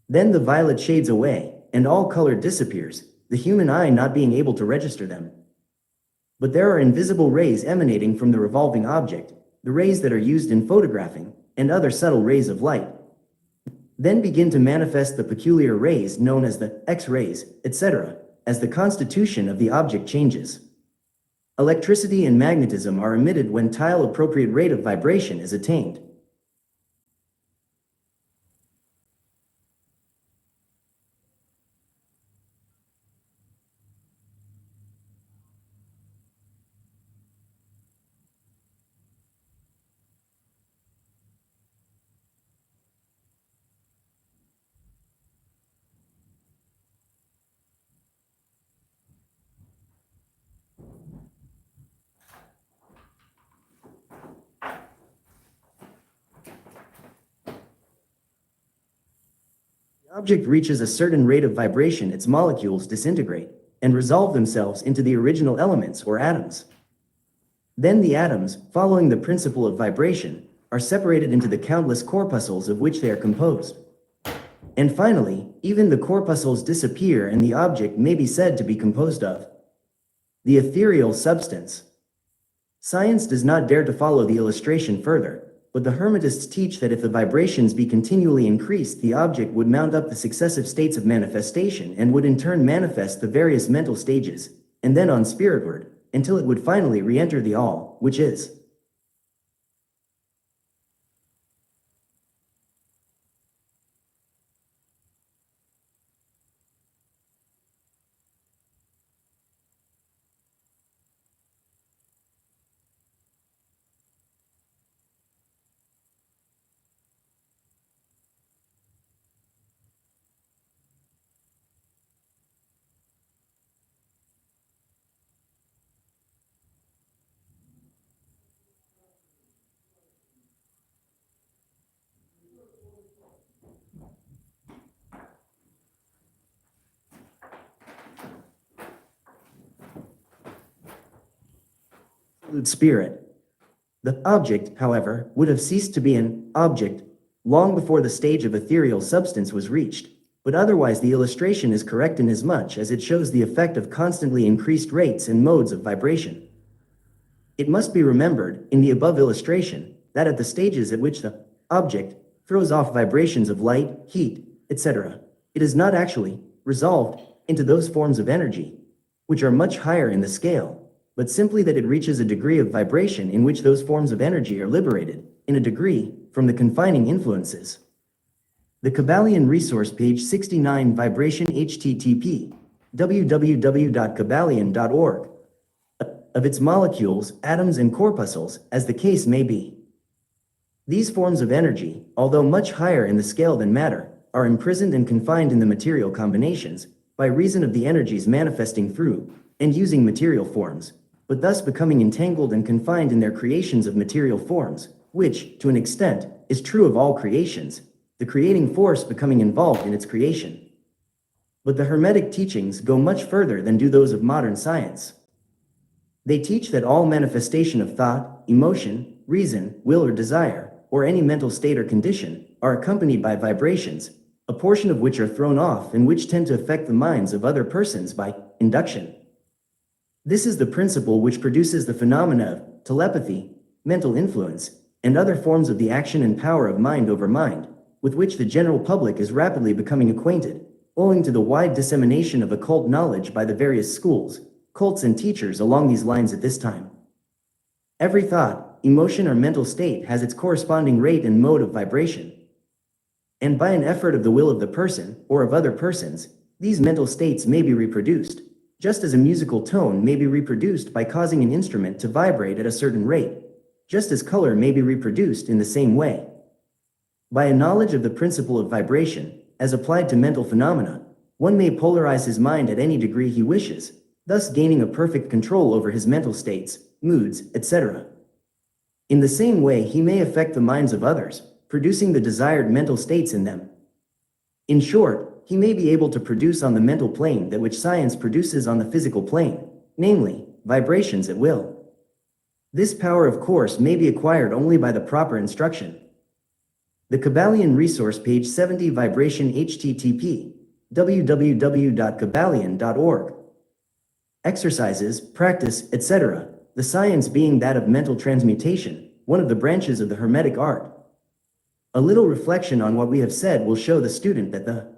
Then the violet shades away, and all color disappears, the human eye not being able to register them. But there are invisible rays emanating from the revolving object, the rays that are used in photographing, and other subtle rays of light. Then begin to manifest the peculiar rays known as the X-rays, etc., as the constitution of the object changes. Electricity and magnetism are emitted when tile-appropriate rate of vibration is attained. The object reaches a certain rate of vibration, its molecules disintegrate and resolve themselves into the original elements or atoms. Then the atoms, following the principle of vibration, are separated into the countless corpuscles of which they are composed. And finally, even the corpuscles disappear and the object may be said to be composed of the ethereal substance. Science does not dare to follow the illustration further, but the Hermetists teach that if the vibrations be continually increased, the object would mount up the successive states of manifestation and would in turn manifest the various mental stages, and then on spiritward, until it would finally re-enter the all, which is absolute spirit. The object, however, would have ceased to be an object long before the stage of ethereal substance was reached, but otherwise the illustration is correct inasmuch as it shows the effect of constantly increased rates and modes of vibration. It must be remembered, in the above illustration, that at the stages at which the object throws off vibrations of light, heat, etc., it is not actually resolved into those forms of energy, which are much higher in the scale, but simply that it reaches a degree of vibration in which those forms of energy are liberated, in a degree, from the confining influences. The Kybalion resource, page 69, vibration, http www.kybalion.org, of its molecules, atoms and corpuscles, as the case may be. These forms of energy, although much higher in the scale than matter, are imprisoned and confined in the material combinations, by reason of the energies manifesting through and using material forms, but thus becoming entangled and confined in their creations of material forms, which, to an extent, is true of all creations, the creating force becoming involved in its creation. But the Hermetic teachings go much further than do those of modern science. They teach that all manifestation of thought, emotion, reason, will or desire, or any mental state or condition, are accompanied by vibrations, a portion of which are thrown off and which tend to affect the minds of other persons by induction. This is the principle which produces the phenomena of telepathy, mental influence, and other forms of the action and power of mind over mind, with which the general public is rapidly becoming acquainted, owing to the wide dissemination of occult knowledge by the various schools, cults and teachers along these lines at this time. Every thought, emotion or mental state has its corresponding rate and mode of vibration. And by an effort of the will of the person, or of other persons, these mental states may be reproduced, just as a musical tone may be reproduced by causing an instrument to vibrate at a certain rate, just as color may be reproduced in the same way. By a knowledge of the principle of vibration, as applied to mental phenomena, one may polarize his mind at any degree he wishes, thus gaining a perfect control over his mental states, moods, etc. In the same way, he may affect the minds of others, producing the desired mental states in them. In short, he may be able to produce on the mental plane that which science produces on the physical plane, namely, vibrations at will. This power, of course, may be acquired only by the proper instruction. The Kybalion resource, page 70, vibration, http www.kybalion.org. Exercises, practice, etc., the science being that of mental transmutation, one of the branches of the Hermetic art. A little reflection on what we have said will show the student that the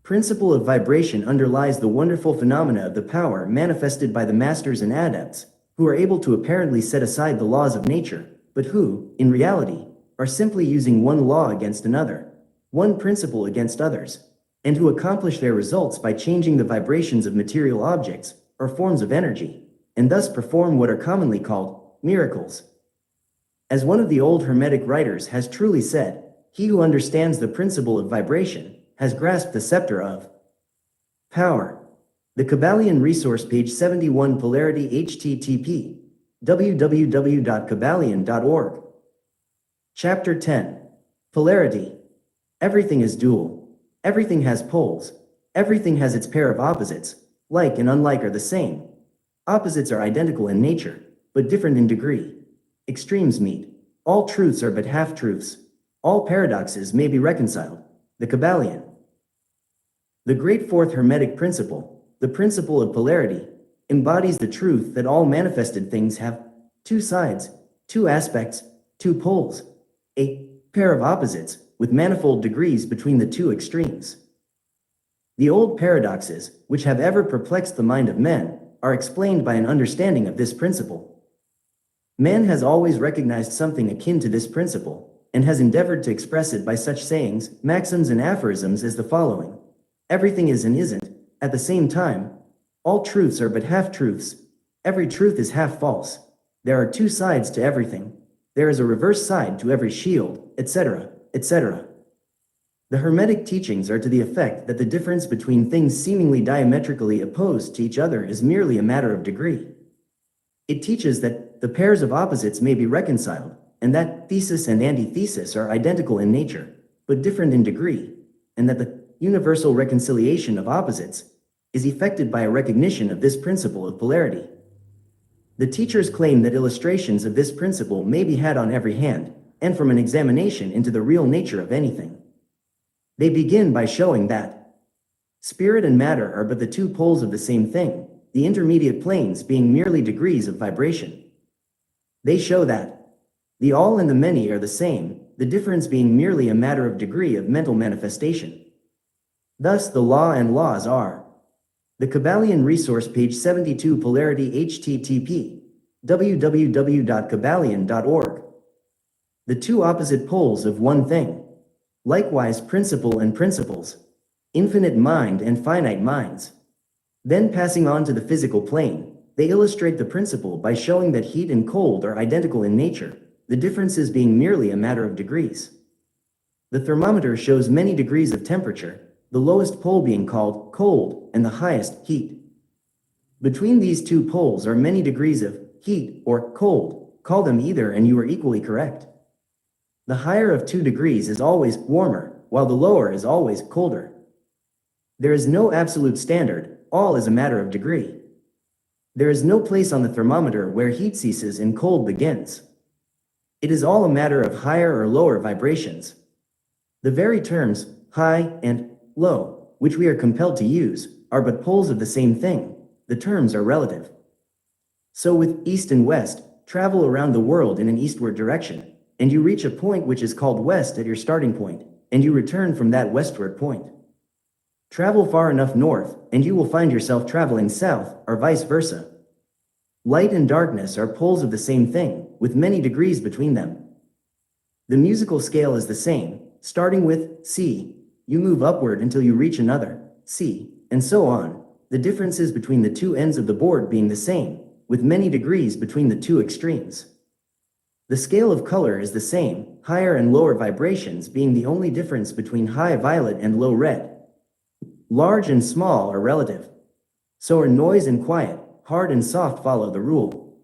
principle of vibration underlies the wonderful phenomena of the power manifested by the masters and adepts, who are able to apparently set aside the laws of nature, but who, in reality, are simply using one law against another, one principle against others, and who accomplish their results by changing the vibrations of material objects, or forms of energy, and thus perform what are commonly called miracles. As one of the old Hermetic writers has truly said, he who understands the principle of vibration has grasped the scepter of power. The Kybalion resource, page 71, polarity, http www.kybalion.org. Chapter 10. Polarity. Everything is dual. Everything has poles. Everything has its pair of opposites. Like and unlike are the same. Opposites are identical in nature, but different in degree. Extremes meet. All truths are but half-truths. All paradoxes may be reconciled. The Kybalion. The great fourth Hermetic principle, the principle of polarity, embodies the truth that all manifested things have two sides, two aspects, two poles, a pair of opposites with manifold degrees between the two extremes. The old paradoxes, which have ever perplexed the mind of men, are explained by an understanding of this principle. Man has always recognized something akin to this principle, and has endeavored to express it by such sayings, maxims, and aphorisms as the following. Everything is and isn't, at the same time. All truths are but half-truths. Every truth is half false. There are two sides to everything. There is a reverse side to every shield, etc., etc. The Hermetic teachings are to the effect that the difference between things seemingly diametrically opposed to each other is merely a matter of degree. It teaches that the pairs of opposites may be reconciled, and that thesis and antithesis are identical in nature, but different in degree, and that the universal reconciliation of opposites is effected by a recognition of this principle of polarity. The teachers claim that illustrations of this principle may be had on every hand, and from an examination into the real nature of anything. They begin by showing that spirit and matter are but the two poles of the same thing, the intermediate planes being merely degrees of vibration. They show that the all and the many are the same, the difference being merely a matter of degree of mental manifestation. Thus the law and laws are. The Kybalion resource, page 72, polarity, http www.kybalion.org. The two opposite poles of one thing. Likewise principle and principles. Infinite mind and finite minds. Then passing on to the physical plane, they illustrate the principle by showing that heat and cold are identical in nature, the differences being merely a matter of degrees. The thermometer shows many degrees of temperature, the lowest pole being called cold and the highest heat. Between these two poles are many degrees of heat or cold. Call them either and you are equally correct. The higher of 2 degrees is always warmer, while the lower is always colder. There is no absolute standard, all is a matter of degree. There is no place on the thermometer where heat ceases and cold begins. It is all a matter of higher or lower vibrations. The very terms, high and low, which we are compelled to use, are but poles of the same thing. The terms are relative. So with east and west, travel around the world in an eastward direction, and you reach a point which is called west at your starting point, and you return from that westward point. Travel far enough north, and you will find yourself traveling south, or vice versa. Light and darkness are poles of the same thing, with many degrees between them. The musical scale is the same, starting with C. You move upward until you reach another, C, and so on, the differences between the two ends of the board being the same, with many degrees between the two extremes. The scale of color is the same, higher and lower vibrations being the only difference between high violet and low red. Large and small are relative. So are noise and quiet, hard and soft follow the rule.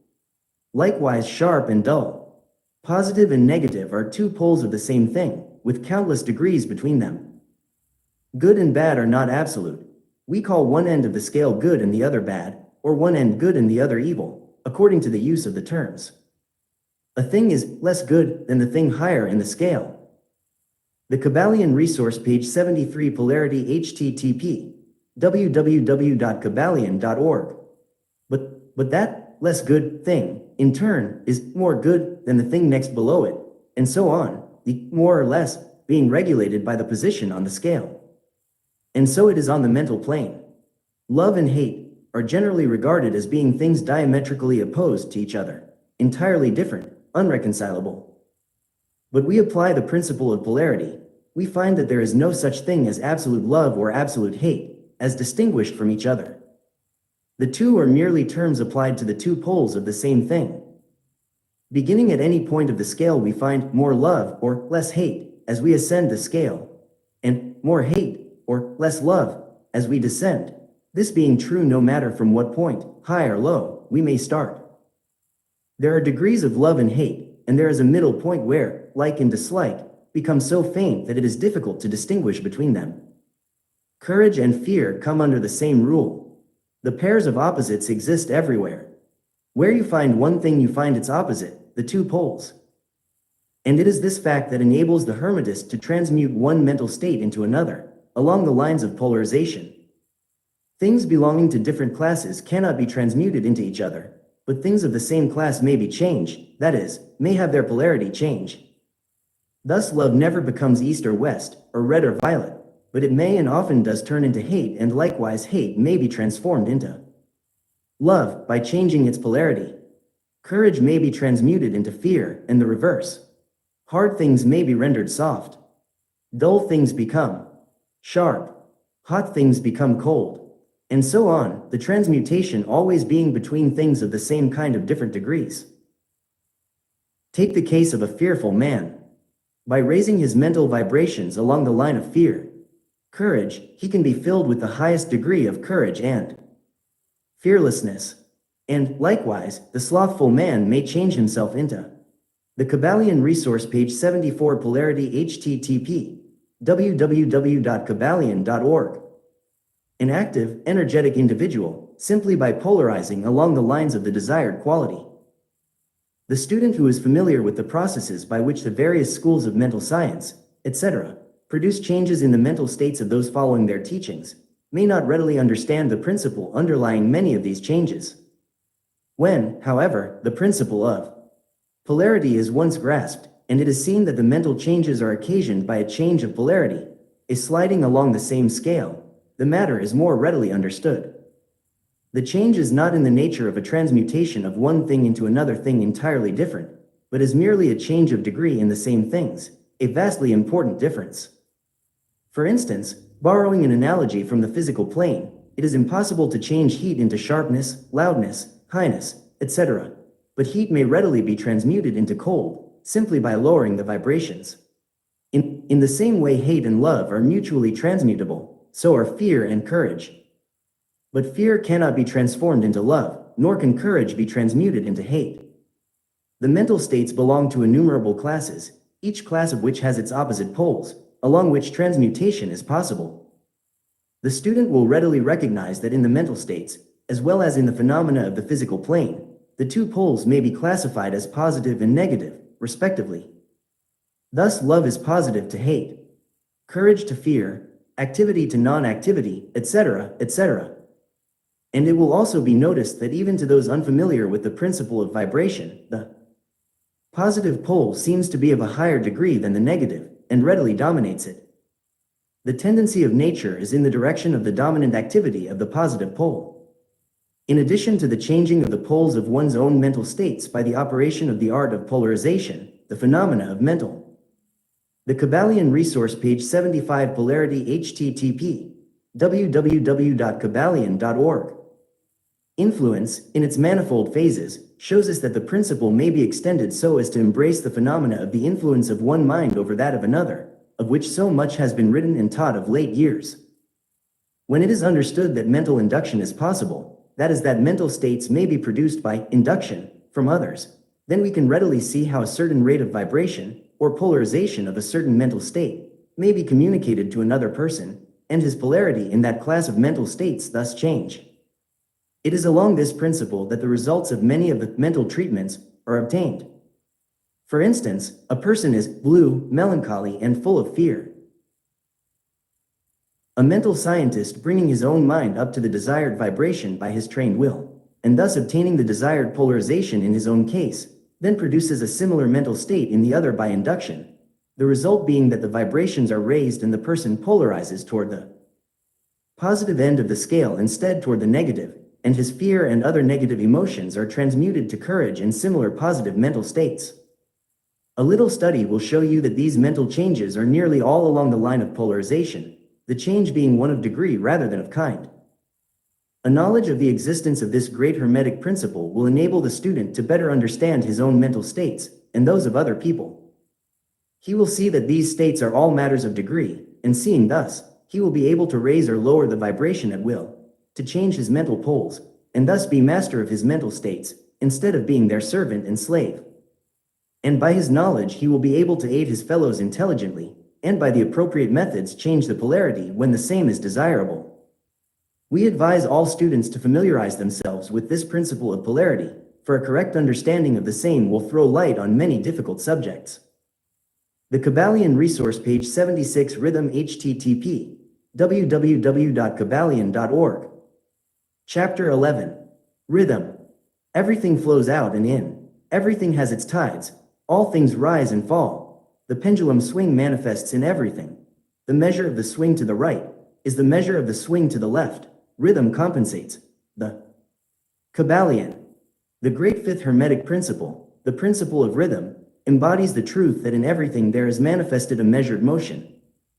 Likewise sharp and dull. Positive and negative are two poles of the same thing, with countless degrees between them. Good and bad are not absolute. We call one end of the scale good and the other bad, or one end good and the other evil, according to the use of the terms. A thing is less good than the thing higher in the scale. The Kybalion resource, page 73, polarity, http www.kybalion.org. But that less good thing, in turn, is more good than the thing next below it, and so on, the more or less being regulated by the position on the scale. And so it is on the mental plane. Love and hate are generally regarded as being things diametrically opposed to each other, entirely different, unreconcilable. But we apply the principle of polarity. We find that there is no such thing as absolute love or absolute hate, as distinguished from each other. The two are merely terms applied to the two poles of the same thing. Beginning at any point of the scale, we find more love or less hate as we ascend the scale, and more hate or less love as we descend. This being true no matter from what point, high or low, we may start. There are degrees of love and hate, and there is a middle point where like and dislike become so faint that it is difficult to distinguish between them. Courage and fear come under the same rule. The pairs of opposites exist everywhere. Where you find one thing, you find its opposite, the two poles. And it is this fact that enables the Hermetist to transmute one mental state into another, along the lines of polarization. Things belonging to different classes cannot be transmuted into each other, but things of the same class may be changed, that is, may have their polarity change. Thus love never becomes east or west, or red or violet, but it may and often does turn into hate, and likewise hate may be transformed into love by changing its polarity. Courage may be transmuted into fear, and the reverse. Hard things may be rendered soft. Dull things become sharp. Hot things become cold. And so on, the transmutation always being between things of the same kind of different degrees. Take the case of a fearful man. By raising his mental vibrations along the line of fear, courage, he can be filled with the highest degree of courage and fearlessness. And, likewise, the slothful man may change himself into the Kybalion resource, page 74, polarity, http www.kybalion.org. An active, energetic individual, simply by polarizing along the lines of the desired quality. The student who is familiar with the processes by which the various schools of mental science, etc., produce changes in the mental states of those following their teachings, may not readily understand the principle underlying many of these changes. When, however, the principle of polarity is once grasped, and it is seen that the mental changes are occasioned by a change of polarity, a sliding along the same scale, the matter is more readily understood. The change is not in the nature of a transmutation of one thing into another thing entirely different, but is merely a change of degree in the same things, a vastly important difference. For instance, borrowing an analogy from the physical plane, it is impossible to change heat into sharpness, loudness, highness, etc., but heat may readily be transmuted into cold, simply by lowering the vibrations. In the same way hate and love are mutually transmutable, so are fear and courage. But fear cannot be transformed into love, nor can courage be transmuted into hate. The mental states belong to innumerable classes, each class of which has its opposite poles, along which transmutation is possible. The student will readily recognize that in the mental states, as well as in the phenomena of the physical plane, the two poles may be classified as positive and negative, respectively. Thus love is positive to hate, courage to fear, activity to non-activity, etc., etc. And it will also be noticed that even to those unfamiliar with the principle of vibration, the positive pole seems to be of a higher degree than the negative, and readily dominates it. The tendency of nature is in the direction of the dominant activity of the positive pole. In addition to the changing of the poles of one's own mental states by the operation of the art of polarization, the phenomena of mental. The Kybalion resource, page 75, polarity, http www.kybalion.org. Influence, in its manifold phases, shows us that the principle may be extended so as to embrace the phenomena of the influence of one mind over that of another, of which so much has been written and taught of late years. When it is understood that mental induction is possible, that is, that mental states may be produced by induction from others, then we can readily see how a certain rate of vibration, or polarization of a certain mental state, may be communicated to another person, and his polarity in that class of mental states thus change. It is along this principle that the results of many of the mental treatments are obtained. For instance, a person is blue, melancholy, and full of fear. A mental scientist bringing his own mind up to the desired vibration by his trained will, and thus obtaining the desired polarization in his own case, then produces a similar mental state in the other by induction, the result being that the vibrations are raised and the person polarizes toward the positive end of the scale instead toward the negative, and his fear and other negative emotions are transmuted to courage and similar positive mental states. A little study will show you that these mental changes are nearly all along the line of polarization, the change being one of degree rather than of kind. A knowledge of the existence of this great Hermetic principle will enable the student to better understand his own mental states, and those of other people. He will see that these states are all matters of degree, and seeing thus, he will be able to raise or lower the vibration at will, to change his mental poles, and thus be master of his mental states, instead of being their servant and slave. And by his knowledge he will be able to aid his fellows intelligently, and by the appropriate methods change the polarity when the same is desirable. We advise all students to familiarize themselves with this principle of polarity, for a correct understanding of the same will throw light on many difficult subjects. The Kybalion resource page 76 Rhythm http www.kybalion.org. Chapter 11. Rhythm. Everything flows out and in. Everything has its tides. All things rise and fall. The pendulum swing manifests in everything. The measure of the swing to the right is the measure of the swing to the left. Rhythm compensates. The Kybalion. The great fifth Hermetic principle, the principle of rhythm, embodies the truth that in everything there is manifested a measured motion,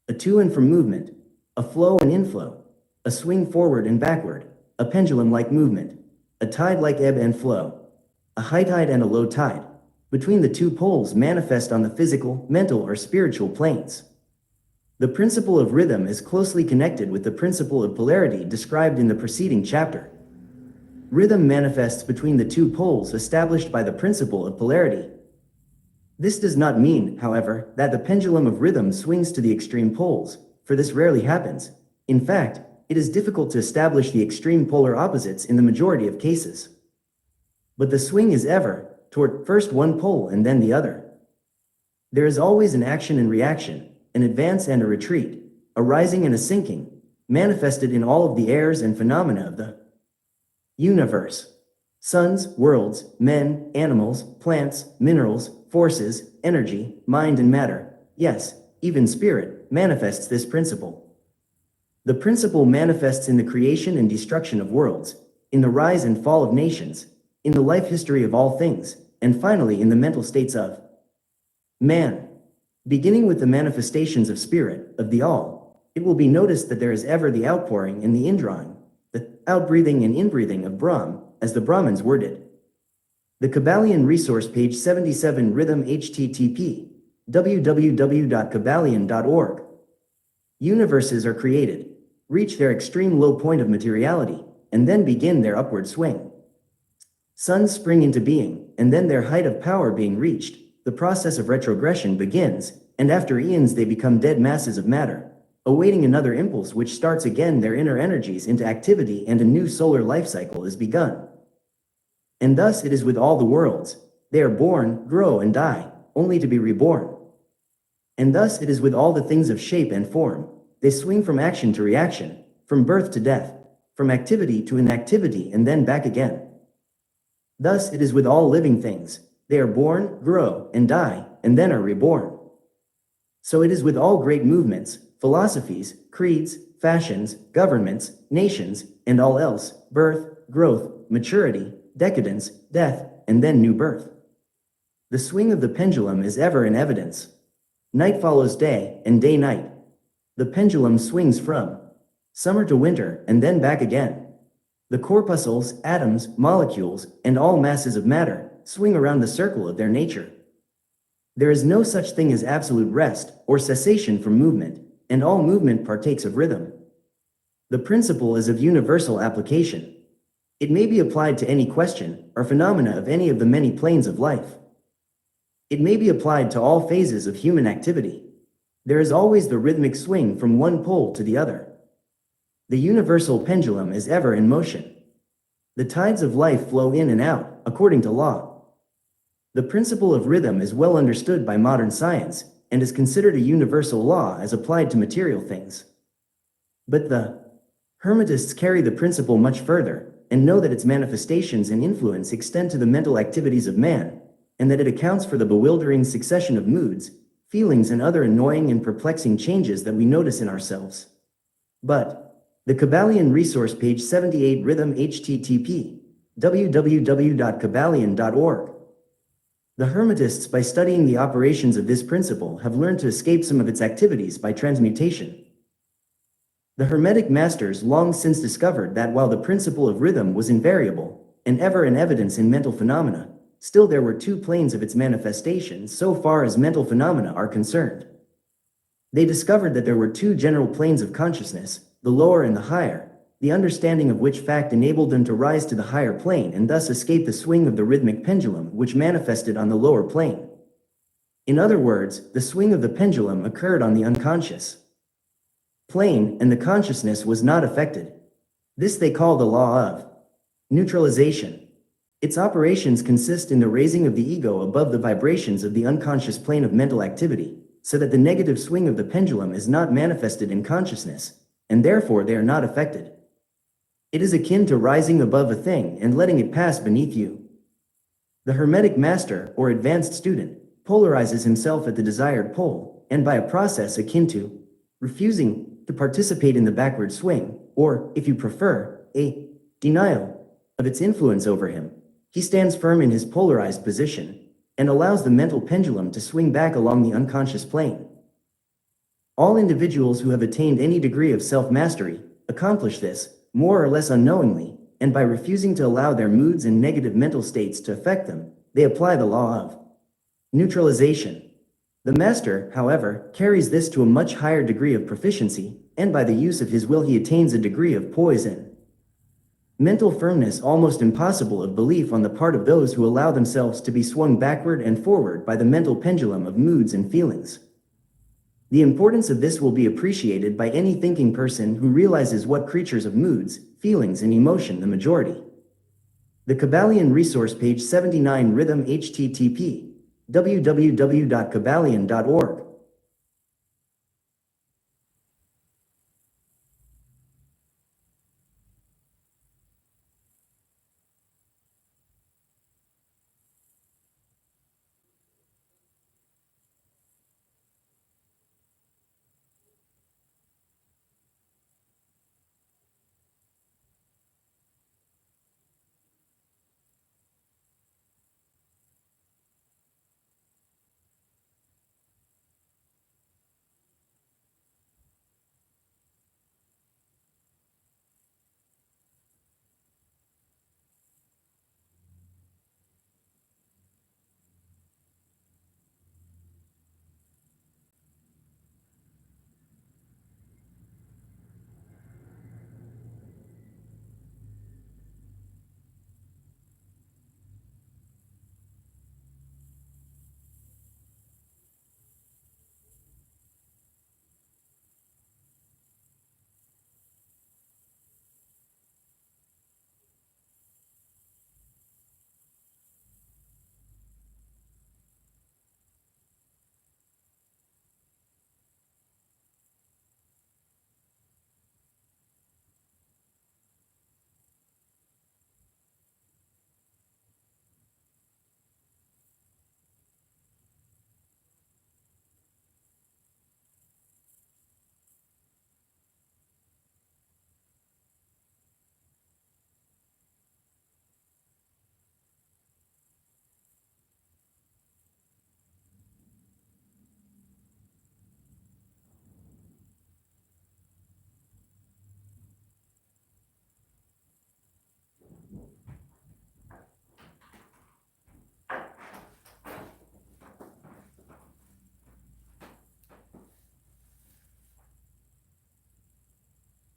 a to and from movement, a flow and inflow, a swing forward and backward, a pendulum-like movement, a tide-like ebb and flow, a high tide and a low tide, between the two poles manifest on the physical, mental, or spiritual planes. The principle of rhythm is closely connected with the principle of polarity described in the preceding chapter. Rhythm manifests between the two poles established by the principle of polarity. This does not mean, however, that the pendulum of rhythm swings to the extreme poles, for this rarely happens. In fact, it is difficult to establish the extreme polar opposites in the majority of cases. But the swing is ever toward first one pole and then the other. There is always an action and reaction, an advance and a retreat, a rising and a sinking, manifested in all of the airs and phenomena of the universe. Suns, worlds, men, animals, plants, minerals, forces, energy, mind and matter, yes, even spirit, manifests this principle. The principle manifests in the creation and destruction of worlds, in the rise and fall of nations, in the life history of all things, and finally in the mental states of man. Beginning with the manifestations of spirit, of the all, it will be noticed that there is ever the outpouring and the indrawing, the outbreathing and inbreathing of Brahm, as the Brahmins worded. The Kybalion resource page 77 Rhythm http www.kybalion.org. Universes are created, reach their extreme low point of materiality, and then begin their upward swing. Suns spring into being, and then their height of power being reached, the process of retrogression begins, and after eons they become dead masses of matter, awaiting another impulse which starts again their inner energies into activity, and a new solar life cycle is begun. And thus it is with all the worlds. They are born, grow and die, only to be reborn. And thus it is with all the things of shape and form. They swing from action to reaction, from birth to death, from activity to inactivity and then back again. Thus it is with all living things. They are born, grow and die, and then are reborn. So it is with all great movements, philosophies, creeds, fashions, governments, nations, and all else, birth, growth, maturity, decadence, death, and then new birth. The swing of the pendulum is ever in evidence. Night follows day, and day night. The pendulum swings from summer to winter, and then back again. The corpuscles, atoms, molecules, and all masses of matter swing around the circle of their nature. There is no such thing as absolute rest or cessation from movement, and all movement partakes of rhythm. The principle is of universal application. It may be applied to any question or phenomena of any of the many planes of life. It may be applied to all phases of human activity. There is always the rhythmic swing from one pole to the other. The universal pendulum is ever in motion. The tides of life flow in and out, according to law. The principle of rhythm is well understood by modern science, and is considered a universal law as applied to material things. But the Hermetists carry the principle much further, and know that its manifestations and influence extend to the mental activities of man, and that it accounts for the bewildering succession of moods, feelings and other annoying and perplexing changes that we notice in ourselves. But the Kybalion resource page 78 Rhythm http www.kybalion.org. The Hermetists, by studying the operations of this principle, have learned to escape some of its activities by transmutation. The Hermetic masters long since discovered that while the principle of rhythm was invariable and ever in evidence in mental phenomena, still there were two planes of its manifestation so far as mental phenomena are concerned. They discovered that there were two general planes of consciousness, the lower and the higher, the understanding of which fact enabled them to rise to the higher plane and thus escape the swing of the rhythmic pendulum which manifested on the lower plane. In other words, the swing of the pendulum occurred on the unconscious plane and the consciousness was not affected. This they call the law of neutralization. Its operations consist in the raising of the ego above the vibrations of the unconscious plane of mental activity, so that the negative swing of the pendulum is not manifested in consciousness, and therefore they are not affected. It is akin to rising above a thing and letting it pass beneath you. The Hermetic master, or advanced student, polarizes himself at the desired pole, and by a process akin to refusing to participate in the backward swing, or, if you prefer, a denial of its influence over him, he stands firm in his polarized position, and allows the mental pendulum to swing back along the unconscious plane. All individuals who have attained any degree of self-mastery accomplish this, more or less unknowingly, and by refusing to allow their moods and negative mental states to affect them, they apply the law of neutralization. The master, however, carries this to a much higher degree of proficiency, and by the use of his will he attains a degree of poise and mental firmness almost impossible of belief on the part of those who allow themselves to be swung backward and forward by the mental pendulum of moods and feelings. The importance of this will be appreciated by any thinking person who realizes what creatures of moods, feelings, and emotion the majority. The Kybalion resource, page 79, Rhythm, http www.kybalion.org.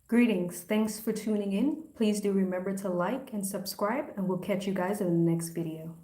Greetings, thanks for tuning in. Please do remember to like and subscribe, and we'll catch you guys in the next video.